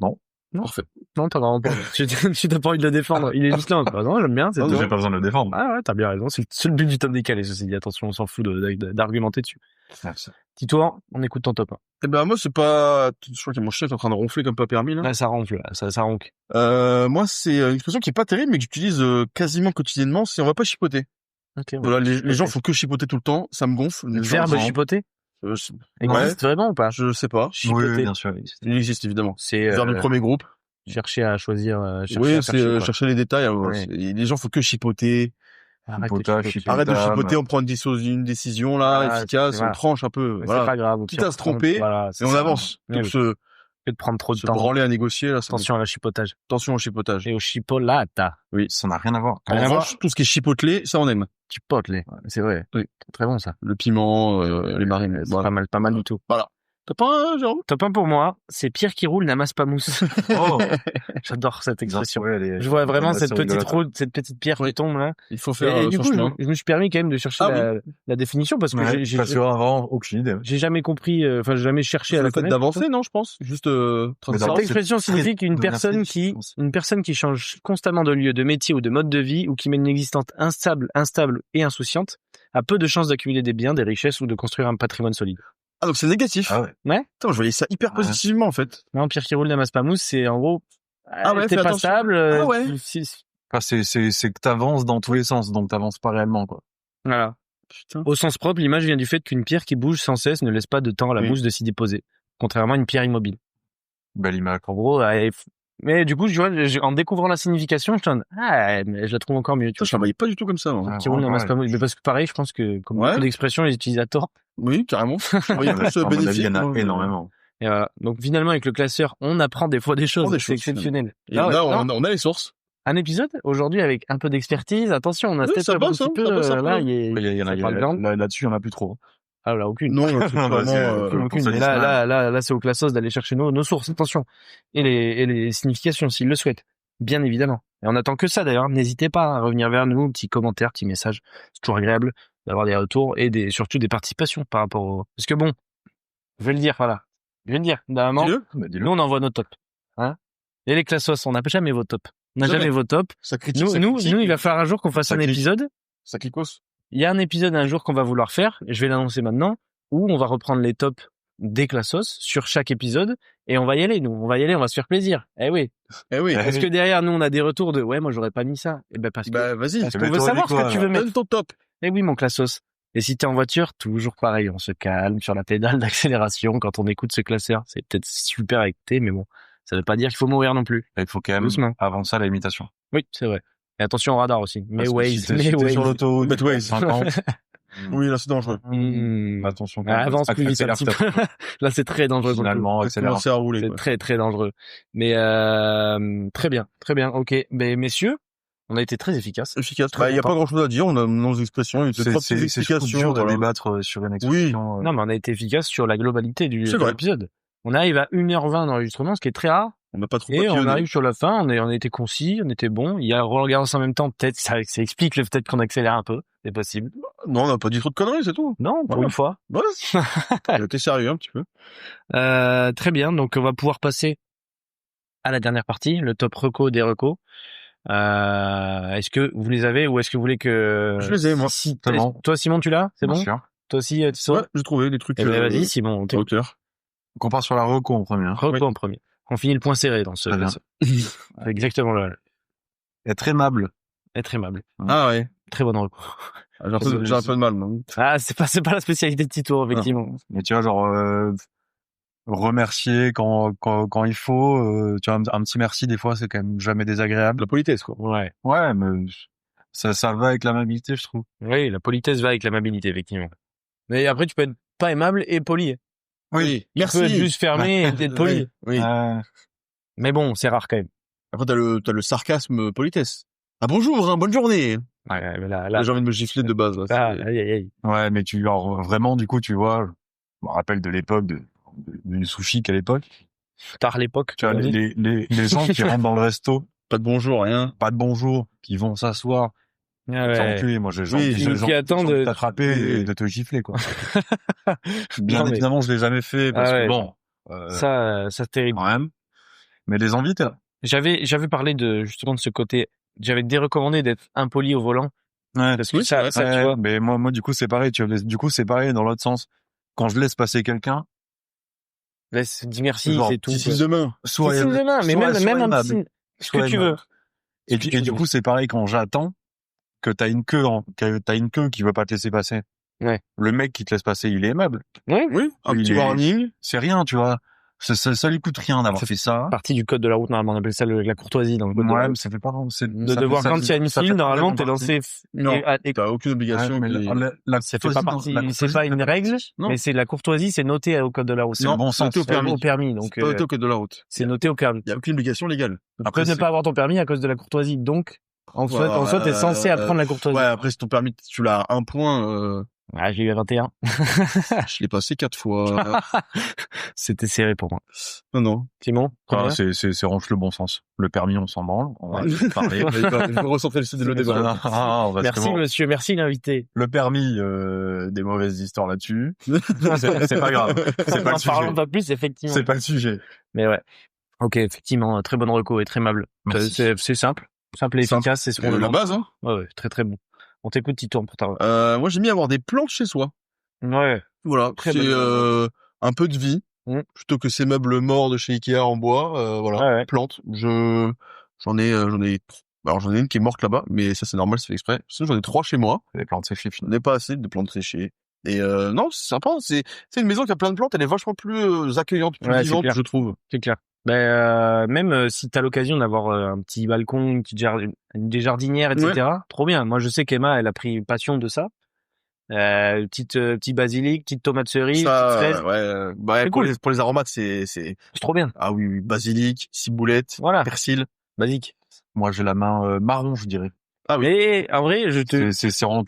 Non. Parfait. Non, t'as vraiment pas. tu t'as pas envie de le défendre. Il est juste là. Bah non, j'aime bien. C'est Ah, tout. J'ai pas besoin de le défendre. Ah ouais, t'as bien raison. C'est le but du top décalé, ceci dit. Attention, on s'en fout d'argumenter dessus. Merci. Tito, on écoute ton top 1. Eh ben, moi, c'est pas, je crois que mon chien est en train de ronfler comme pas permis, là. Là, ça ronfle, là. Ça ronque. Moi, c'est une expression qui est pas terrible, mais que j'utilise quasiment quotidiennement, c'est on va pas chipoter. Ok. Voilà, les gens font que chipoter tout le temps, ça me gonfle. Le Les gens, verbe genre, chipoter existe existe vraiment ou pas? je sais pas. Chipoter. Oui, bien sûr. Il existe, évidemment. C'est Vers du premier groupe. chercher à choisir. Chercher Oui, à c'est chercher, quoi. chercher les détails. Ouais. Les gens font que chipoter. Arrête de Chipotage, chipoter. chipotage. Arrête de Putain, chipoter, on prend une décision là, Ah, efficace, voilà. on tranche un peu. Mais Voilà. c'est pas grave. Au Quitte pire, à se tromper, voilà, c'est Et on ça. avance. Ouais, Donc oui. se Que de prendre trop de temps. branler à négocier, là, Attention à la chipotage. attention au chipotage. Et au chipolata. Ça n'a rien à voir. En Rien à revanche, tout ce qui est chipotelé, ça on aime. Chipotle. C'est vrai. Oui. Très bon, ça. Le piment, les marines. C'est Voilà. pas mal du tout. T'as pas un, Jérôme? Top 1 pour moi, c'est Pierre qui roule n'amasse pas mousse. Oh, J'adore cette expression. ouais, elle est- Je vois vraiment elle est cette assez petite rigolote. roule, cette petite pierre qui tombe là. Il faut faire Et du son coup, chemin. je me suis permis quand même de chercher Ah la définition parce que Ouais, parce que vraiment aucune idée. j'ai jamais compris, j'ai jamais cherché C'est à la le fait connaître. d'avancer, non, je pense. Juste Mais Cette transparent. c'est expression signifie qu'une très personne bien fait, une personne qui change constamment de lieu, de métier ou de mode de vie ou qui mène une existence instable et insouciante a peu de chances d'accumuler des biens, des richesses ou de construire un patrimoine solide. Ah, donc c'est négatif. Ah ouais. Ouais. Putain, je voyais ça hyper Ouais. positivement, en fait. Non, Pierre qui roule n'amasse pas mousse, c'est en gros, ouais, t'es fais pas attention. stable. Ah ouais. Enfin, c'est que t'avances dans tous les sens, donc t'avances pas réellement, quoi. Voilà. Putain. Au sens propre, l'image vient du fait qu'une pierre qui bouge sans cesse ne laisse pas de temps à la Oui. mousse de s'y déposer, contrairement à une pierre immobile. Belle image. En gros, mais du coup, tu vois, en découvrant la signification, je te dis, mais je la trouve encore mieux. Tu Putain, je la voyais pas du tout comme ça, moi. Ah, Qui roule ouais, n'amasse ouais. pas mousse. Mais parce que pareil, je pense que comme Ouais. beaucoup d'expressions, les utilisent à tort. Oui, carrément. Je voyais plus À mon avis, il bénéfique. y en a moi. énormément. Et voilà. Donc finalement, avec le classeur, on apprend des fois des choses. des C'est choses, exceptionnel. Et Ah ouais, là, non, on a les sources. un épisode aujourd'hui avec un peu d'expertise. Attention, on a Oui, peut-être ça un passe, petit hein, peu. ça passe un Là, peu. Il y en a, ça parle bien. là-dessus, il y en a plus trop. Ah là, aucune. Non, c'est Bah, vraiment, c'est- Aucune. pour ça, Mais là, c'est au classos d'aller chercher nos sources. Attention. Et les significations, s'ils le souhaitent. Bien évidemment. Et on attend que ça d'ailleurs. N'hésitez pas à revenir vers nous, petits commentaires, petits messages. C'est toujours agréable d'avoir des retours et surtout des participations par rapport au... Parce que bon, je vais le dire, voilà. Je vais le dire. Normalement, Dis-le. Bah, dis-le. nous, on envoie nos tops. Hein? Et les classos, on n'a jamais vos tops. On n'a Jamais. jamais vos tops. Ça critique, Nous, il va falloir un jour qu'on fasse Ça un clique. épisode. Ça cliquos. Il y a un épisode un jour qu'on va vouloir faire, et je vais l'annoncer maintenant, où on va reprendre les tops des classos sur chaque épisode et on va y aller, nous. On va y aller, on va se faire plaisir. Eh oui. Parce que derrière, nous, on a des retours de, ouais, moi, j'aurais pas mis ça. Eh ben, parce vas-y. qu'on veut savoir ce que tu veux mettre. Donne ton top. Eh oui, mon classos. Et si t'es en voiture, toujours pareil, on se calme sur la pédale d'accélération quand on écoute ce classeur. C'est peut-être super à écouter, mais bon, ça veut pas dire qu'il faut mourir non plus. Il faut quand même Doucement. avancer à la limitation. Oui, c'est vrai. Et attention au radar aussi. Mais Parce que Waze, si t'es sur l'autoroute, Mais Waze. 50. Oui, là, c'est dangereux. Attention. Quand même. Avance plus vite un petit peu. Là, c'est très dangereux. Finalement, accélère. Commencer à rouler. C'est quoi. très, très dangereux. Mais très bien, très bien. Ok, mais messieurs, on a été très efficaces. Efficace. Il y a pas grand-chose à dire. On a nos expressions. Il y a trois petites C'est surtout explications. dur de voilà. débattre sur une expression. Non, mais on a été efficaces sur la globalité de C'est vrai. l'épisode. On arrive à 1h20 d'enregistrement, ce qui est très rare. On n'a pas trop Et on papillonné. arrive sur la fin, on était concis, on était bon. Il y a Roland Garros en même temps, peut-être, ça explique le fait qu'on accélère un peu. C'est possible. Non, on n'a pas dit trop de conneries, c'est tout. Non, pour Voilà. une fois. Voilà. T'es sérieux un petit peu. Très bien. Donc, on va pouvoir passer à la dernière partie, le top reco des recos. Est-ce que vous les avez ou est-ce que vous voulez que... Je les ai, moi. C'est bon. Toi, Simon, tu l'as? C'est Bien bon? sûr. Toi aussi, tu Ouais, j'ai trouvé des trucs. Eh ben, vas-y, Simon, on à t'écoute. hauteur. Donc on part sur la reco en premier. Reco Oui. en premier. On finit le point serré dans ce. Très bien. C'est exactement là. Être aimable. Être aimable. Ah ouais. Très bonne reco. J'ai un peu de mal, moi. Ah, c'est pas la spécialité de Tito, effectivement. Mais tu vois, genre remercier quand il faut. Tu vois, un petit merci des fois, c'est quand même jamais désagréable. La politesse, quoi. Ouais. Ouais, mais ça va avec l'amabilité, je trouve. Oui, la politesse va avec l'amabilité, effectivement. Mais après, tu peux être pas aimable et poli. Oui. Tu peux être juste fermé et être poli. Oui. Mais bon, c'est rare quand même. Après, t'as le sarcasme politesse. Ah, bonjour, hein, bonne journée. Ouais, mais là, Là, j'ai envie de me gifler de base, là. aïe, aïe, aïe. Ouais, mais alors, vraiment, du coup, tu vois, je me rappelle de l'époque du sushi qu'à l'époque. Tard l'époque. Tu vois, les gens qui rentrent dans le resto, Pas de bonjour, rien. pas de bonjour, qui vont s'asseoir, Ah t'es ouais. enculé. Moi, j'ai qui attendent de de t'attraper et de te gifler, quoi. Bien Non, mais- évidemment, je l'ai jamais fait parce Ah ouais. que bon, Ça, c'est terrible. quand même. Mais les envies, t'es là. J'avais parlé justement de ce côté. J'avais dérecommandé d'être impoli au volant. Ouais. Parce que Oui, ça, c'est tu vois. Mais moi, du coup, c'est pareil. Du coup, c'est pareil dans l'autre sens. Quand je laisse passer quelqu'un, Dis merci, Genre, c'est tout. Petit signe de main. soit Petit signe de main, mais soit même un aimable, petit signe. Ce soit que tu veux. aimable. Et du coup, c'est pareil quand j'attends que t'as une queue qui veut pas te laisser passer. Ouais. Le mec qui te laisse passer, il est aimable. Ouais. Oui. Un Il petit est- warning. C'est rien, tu vois. Ça lui coûte rien d'avoir Ça fait ça. Partie du code de la route, normalement, on appelle ça la courtoisie dans le code de la Ouais, route. mais ça fait pas De devoir, quand il y a une file, normalement, t'es lancé. Non. et T'as aucune obligation. mais qui- ça fait pas partie, c'est pas une règle, Non. mais c'est la courtoisie, c'est noté au code de la route. C'est le bon c'est sens. noté au permis. Au permis, donc, C'est pas noté au code de la route. c'est noté au permis. Il y a aucune obligation légale. Tu peux ne pas avoir ton permis à cause de la courtoisie, donc, en soi, t'es censé apprendre la courtoisie. Ouais, après, si ton permis, tu l'as à un point, Ah, j'ai eu à 21. je l'ai passé 4 fois. C'était serré pour moi. Non. Simon, combien? C'est range le bon sens. Le permis, on s'en branle. On va parler. Je vais recentrer le débat. Merci, monsieur, merci l'invité. Le permis, des mauvaises histoires là-dessus. C'est pas grave. C'est pas En le sujet. parlons pas plus, effectivement. C'est pas le sujet. Mais ouais. Ok, effectivement, très bonne reco et très aimable. Merci. C'est simple. Simple et Simple. efficace, c'est ce qu'on La demande. base, hein. Ouais, très très bon. On t'écoute, Tito, pour ta reco. Moi, j'ai mis à avoir des plantes chez soi. Ouais. Voilà. Très C'est, bonne un peu de vie. Plutôt que ces meubles morts de chez Ikea en bois, voilà. Ouais. Plantes. J'en ai une qui est morte là-bas, mais ça, c'est normal, c'est fait exprès. Sinon, j'en ai 3 chez moi. Les plantes séchées, On n'est pas assez de plantes séchées. Et non, c'est sympa. C'est une maison qui a plein de plantes. Elle est vachement plus accueillante, plus Ouais, c'est vivante, clair. je trouve. C'est clair. Même si t'as l'occasion d'avoir un petit balcon, des jardinières, etc. Trop bien. Moi, je sais qu'Emma, elle a pris passion de ça. Petit basilic, petite tomate cerise, petite fraise. Ouais. C'est pour cool. pour les aromates, c'est C'est trop bien. ah oui, basilic, ciboulette, Voilà. persil. Basique. Moi, j'ai la main marron, je dirais. Ah oui. Et en vrai, C'est vraiment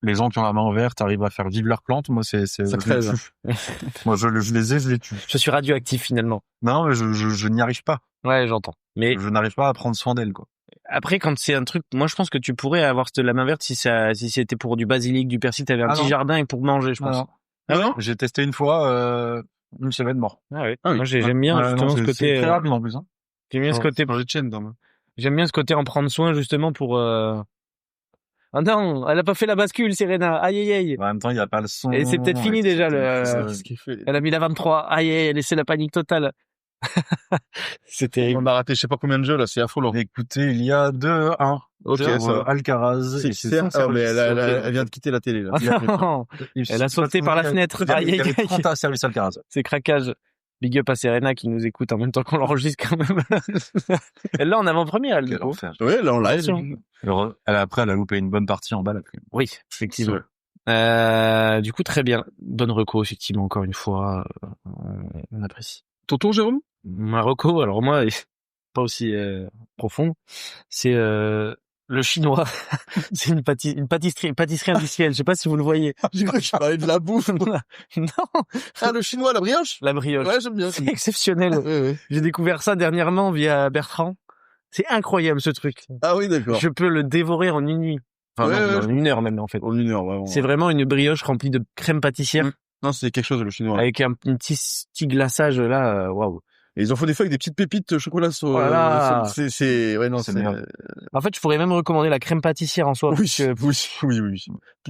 les gens qui ont la main verte arrivent à faire vivre leurs plantes. Moi, c'est Ça je crève. les tue. Moi, je les tue. je suis radioactif finalement. Non, mais je n'y arrive pas. Ouais, j'entends. Mais Je n'arrive pas à prendre soin d'elles, quoi. après, quand c'est un truc, moi je pense que tu pourrais avoir la main verte si c'était pour du basilic, du persil, t'avais un Ah petit non. jardin et pour manger, je pense. Non. Ah ouais? J'ai testé une fois, une semaine mort. Ah ouais. Ah oui. Moi j'aime bien Ouais, justement non, ce c'est côté. très rapide en plus, hein. J'aime bien ce côté. Changer de chaîne, dans J'aime bien ce côté en prendre soin justement pour Ah non, elle a pas fait la bascule, Serena. Aïe, aïe, aïe. En même temps, il y a pas le son. Et c'est peut-être fini déjà, Qu'est-ce qu'il fait? elle a mis la 23. Aïe, aïe, elle laissé la panique totale. C'est terrible. On a raté je sais pas combien de jeux, là, c'est affolant. Écoutez, il y a 2-1. Ok, ça va. Alcaraz. C'est certes, mais elle vient de quitter la télé, là. Non, elle a sauté par la fenêtre. Aïe, Il y aïe, avait aïe. 30 à service Alcaraz. C'est craquage. Big up à Serena qui nous écoute en même temps qu'on l'enregistre quand même. Elle là en avant-première, elle. Du Quel coup. enfer. Ouais, là, on live. Attention. Après, elle a loupé une bonne partie en bas, là. Oui, effectivement. Du coup, très bien. Bonne reco, effectivement, encore une fois. On apprécie. Ton tour, Jérôme? Ma reco, alors moi, pas aussi profonde. C'est le chinois. C'est une pâtisserie industrielle. Je sais pas si vous le voyez. J'ai cru que je parlais de la bouffe. Non, Ah, le chinois, la brioche? la brioche. Ouais, j'aime bien. C'est exceptionnel. Ouais. J'ai découvert ça dernièrement via Bertrand. C'est incroyable ce truc. Ah oui, d'accord. Je peux le dévorer en une nuit. Enfin, Ouais, non, en une heure même en fait. En une heure, vraiment. C'est vraiment une brioche remplie de crème pâtissière Non, c'est quelque chose, le chinois. avec un petit glaçage là. Waouh. Et ils en font des fois avec des petites pépites de chocolat sur, Oh là là. ouais, non, C'est c'est, meilleur. En fait, je pourrais même recommander la crème pâtissière en soi. oui, parce que oui.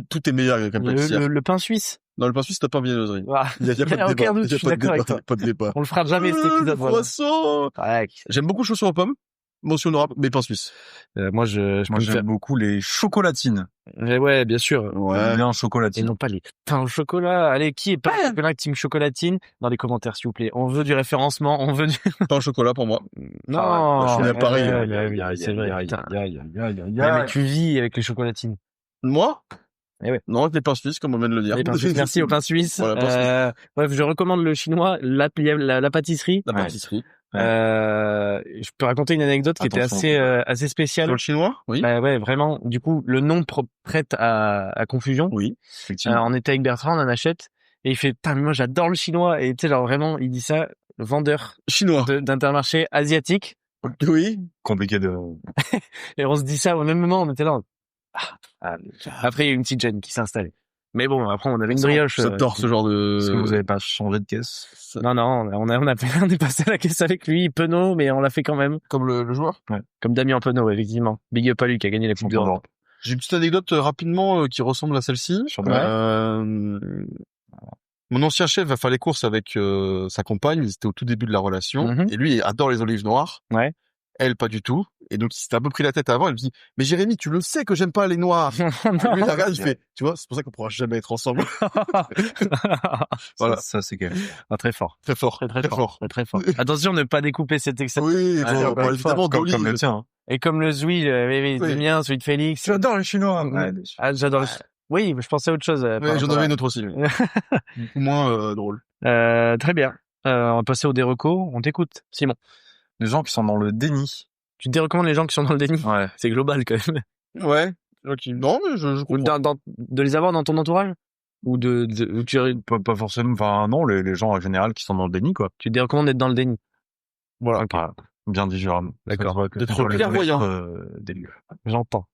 Tout est meilleur avec la crème pâtissière. le pain suisse. Dans le pain suisse, t'as pas viennoiserie. Ah, Il y a y a pas de aucun débat. doute, je suis d'accord avec toi. Pas de débat. On le fera jamais cet épisode. Le Voilà. poisson! Ouais. J'aime beaucoup chaussures aux pommes. Mention honorable, mais pain suisse. Moi, je Moi, peux me j'aime beaucoup les chocolatines. Ouais, bien sûr. J'aime bien Et chocolatine. non pas les pains au chocolat. Allez, qui est pas chocolat team chocolatine dans les commentaires, s'il vous plaît. On veut du référencement, on veut du... Pain au chocolat pour moi. Non, je suis à Paris, c'est vrai. Putain. Mais tu vis avec les chocolatines. Moi? Eh ouais. Non, avec les pains suisses, comme on vient de le dire. Les pains suisses, merci aux pains suisses. Voilà, pain suisse. Bref, je recommande le chinois, la pâtisserie. La pâtisserie. Je peux raconter une anecdote qui était assez spéciale. Sur le chinois? Oui. Ouais, vraiment. Du coup, le nom prête à confusion. Oui. Effectivement. On était avec Bertrand, on en achète. Et il fait, putain, mais moi, j'adore le chinois. Et tu sais, genre, vraiment, il dit ça, le vendeur Chinois. d'Intermarché asiatique. Oui. Compliqué de... Et on se dit ça au même moment, on était là. Après, il y a eu une petite gêne qui s'est installée. Mais bon, après, on avait une brioche. J'adore ce genre de... Est-ce que vous avez pas changé de caisse? Non, on est passé à la caisse avec lui, Penaud, mais on l'a fait quand même. Comme le joueur? Ouais. Comme Damien Penaud, effectivement. Big up à lui qui a gagné la Coupe d'Europe. J'ai une petite anecdote rapidement qui ressemble à celle-ci. Mon ancien chef va faire les courses avec sa compagne, c'était au tout début de la relation, et lui il adore les olives noires. Ouais. Elle pas du tout. Et donc il s'était un peu pris la tête avant, elle me dit "Mais Jérémy, tu le sais que j'aime pas les noirs." Et lui il regarde, il fait "Tu vois, c'est pour ça qu'on pourra jamais être ensemble." Voilà. Ça c'est quand même... Très fort. Très fort. Très fort. Attention, ne pas découper cet extrait. Oui, encore une évidemment, Comme le tien. Hein. Et comme le Zoui, Oui. le mien, celui de Félix. J'adore les Chinois. Ah, j'adore le... Oui, je pensais à autre chose. Ouais, j'en avais une autre aussi. Beaucoup moins drôle. Très bien. On va passer au déreco. On t'écoute, Simon. Les gens qui sont dans le déni. Tu dérecommandes les gens qui sont dans le déni? Ouais. C'est global, quand même. Ouais. Non, mais je Ou comprends. de les avoir dans ton entourage? Ou Pas forcément, enfin, non, les gens en général qui sont dans le déni, quoi. tu dérecommandes d'être dans le déni? Voilà. Enfin, bien dit, Jérôme. D'accord. D'être clairvoyant. Des lieux. J'entends.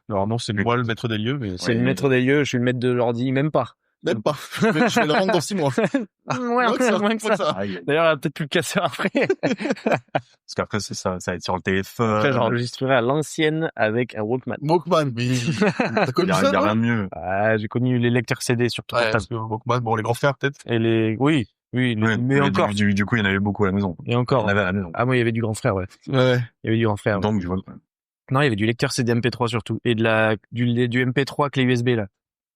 Alors non, c'est moi le maître des lieux, mais C'est le maître des lieux, je suis le maître de l'ordi, même pas. même pas. Je vais le rendre dans 6 mois. Moins que ça. D'ailleurs, elle a peut-être plus le casseur après. Parce qu'après, ça va être sur le téléphone. Après, j'enregistrerai à l'ancienne avec un Walkman. Walkman, mais t'as Il connu y a ça, non? rien de mieux. Ah, j'ai connu les lecteurs CD surtout. Ouais, parce que Walkman, bon, les grands frères, peut-être. Et oui, mais encore. Du coup, il y en avait beaucoup à la maison. Et encore. Il y en avait à la maison. Ah, moi, il y avait du grand frère, ouais. Ouais. Il y avait du grand frère. Ouais. Donc, je vois. Non, il y avait du lecteur CD MP3 surtout. Et du MP3 clé USB, là.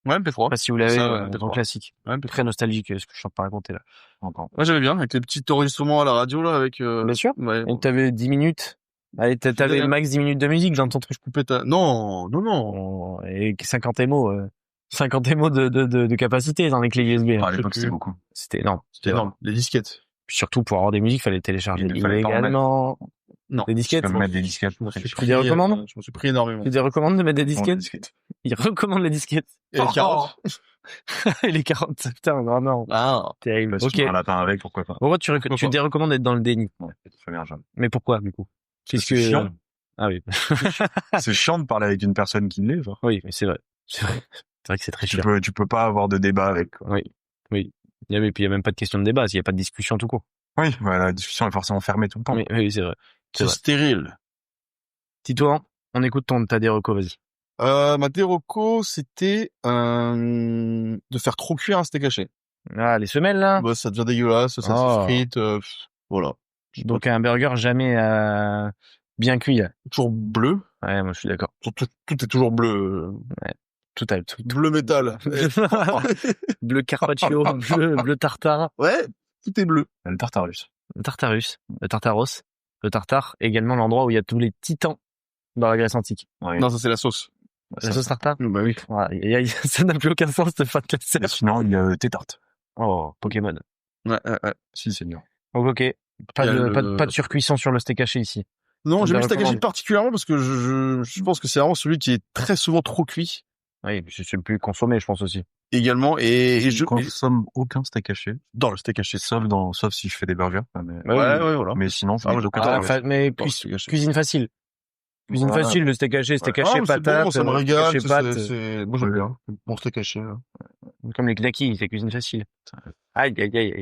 Ouais, MP3. Je sais pas si vous l'avez, Ça, ouais, grand MP3. classique. Ouais, MP3. Très nostalgique, ce que je suis en train de raconter, là. Encore. Moi, j'aimais bien, avec les petits enregistrements à la radio, là, avec, Bien sûr. ouais. Et t'avais 10 minutes. Allez, t'avais Fidèle. max 10 minutes de musique, j'entends truc. Je coupais non. Et 50 émo, 50 émo de capacité dans les clés USB. À hein. l'époque, c'était beaucoup. C'était énorme. Les disquettes. Puis surtout, pour avoir des musiques, fallait télécharger Il fallait pas en illégalement. Non. Des disquettes. Tu peux mettre des disquettes. Tu les recommandes? Je m'en suis pris énormément. Tu les recommandes de mettre des disquettes? Disquettes. Ils recommandent les disquettes. Et les 40. Et les 40, putain, vraiment. Ah. Terrible. Si Ok. tu mets un lapin avec, pourquoi pas. Pourquoi tu dérecommandes d'être dans le déni? Ouais, très bien, Jeanne. Mais pourquoi, du coup? C'est chiant. Ah oui. C'est chiant de parler avec une personne qui l'est, genre. Oui, mais c'est vrai. C'est vrai que c'est très chiant. Tu peux pas avoir de débat avec, quoi. Oui. Puis il y a même pas de question de débat, il y a pas de discussion tout court. Oui, ouais, la discussion est forcément fermée tout le temps. Oui, c'est vrai. C'est stérile. Titouan, on écoute ta déreco, vas-y. Ma déroco, c'était de faire trop cuire un steak haché. Ah, les semelles, là. Bah, ça devient dégueulasse, ça se frite, voilà. Donc un burger jamais bien cuit. Toujours bleu. Ouais, moi je suis d'accord. Tout est toujours bleu. Ouais. Tout. Bleu métal. Bleu carpaccio, bleu tartare. Ouais, tout est bleu. Le tartarus. Le tartarus, le tartaros, le tartare, également l'endroit où il y a tous les titans dans la Grèce antique. Ouais. Non, ça c'est la sauce. La sauce tartare. Bah oui. Ouais, ça n'a plus aucun sens de fin de classe. Et sinon, il y a tes tartes. Oh, Pokémon. Ouais. Si, c'est dur. Donc ok, pas de surcuisson sur le steak haché ici. Non, j'ai mis le steak haché recommande. particulièrement parce que je pense que c'est vraiment celui qui est très souvent trop cuit. Oui, c'est le plus consommé, je pense aussi. Également, et Je consomme aucun steak haché. dans le steak haché. Sauf si je fais des burgers. Mais, Ouais, voilà. mais sinon, je Ah, mets moi, aucun j'adore. steak haché. Mais Dans le steak haché. cuisine facile. Cuisine Voilà. facile, le steak haché, Ah, mais c'est patate. bon, ça me régale. haché, pâte. Moi, j'aime bien. Bon steak haché. Là. Comme les knackis, c'est cuisine facile. Aïe.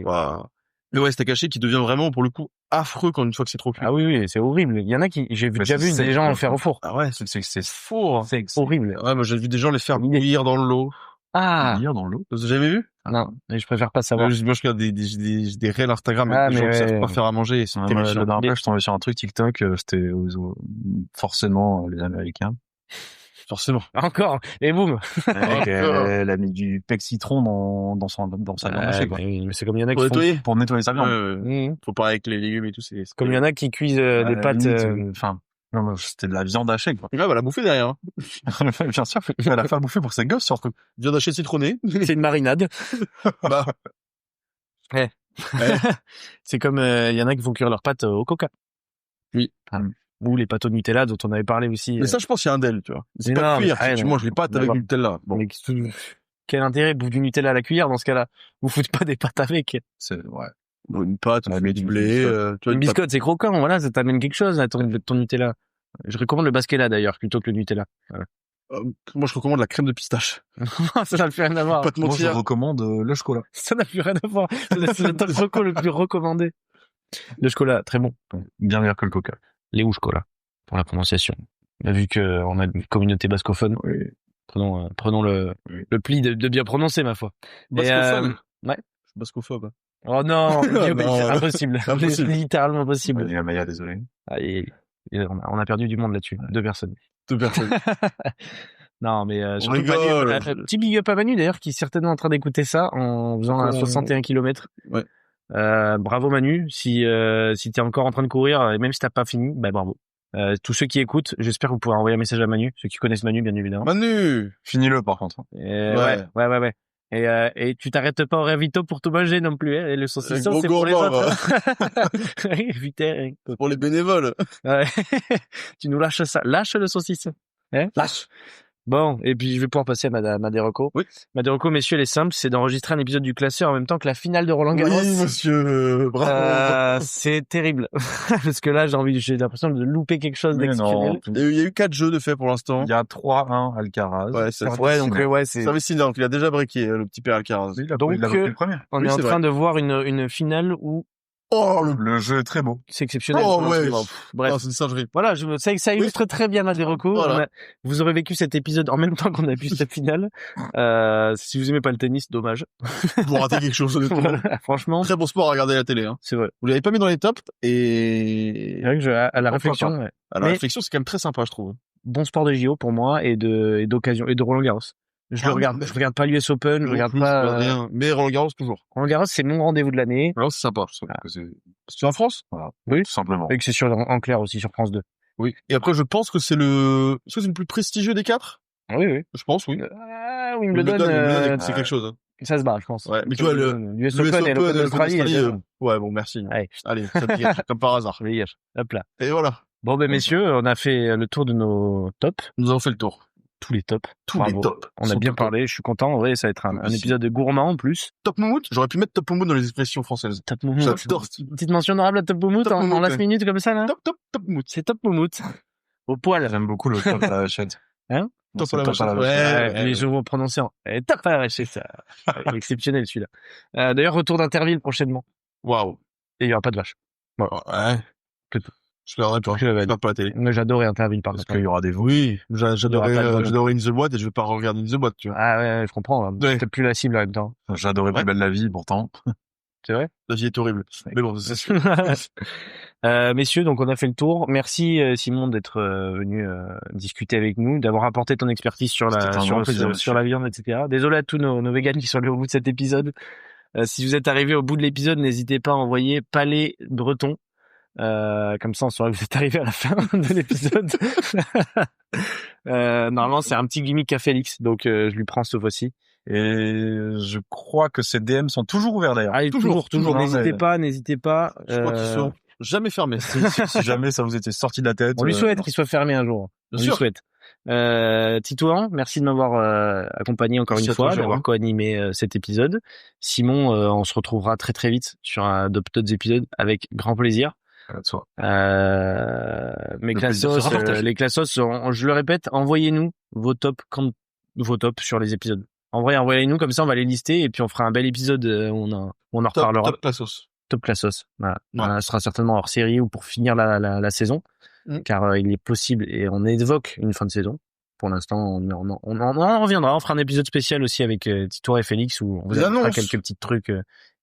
Wow. Mais ouais, steak haché qui devient vraiment, pour le coup, affreux quand une fois que c'est trop cuit. Ah oui, c'est horrible. Il y en a qui, j'ai déjà vu des gens le faire au four. Ah ouais, C'est Four, c'est horrible. ouais, moi j'ai vu des gens les faire bouillir dans l'eau. Ah, lire dans l'eau. Vous avez jamais vu? non, mais je préfère pas savoir. Moi, je regarde des réels Instagram Ah, avec des mais gens qui ouais. savent pas faire à manger et c'est La terrifiant. dernière fois, je tombais sur un truc TikTok, c'était forcément les Américains. Forcément. Encore, et boum. Avec, elle a mis du pec citron dans sa viande hachée, quoi. Mais c'est comme il y en a Pour qui font. nettoyer. Pour nettoyer sa viande. Mmh. Faut pareil avec les légumes et tout, c'est Comme il y en a qui cuisent des pâtes. Enfin, non, mais c'était de la viande hachée, quoi. Ouais, bah, la bouffer derrière, hein. Bien sûr, elle a fait à bouffer pour ses gosses, surtout. Viande hachée citronnée. C'est une marinade. Bah. Ouais. C'est comme il y en a qui font cuire leurs pâtes au coca. Oui. Ou les pâtes au Nutella dont on avait parlé aussi. Mais ça, je pense qu'il y a un del, tu vois. C'est Mais pas non, cuire, mais- c'est que tu manges les pâtes avec du Nutella. Bon. Mais quel intérêt bouffe du Nutella à la cuillère dans ce cas-là? Vous foutez pas des pâtes avec. Ouais. Bon, une pâte, Ouais, mais du blé, biscotte. tu vois, Une biscotte, c'est croquant, voilà, ça t'amène quelque chose à ton Nutella. Je recommande le Basquela d'ailleurs plutôt que le Nutella. Voilà. moi, je recommande la crème de pistache. Ça n'a plus rien à voir. Pas te Moi, je mentir. recommande le chocolat. Ça n'a plus rien à voir. C'est le top reco le plus recommandé. Le chocolat, très bon. Bien meilleur que le coca. Les ou chocolat, pour la prononciation. Vu que on a une communauté bascophone, prenons le pli de bien prononcer, ma foi. Bascophone. Ouais. Je suis bascophobe. Oh non, Non. impossible. Impossible. C'est littéralement impossible. Ouais, Maya, désolé. Ah, et on a perdu du monde là-dessus. 2 personnes. 2 personnes. Non, mais On surtout rigole. Manu, petit big up à Manu d'ailleurs qui est certainement en train d'écouter ça en faisant un 61 km. Ouais. Bravo Manu, si t'es encore en train de courir et même si t'as pas fini, bah bravo. Tous ceux qui écoutent, j'espère que vous pourrez envoyer un message à Manu, ceux qui connaissent Manu bien évidemment. Manu! Finis-le, par contre. Ouais. Et tu t'arrêtes pas au ravito pour tout manger non plus, hein. Et le saucisson, Gros c'est pour les gourmand, autres. Hein. Putain. C'est pour les bénévoles. Ouais. Tu nous lâches ça. Lâche le saucisson. Hein? Lâche. Bon, et puis je vais pouvoir passer à ma déreco. Oui. Ma déreco, messieurs, elle est simple, c'est d'enregistrer un épisode du classeur en même temps que la finale de Roland Garros. Oui, monsieur. Bravo. C'est terrible. Parce que là, j'ai l'impression de louper quelque chose Mais d'exceptionnel. non. Il y a eu 4 jeux de fait pour l'instant. Il y a 3-1 Alcaraz. Ouais, c'est Ouais, donc ouais, c'est. Service Sinner, donc il a déjà breaké le petit père Alcaraz. Il a Donc, pris le premier. On Oui, est en c'est train vrai. de voir une finale où Oh, Le jeu est très beau. c'est exceptionnel. Oh, ouais. Bref. Ah, c'est une singerie. Voilà, ça illustre très bien ma déreco. Voilà. Vous aurez vécu cet épisode en même temps qu'on a vu cette finale. Si vous aimez pas le tennis, dommage. Vous ratez quelque chose, honnêtement. Voilà, franchement, Très bon sport à regarder à la télé, hein. c'est vrai. Vous l'avez pas mis dans les tops et C'est vrai que à la Pourquoi réflexion, pas. ouais. à la Mais- réflexion, c'est quand même très sympa, je trouve. Bon sport de JO pour moi et d'occasion et de Roland Garros. Je Ah, regarde pas l'US Open, je regarde Plus, pas rien. Mais Roland Garros toujours. Roland Garros, c'est mon rendez-vous de l'année. Alors c'est sympa. C'est en France? Oui. Tout simplement. Et que c'est sur en clair aussi sur France 2. Oui. Et après, je pense que c'est est-ce que c'est le plus prestigieux des 4? Oui. Je pense, oui. Ah, Wimbledon, c'est quelque chose, hein. ça se bat, je pense. Ouais, mais tu vois, l'US l'US Open et l'Open d'Australie. ouais, bon, merci. Allez, Allez, ça te gâche, comme par hasard. je vais dire. Hop là. Et voilà. Bon, ben, messieurs, on a fait le tour de nos tops. Nous avons fait le tour. Tous les tops. Tous Bravo. les tops. On a Sont bien top. parlé, je suis content. En vrai, ça va être un Merci. épisode gourmand en plus. Top Moumout? J'aurais pu mettre Top Moumout dans les expressions françaises. Top Moumout. J'adore. Petite mention honorable à Top Moumout Top en Moumout, last ouais. minute comme ça, là. Top Moumout. C'est Top Moumout. Au poil. J'aime beaucoup le top à la vachette. Hein? Top C'est à la top à la vachette. vachette. Ouais. Les gens vont prononcer en top à la c'est ça. Exceptionnel celui-là. D'ailleurs, retour d'Interville prochainement. Waouh. Et il y aura pas de vache. Ouais. Je l'aurais pas. Je l'avais pas la télé. Mais j'adorais Interville par Parce qu'il y aura des voix. Oui, j'adorais In the Boîte et je vais pas regarder In the Boîte, tu vois. Ah ouais, je comprends. Ouais. C'était plus la cible en même temps. J'adorais Plus belle la vie, pourtant. C'est vrai? La vie est horrible. Mais bon, c'est sûr. Messieurs, donc on a fait le tour. Merci Simon d'être venu discuter avec nous, d'avoir apporté ton expertise sur la viande, etc. Désolé à tous nos végans qui sont allés au bout de cet épisode. Si vous êtes arrivé au bout de l'épisode, n'hésitez pas à envoyer palais breton. Comme ça, on saura que vous êtes arrivé à la fin de l'épisode. Normalement, c'est un petit gimmick à Félix, donc je lui prends cette fois-ci. Et je crois que ces DM sont toujours ouverts d'ailleurs. Ah, toujours. N'hésitez pas. Je crois qu'ils sont jamais fermés. Si jamais ça vous était sorti de la tête. On lui souhaite qu'il soit fermé un jour. On lui souhaite. Titouan, merci de m'avoir accompagné encore une fois, d'avoir co-animé cet épisode. Simon, on se retrouvera très très vite sur d'autres épisodes avec grand plaisir. Les classos, je le répète, envoyez-nous vos tops sur les épisodes. En vrai, envoyez-nous, comme ça on va les lister et puis on fera un bel épisode où on en reparlera. Top classos. Voilà. Ça sera certainement hors série ou pour finir la saison, car il est possible et on évoque une fin de saison. Pour l'instant, on en reviendra. On fera un épisode spécial aussi avec Tito et Félix où on vous fera quelques petits trucs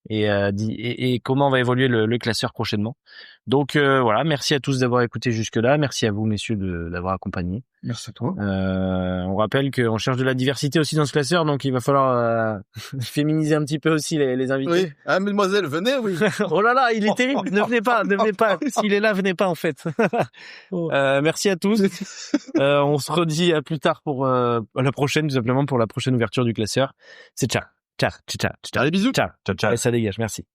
et comment va évoluer le classeur prochainement. Donc voilà, merci à tous d'avoir écouté jusque-là. Merci à vous, messieurs, d'avoir accompagné. Merci à toi. On rappelle qu'on cherche de la diversité aussi dans ce classeur, donc il va falloir féminiser un petit peu aussi les invités. Oui. Ah, mesdemoiselles, venez, oui. Oh là là, il est terrible. Ne venez pas. S'il est là, venez pas, en fait. Merci à tous. On se redit à plus tard pour la prochaine, tout simplement pour la prochaine ouverture du classeur. C'est ciao. Allez, bisous. Ciao. Et ça dégage, merci.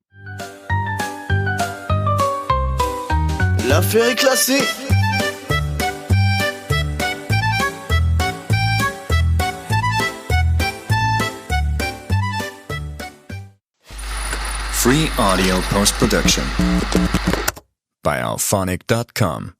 L'affaire est classée. Free audio post-production by alphonic.com.